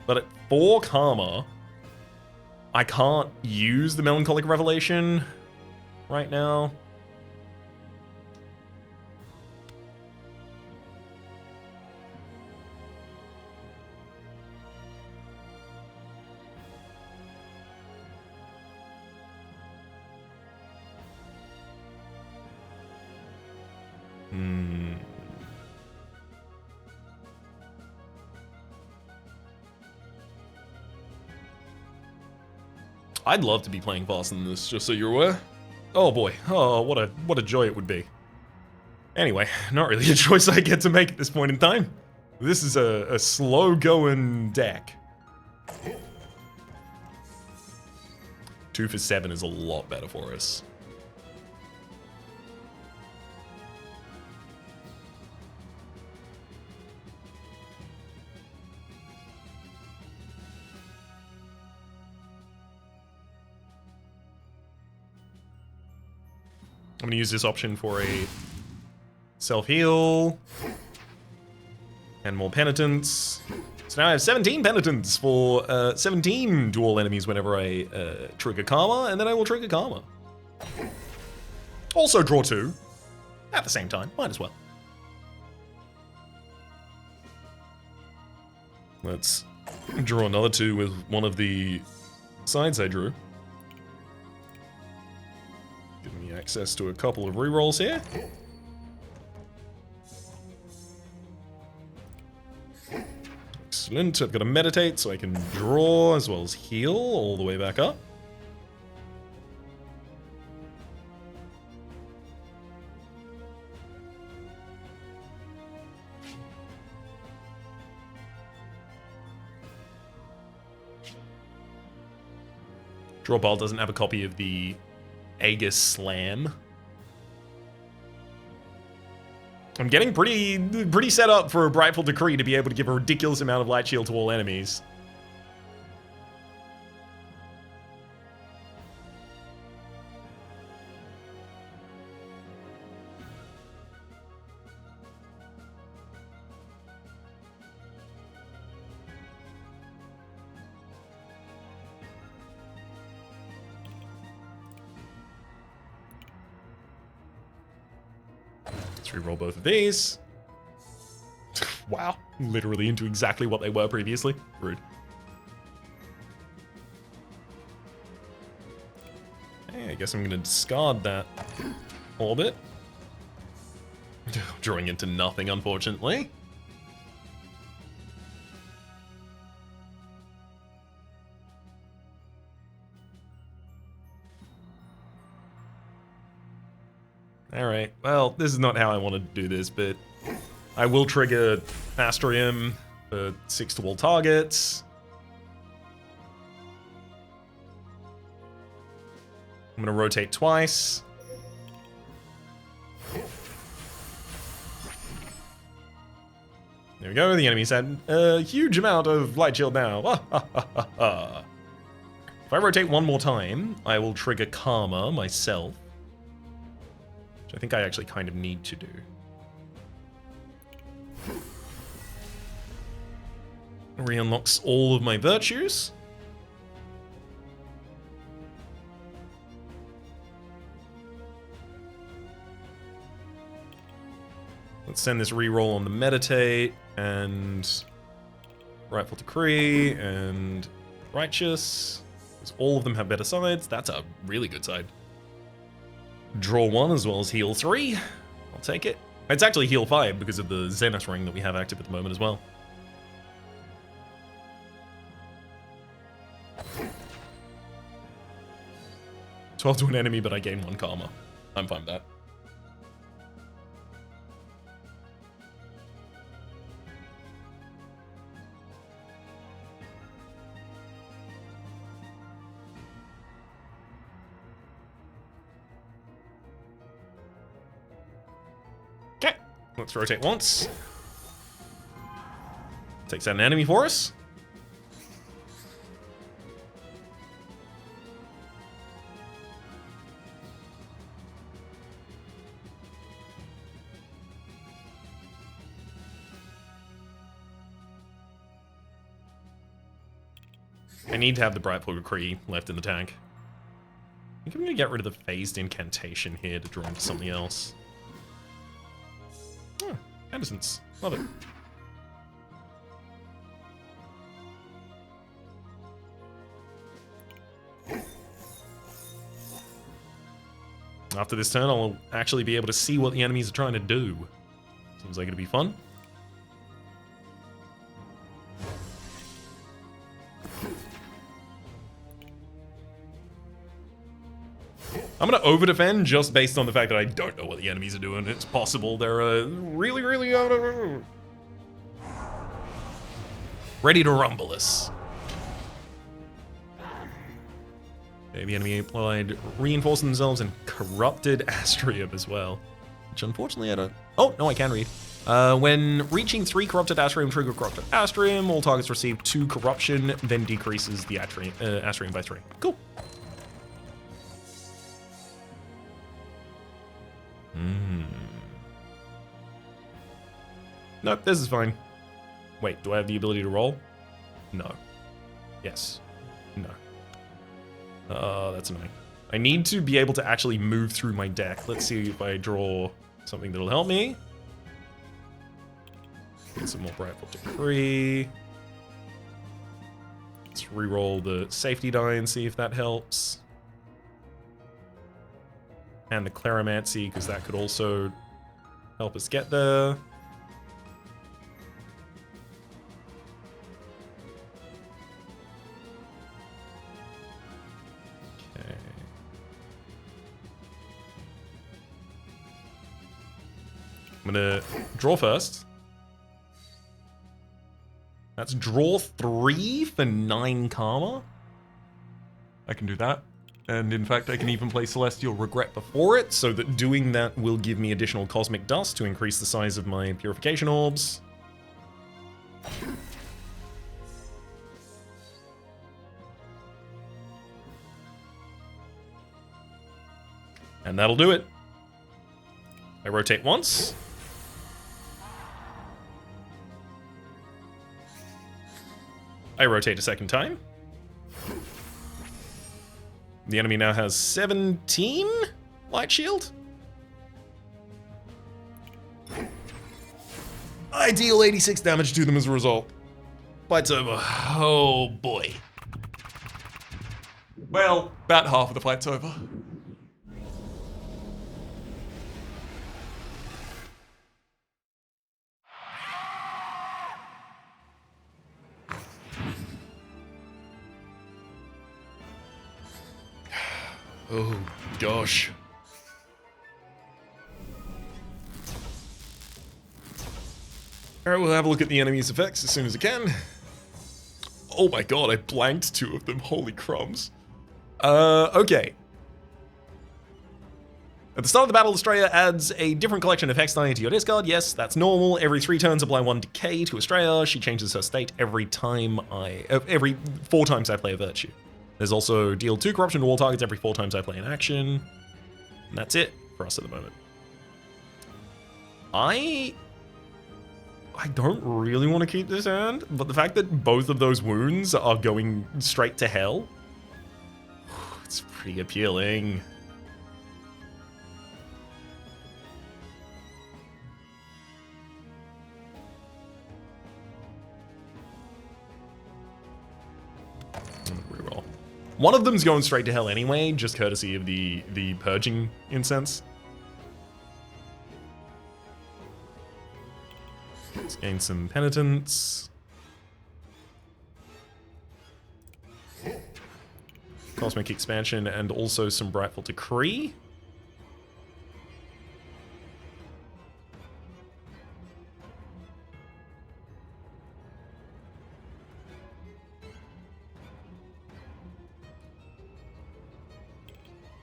But at 4 Karma, I can't use the Melancholic Revelation right now. I'd love to be playing faster than this, just so you're aware. Oh boy, oh, what a joy it would be. Anyway, not really a choice I get to make at this point in time. This is a slow-going deck. 2 for 7 is a lot better for us. I'm going to use this option for a self-heal and more penitence. So now I have 17 penitence for 17 dual enemies whenever I trigger Karma, and then I will trigger Karma. Also draw 2 at the same time. Might as well. Let's draw another 2 with one of the sides I drew. Giving me access to a couple of rerolls here. Excellent. I've got to meditate so I can draw as well as heal all the way back up. Draw pile doesn't have a copy of the Aegis Slam. I'm getting pretty set up for a Brightful Decree to be able to give a ridiculous amount of light shield to all enemies. Let's reroll both of these. Wow, literally into exactly what they were previously. Rude. Hey, I guess I'm gonna discard that orbit. Drawing into nothing, unfortunately. Alright, well, this is not how I wanted to do this, but I will trigger Astrea for 6 to all targets. I'm gonna rotate twice. There we go, the enemy's had a huge amount of light shield now. If I rotate one more time, I will trigger Karma myself. Which I think I actually kind of need to do. Re-unlocks all of my virtues. Let's send this reroll on the Meditate, and Rightful Decree, and Righteous. Because all of them have better sides. That's a really good side. Draw 1 as well as heal 3. I'll take it. It's actually heal 5 because of the Zenith ring that we have active at the moment as well. $12 to an enemy, but I gain 1 karma. I'm fine with that. Okay, let's rotate once. Takes out an enemy for us. I need to have the Brightful Decree left in the tank. I think I'm going to get rid of the phased incantation here to draw into something else. Oh, Anderson's. Love it. After this turn, I'll actually be able to see what the enemies are trying to do. Seems like it'll be fun. I'm going to over-defend just based on the fact that I don't know what the enemies are doing. It's possible they're really ready to rumble us. Okay, the enemy applied reinforced themselves and corrupted Astrea as well. Which unfortunately I don't... Oh, no, I can read. When reaching 3 corrupted Astrea, trigger corrupted Astrea, all targets receive 2 corruption, then decreases the Astrea by 3. Cool. Nope, this is fine. Wait, do I have the ability to roll? No. Yes. No. That's annoying. I need to be able to actually move through my deck. Let's see if I draw something that'll help me. Get some more Brightful Decree. Let's reroll the safety die and see if that helps. And the Claromancy, because that could also help us get there. Okay. I'm gonna draw first. That's draw 3 for 9 karma. I can do that. And in fact, I can even play Celestial Regret before it, so that doing that will give me additional Cosmic Dust to increase the size of my Purification Orbs. And that'll do it. I rotate once. I rotate a second time. The enemy now has 17 light shield. I deal 86 damage to them as a result. Fight's over. Oh boy. Well, about half of the fight's over. Oh gosh. Alright, we'll have a look at the enemy's effects as soon as I can. Oh my god, I blanked 2 of them. Holy crumbs. Okay. At the start of the battle, Astrea adds a different collection of hex die into your discard. Yes, that's normal. Every 3 turns, apply 1 decay to Astrea. She changes her state every 4 times I play a virtue. There's also deal 2 corruption to all targets every 4 times I play an action. And that's it for us at the moment. I don't really want to keep this hand, but the fact that both of those wounds are going straight to hell, it's pretty appealing. Reroll. One of them's going straight to hell anyway, just courtesy of the purging incense. Let's gain some penitence. Cosmic expansion and also some Brightful Decree.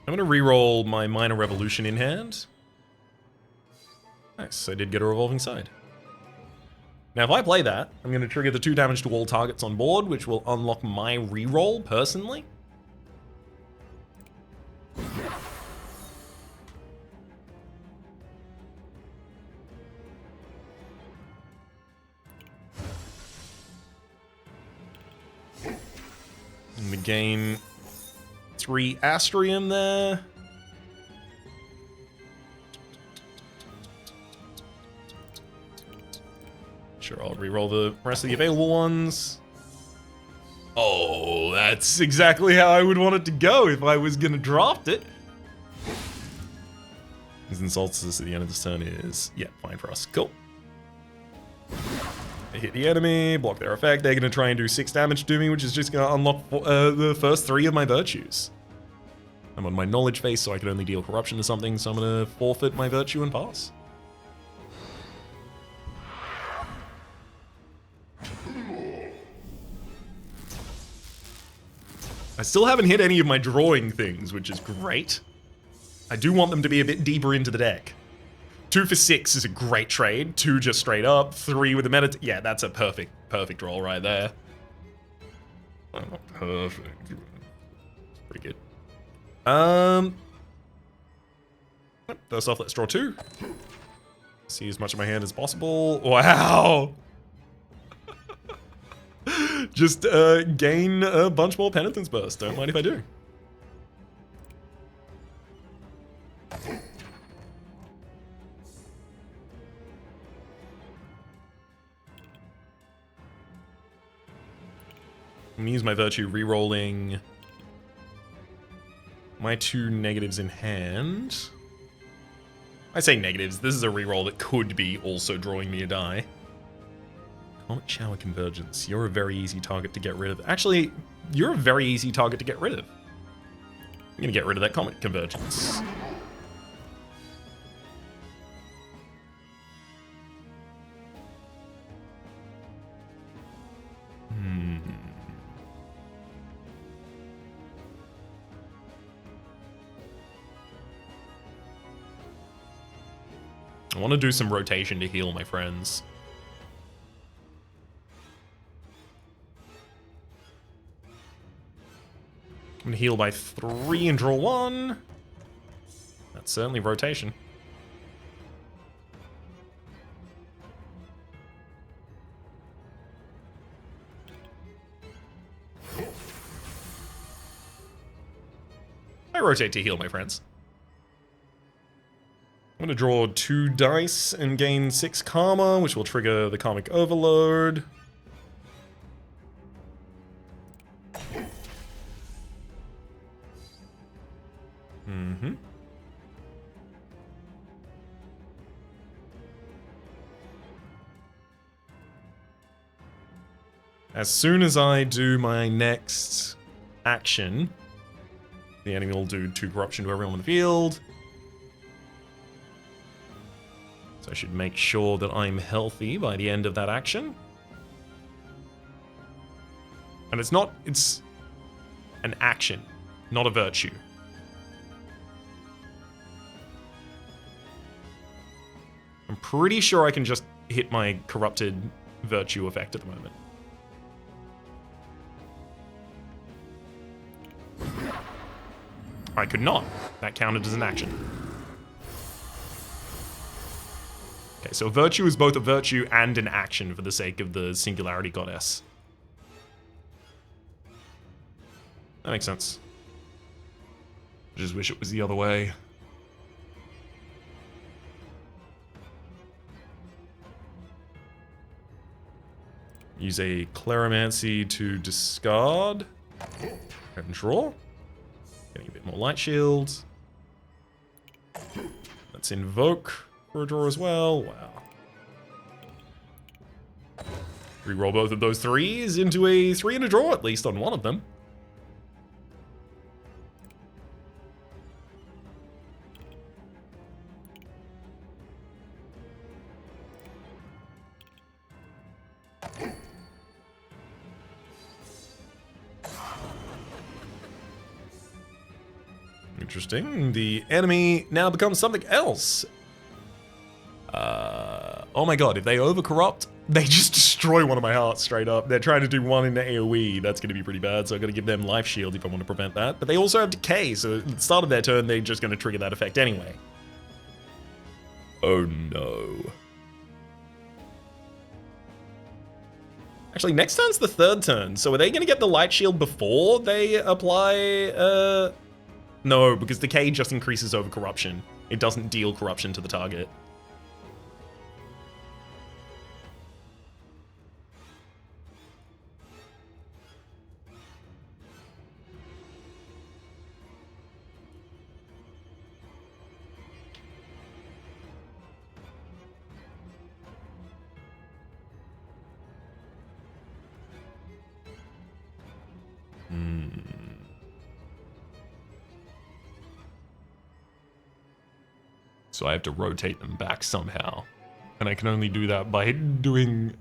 I'm going to reroll my Minor Revolution in hand. Nice, I did get a Revolving Side. Now, if I play that, I'm going to trigger the 2 damage to all targets on board, which will unlock my reroll, personally. And we gain 3 Astrium there. Sure, I'll reroll the rest of the available ones. Oh, that's exactly how I would want it to go if I was gonna draft it. Instant Solstice at the end of this turn is, yeah, fine for us. Cool. I hit the enemy, block their effect. They're gonna try and do 6 damage to me, which is just gonna unlock the first 3 of my virtues. I'm on my knowledge phase, so I can only deal corruption to something, so I'm gonna forfeit my virtue and pass. I still haven't hit any of my drawing things, which is great. I do want them to be a bit deeper into the deck. 2 for 6 is a great trade. 2 just straight up. 3 with the yeah, that's a perfect roll right there. Oh, not perfect. Pretty good. First off, let's draw 2. See as much of my hand as possible. Wow! Just gain a bunch more Penitence Burst. Don't mind if I do. I'm gonna use my virtue re-rolling my 2 negatives in hand. I say negatives, this is a re-roll that could be also drawing me a die. Comet Shower Convergence. You're a very easy target to get rid of. Actually, you're a very easy target to get rid of. I'm gonna get rid of that Comet Convergence. I want to do some rotation to heal my friends. I'm going to heal by 3 and draw 1. That's certainly rotation. I rotate to heal my friends. I'm going to draw 2 dice and gain 6 karma, which will trigger the karmic overload. As soon as I do my next action, the enemy will do 2 corruption to everyone on the field. So I should make sure that I'm healthy by the end of that action. And it's an action, not a virtue. I'm pretty sure I can just hit my corrupted virtue effect at the moment. I could not. That counted as an action. Okay, so virtue is both a virtue and an action for the sake of the Singularity Goddess. That makes sense. I just wish it was the other way. Use a Cleromancy to discard and draw. Getting a bit more light shields. Let's invoke for a draw as well. Wow. Reroll both of those 3s into a 3 and a draw, at least on one of them. Interesting. The enemy now becomes something else. Oh my god, if they overcorrupt, they just destroy one of my hearts straight up. They're trying to do 1 in the AoE. That's going to be pretty bad, so I've got to give them life shield if I want to prevent that. But they also have decay, so at the start of their turn, they're just going to trigger that effect anyway. Oh no. Actually, next turn's the 3rd turn, so are they going to get the light shield before they apply, No, because decay just increases over corruption. It doesn't deal corruption to the target. So I have to rotate them back somehow. And I can only do that by doing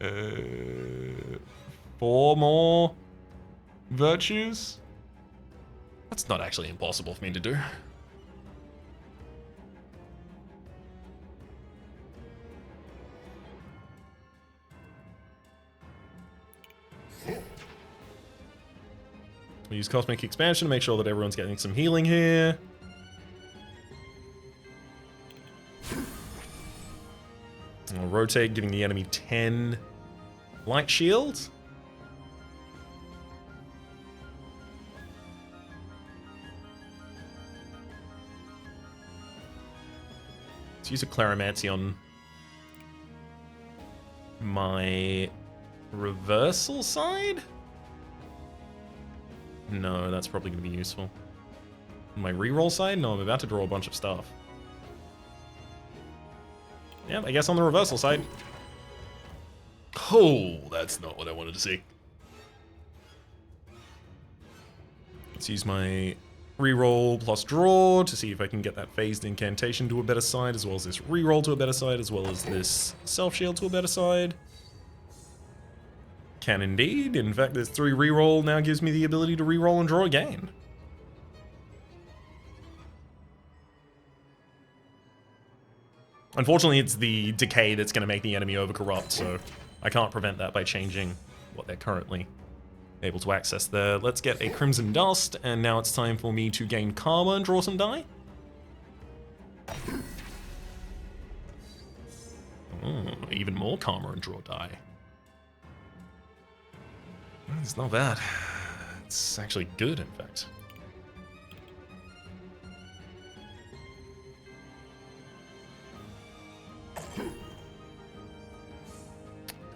4 more virtues. That's not actually impossible for me to do. We use Cosmic Expansion to make sure that everyone's getting some healing here. I'll rotate, giving the enemy 10 light shields. Let's use a Cleromancy on my reversal side. No, that's probably going to be useful. My reroll side? No, I'm about to draw a bunch of stuff. Yeah, I guess on the reversal side. Oh, that's not what I wanted to see. Let's use my reroll plus draw to see if I can get that phased incantation to a better side, as well as this reroll to a better side, as well as this self-shield to a better side. Can indeed. In fact, this 3 reroll now gives me the ability to reroll and draw again. Unfortunately, it's the decay that's going to make the enemy overcorrupt, so I can't prevent that by changing what they're currently able to access there. Let's get a Crimson Dust, and now it's time for me to gain Karma and draw some die. Oh, even more Karma and draw die. It's not bad. It's actually good, in fact. God,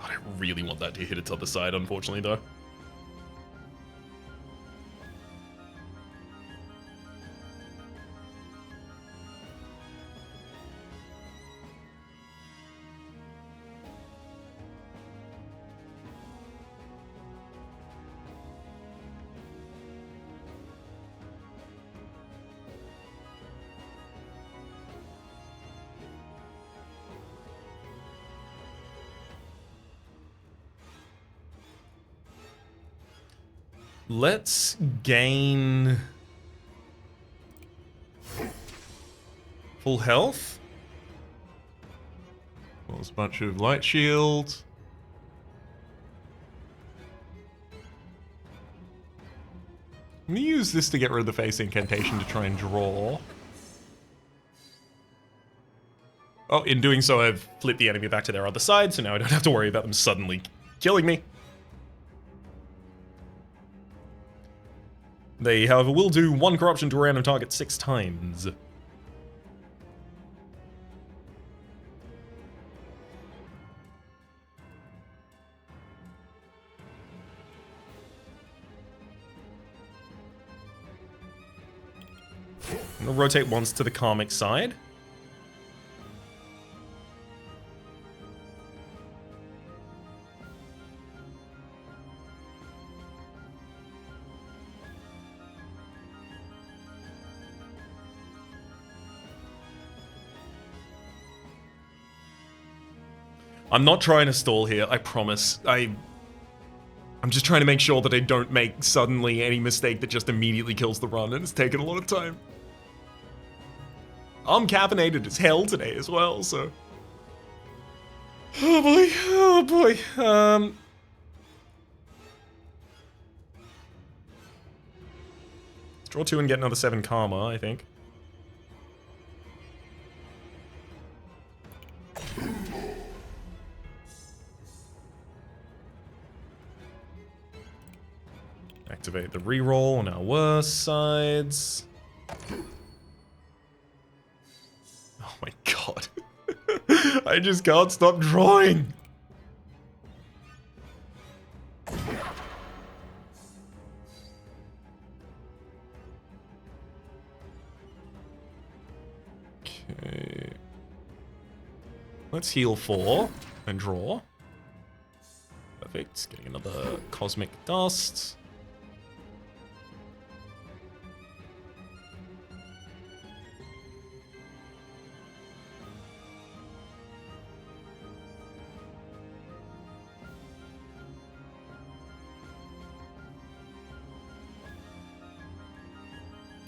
I really want that to hit its other side, unfortunately, though. Let's gain full health. Well, there's a bunch of light shield. I'm gonna use this to get rid of the face incantation to try and draw. Oh, in doing so, I've flipped the enemy back to their other side, so now I don't have to worry about them suddenly killing me. They, however, will do 1 corruption to a random target 6 times. I'm gonna rotate once to the karmic side. I'm not trying to stall here, I promise. I'm just trying to make sure that I don't make suddenly any mistake that just immediately kills the run, and it's taken a lot of time. I'm caffeinated as hell today as well, so... Oh boy, oh boy. Let's draw 2 and get another 7 karma, I think. Activate the reroll on our worst sides. Oh my god. I just can't stop drawing. Okay. Let's heal 4 and draw. Perfect. Getting another cosmic dust.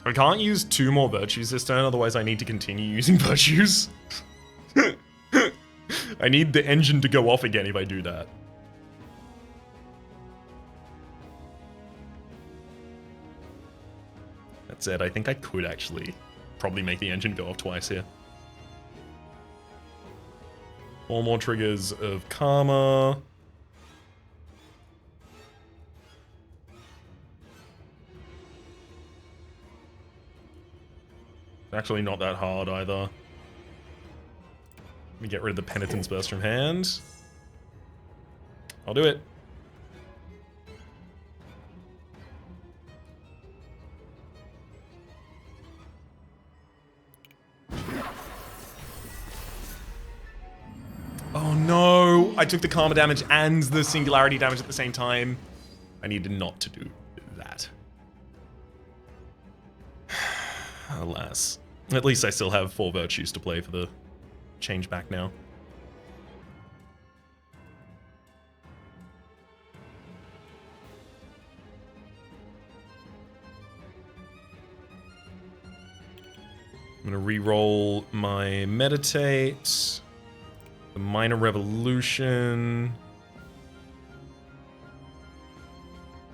I can't use 2 more virtues this turn, otherwise I need to continue using virtues. I need the engine to go off again if I do that. That said, I think I could actually probably make the engine go off twice here. 4 more triggers of karma. Actually not that hard either. Let me get rid of the Penitence Burst from hand. I'll do it. Oh no! I took the karma damage and the singularity damage at the same time. I needed not to do that. Alas. At least I still have 4 virtues to play for the change back now. I'm gonna re-roll my meditate, the minor revolution.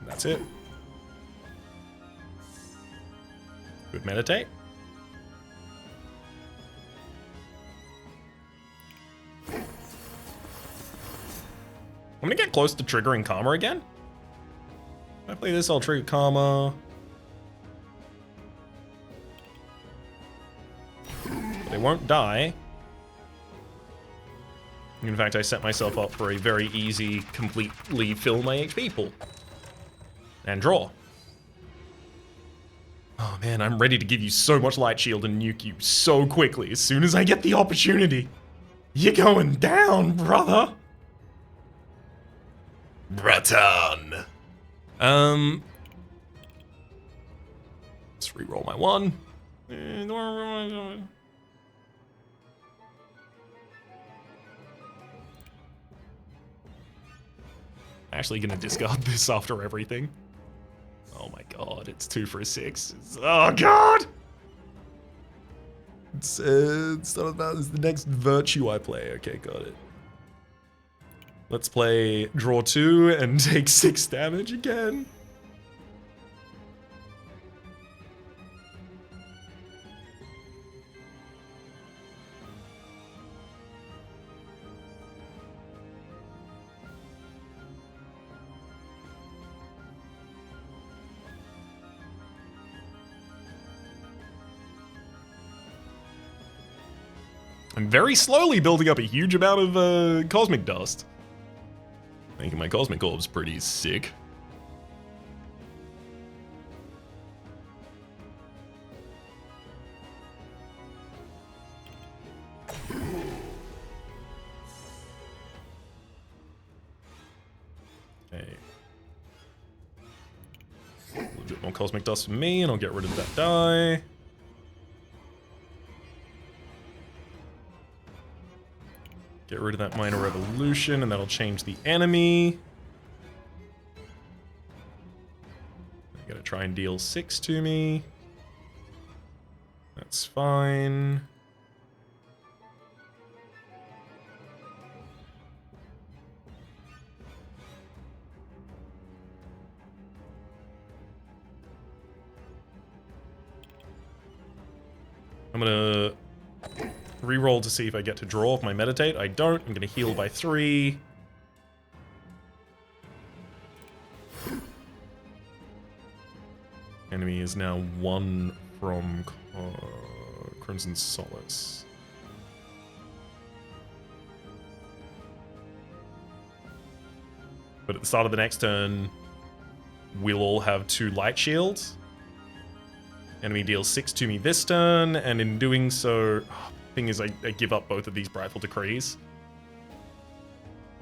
That's it. Good meditate. I'm gonna get close to triggering karma again. If I play this, I'll trigger karma. But they won't die. In fact, I set myself up for a very easy, completely fill my HP pull. And draw. Oh man, I'm ready to give you so much light shield and nuke you so quickly as soon as I get the opportunity. You're going down, brother. Bratan. Let's re-roll my 1. Actually gonna discard this after everything. Oh my god, it's 2 for a 6. Oh god! It's not about this. The next virtue I play. Okay, got it. Let's play draw 2 and take 6 damage again. I'm very slowly building up a huge amount of cosmic dust. Making my cosmic orbs pretty sick. Okay. A little bit more cosmic dust for me, and I'll get rid of that die. Get rid of that minor revolution, and that'll change the enemy. I gotta try and deal 6 to me. That's fine. I'm gonna reroll to see if I get to draw off my meditate. I don't. I'm gonna heal by 3. Enemy is now 1 from Crimson Solace. But at the start of the next turn, we'll all have 2 light shields. Enemy deals 6 to me this turn, and in doing so, thing is I give up both of these Brightful Decrees.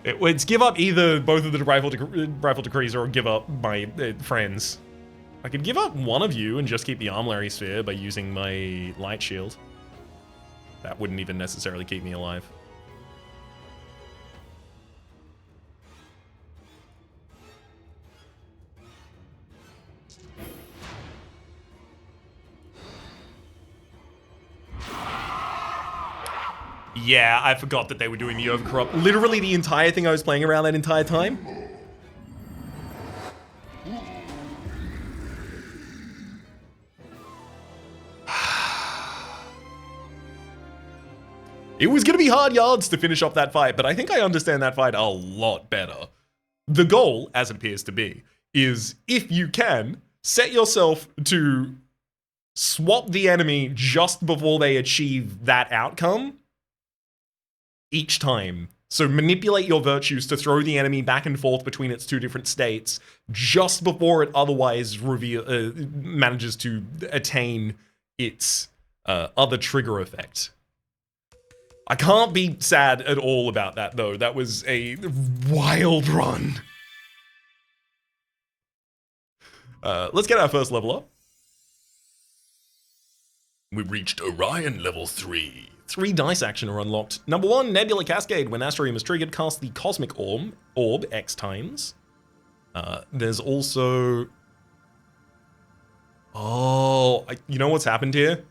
It's give up either both of the Brightful Decrees or give up my friends. I could give up one of you and just keep the Armillary Sphere by using my Light Shield. That wouldn't even necessarily keep me alive. Yeah, I forgot that they were doing the Overcorrupt. Literally the entire thing I was playing around that entire time. It was gonna be hard yards to finish off that fight, but I think I understand that fight a lot better. The goal, as it appears to be, is if you can, set yourself to swap the enemy just before they achieve that outcome each time. So manipulate your virtues to throw the enemy back and forth between its 2 different states just before it otherwise manages to attain its other trigger effect. I can't be sad at all about that, though. That was a wild run. Let's get our first level up. We reached Orion level 3. 3 dice action are unlocked. Number 1, Nebula Cascade. When Astrea is triggered, cast the Cosmic Orb X times. There's also... Oh, you know what's happened here?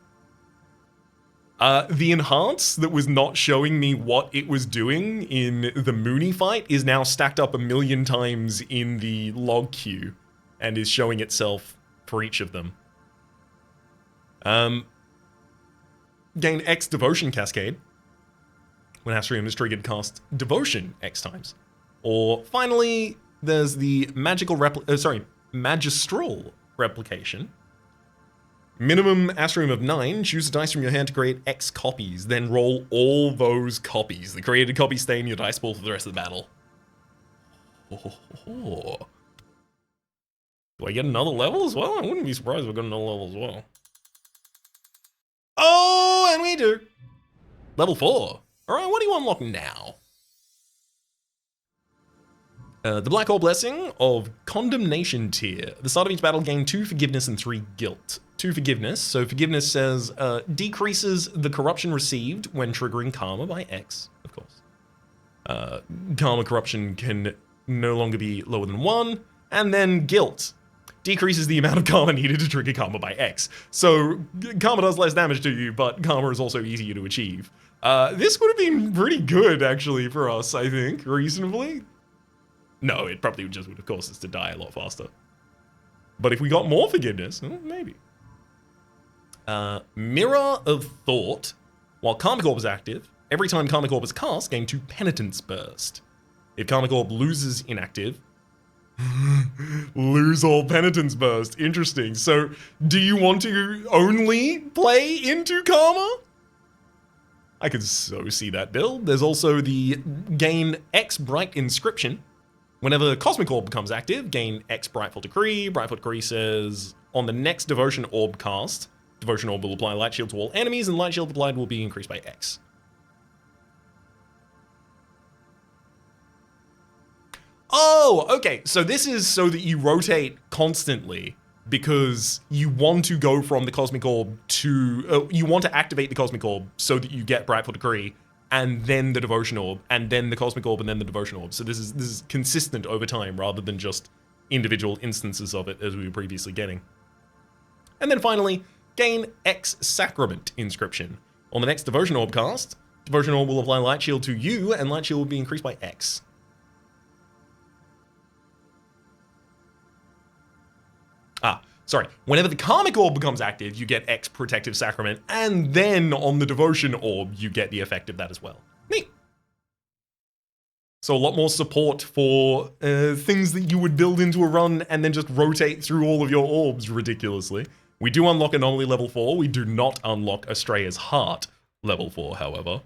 The enhance that was not showing me what it was doing in the Mooney fight is now stacked up 1,000,000 times in the log queue and is showing itself for each of them. Gain X Devotion Cascade. When Astrea is triggered, cast Devotion X times. Or finally, there's the Magistral Replication. Minimum Astrea of 9, choose a dice from your hand to create X copies, then roll all those copies. The created copies stay in your dice pool for the rest of the battle. Oh. Do I get another level as well? I wouldn't be surprised if I got another level as well. Oh, and we do. Level 4. All right, what do you unlock now? The Black Hole Blessing of Condemnation tier. At the start of each battle, gain 2 forgiveness and 3 guilt. 2 forgiveness. So forgiveness says decreases the corruption received when triggering karma by X, of course. Karma corruption can no longer be lower than 1. And then guilt decreases the amount of karma needed to trigger karma by X. So karma does less damage to you, but karma is also easier to achieve. This would have been pretty good, actually, for us, I think, reasonably. No, it probably just would have caused us to die a lot faster. But if we got more forgiveness, maybe. Mirror of Thought. While Karmic Orb is active, every time Karmic Orb is cast, gain 2 Penitence Burst. If Karmic Orb loses inactive, lose all Penitence Burst. Interesting. So, do you want to only play into Karma? I can so see that build. There's also the gain X Bright Inscription. Whenever Cosmic Orb becomes active, gain X Brightful Decree. Brightful Decree says, on the next Devotion Orb cast, Devotion Orb will apply Light Shield to all enemies, and Light Shield applied will be increased by X. Oh, okay. So this is so that you rotate constantly because you want to go from the Cosmic Orb to... you want to activate the Cosmic Orb so that you get Brightful Decree, and then the Devotion Orb, and then the Cosmic Orb, and then the Devotion Orb. So this is consistent over time, rather than just individual instances of it as we were previously getting. And then finally, gain X Sacrament Inscription. On the next Devotion Orb cast, Devotion Orb will apply Light Shield to you, and Light Shield will be increased by X. Sorry, whenever the Karmic Orb becomes active, you get X Protective Sacrament, and then on the Devotion Orb, you get the effect of that as well. Neat. So a lot more support for things that you would build into a run and then just rotate through all of your orbs ridiculously. We do unlock Anomaly level 4. We do not unlock Astrea's Heart level 4, however.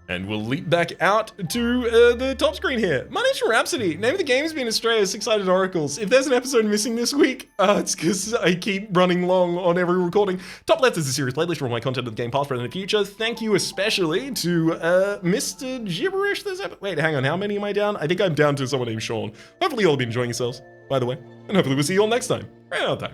And we'll leap back out to the top screen here. My name's Rhapsody. Name of the game has been Astrea Six-Sided Oracles. If there's an episode missing this week, it's because I keep running long on every recording. Top left is a series playlist for all my content of the game past, present, and future. Thank you especially to Mr. Gibberish this episode. Wait, hang on, how many am I down? I think I'm down to someone named Sean. Hopefully you all have been enjoying yourselves, by the way. And hopefully we'll see you all next time. Right out time.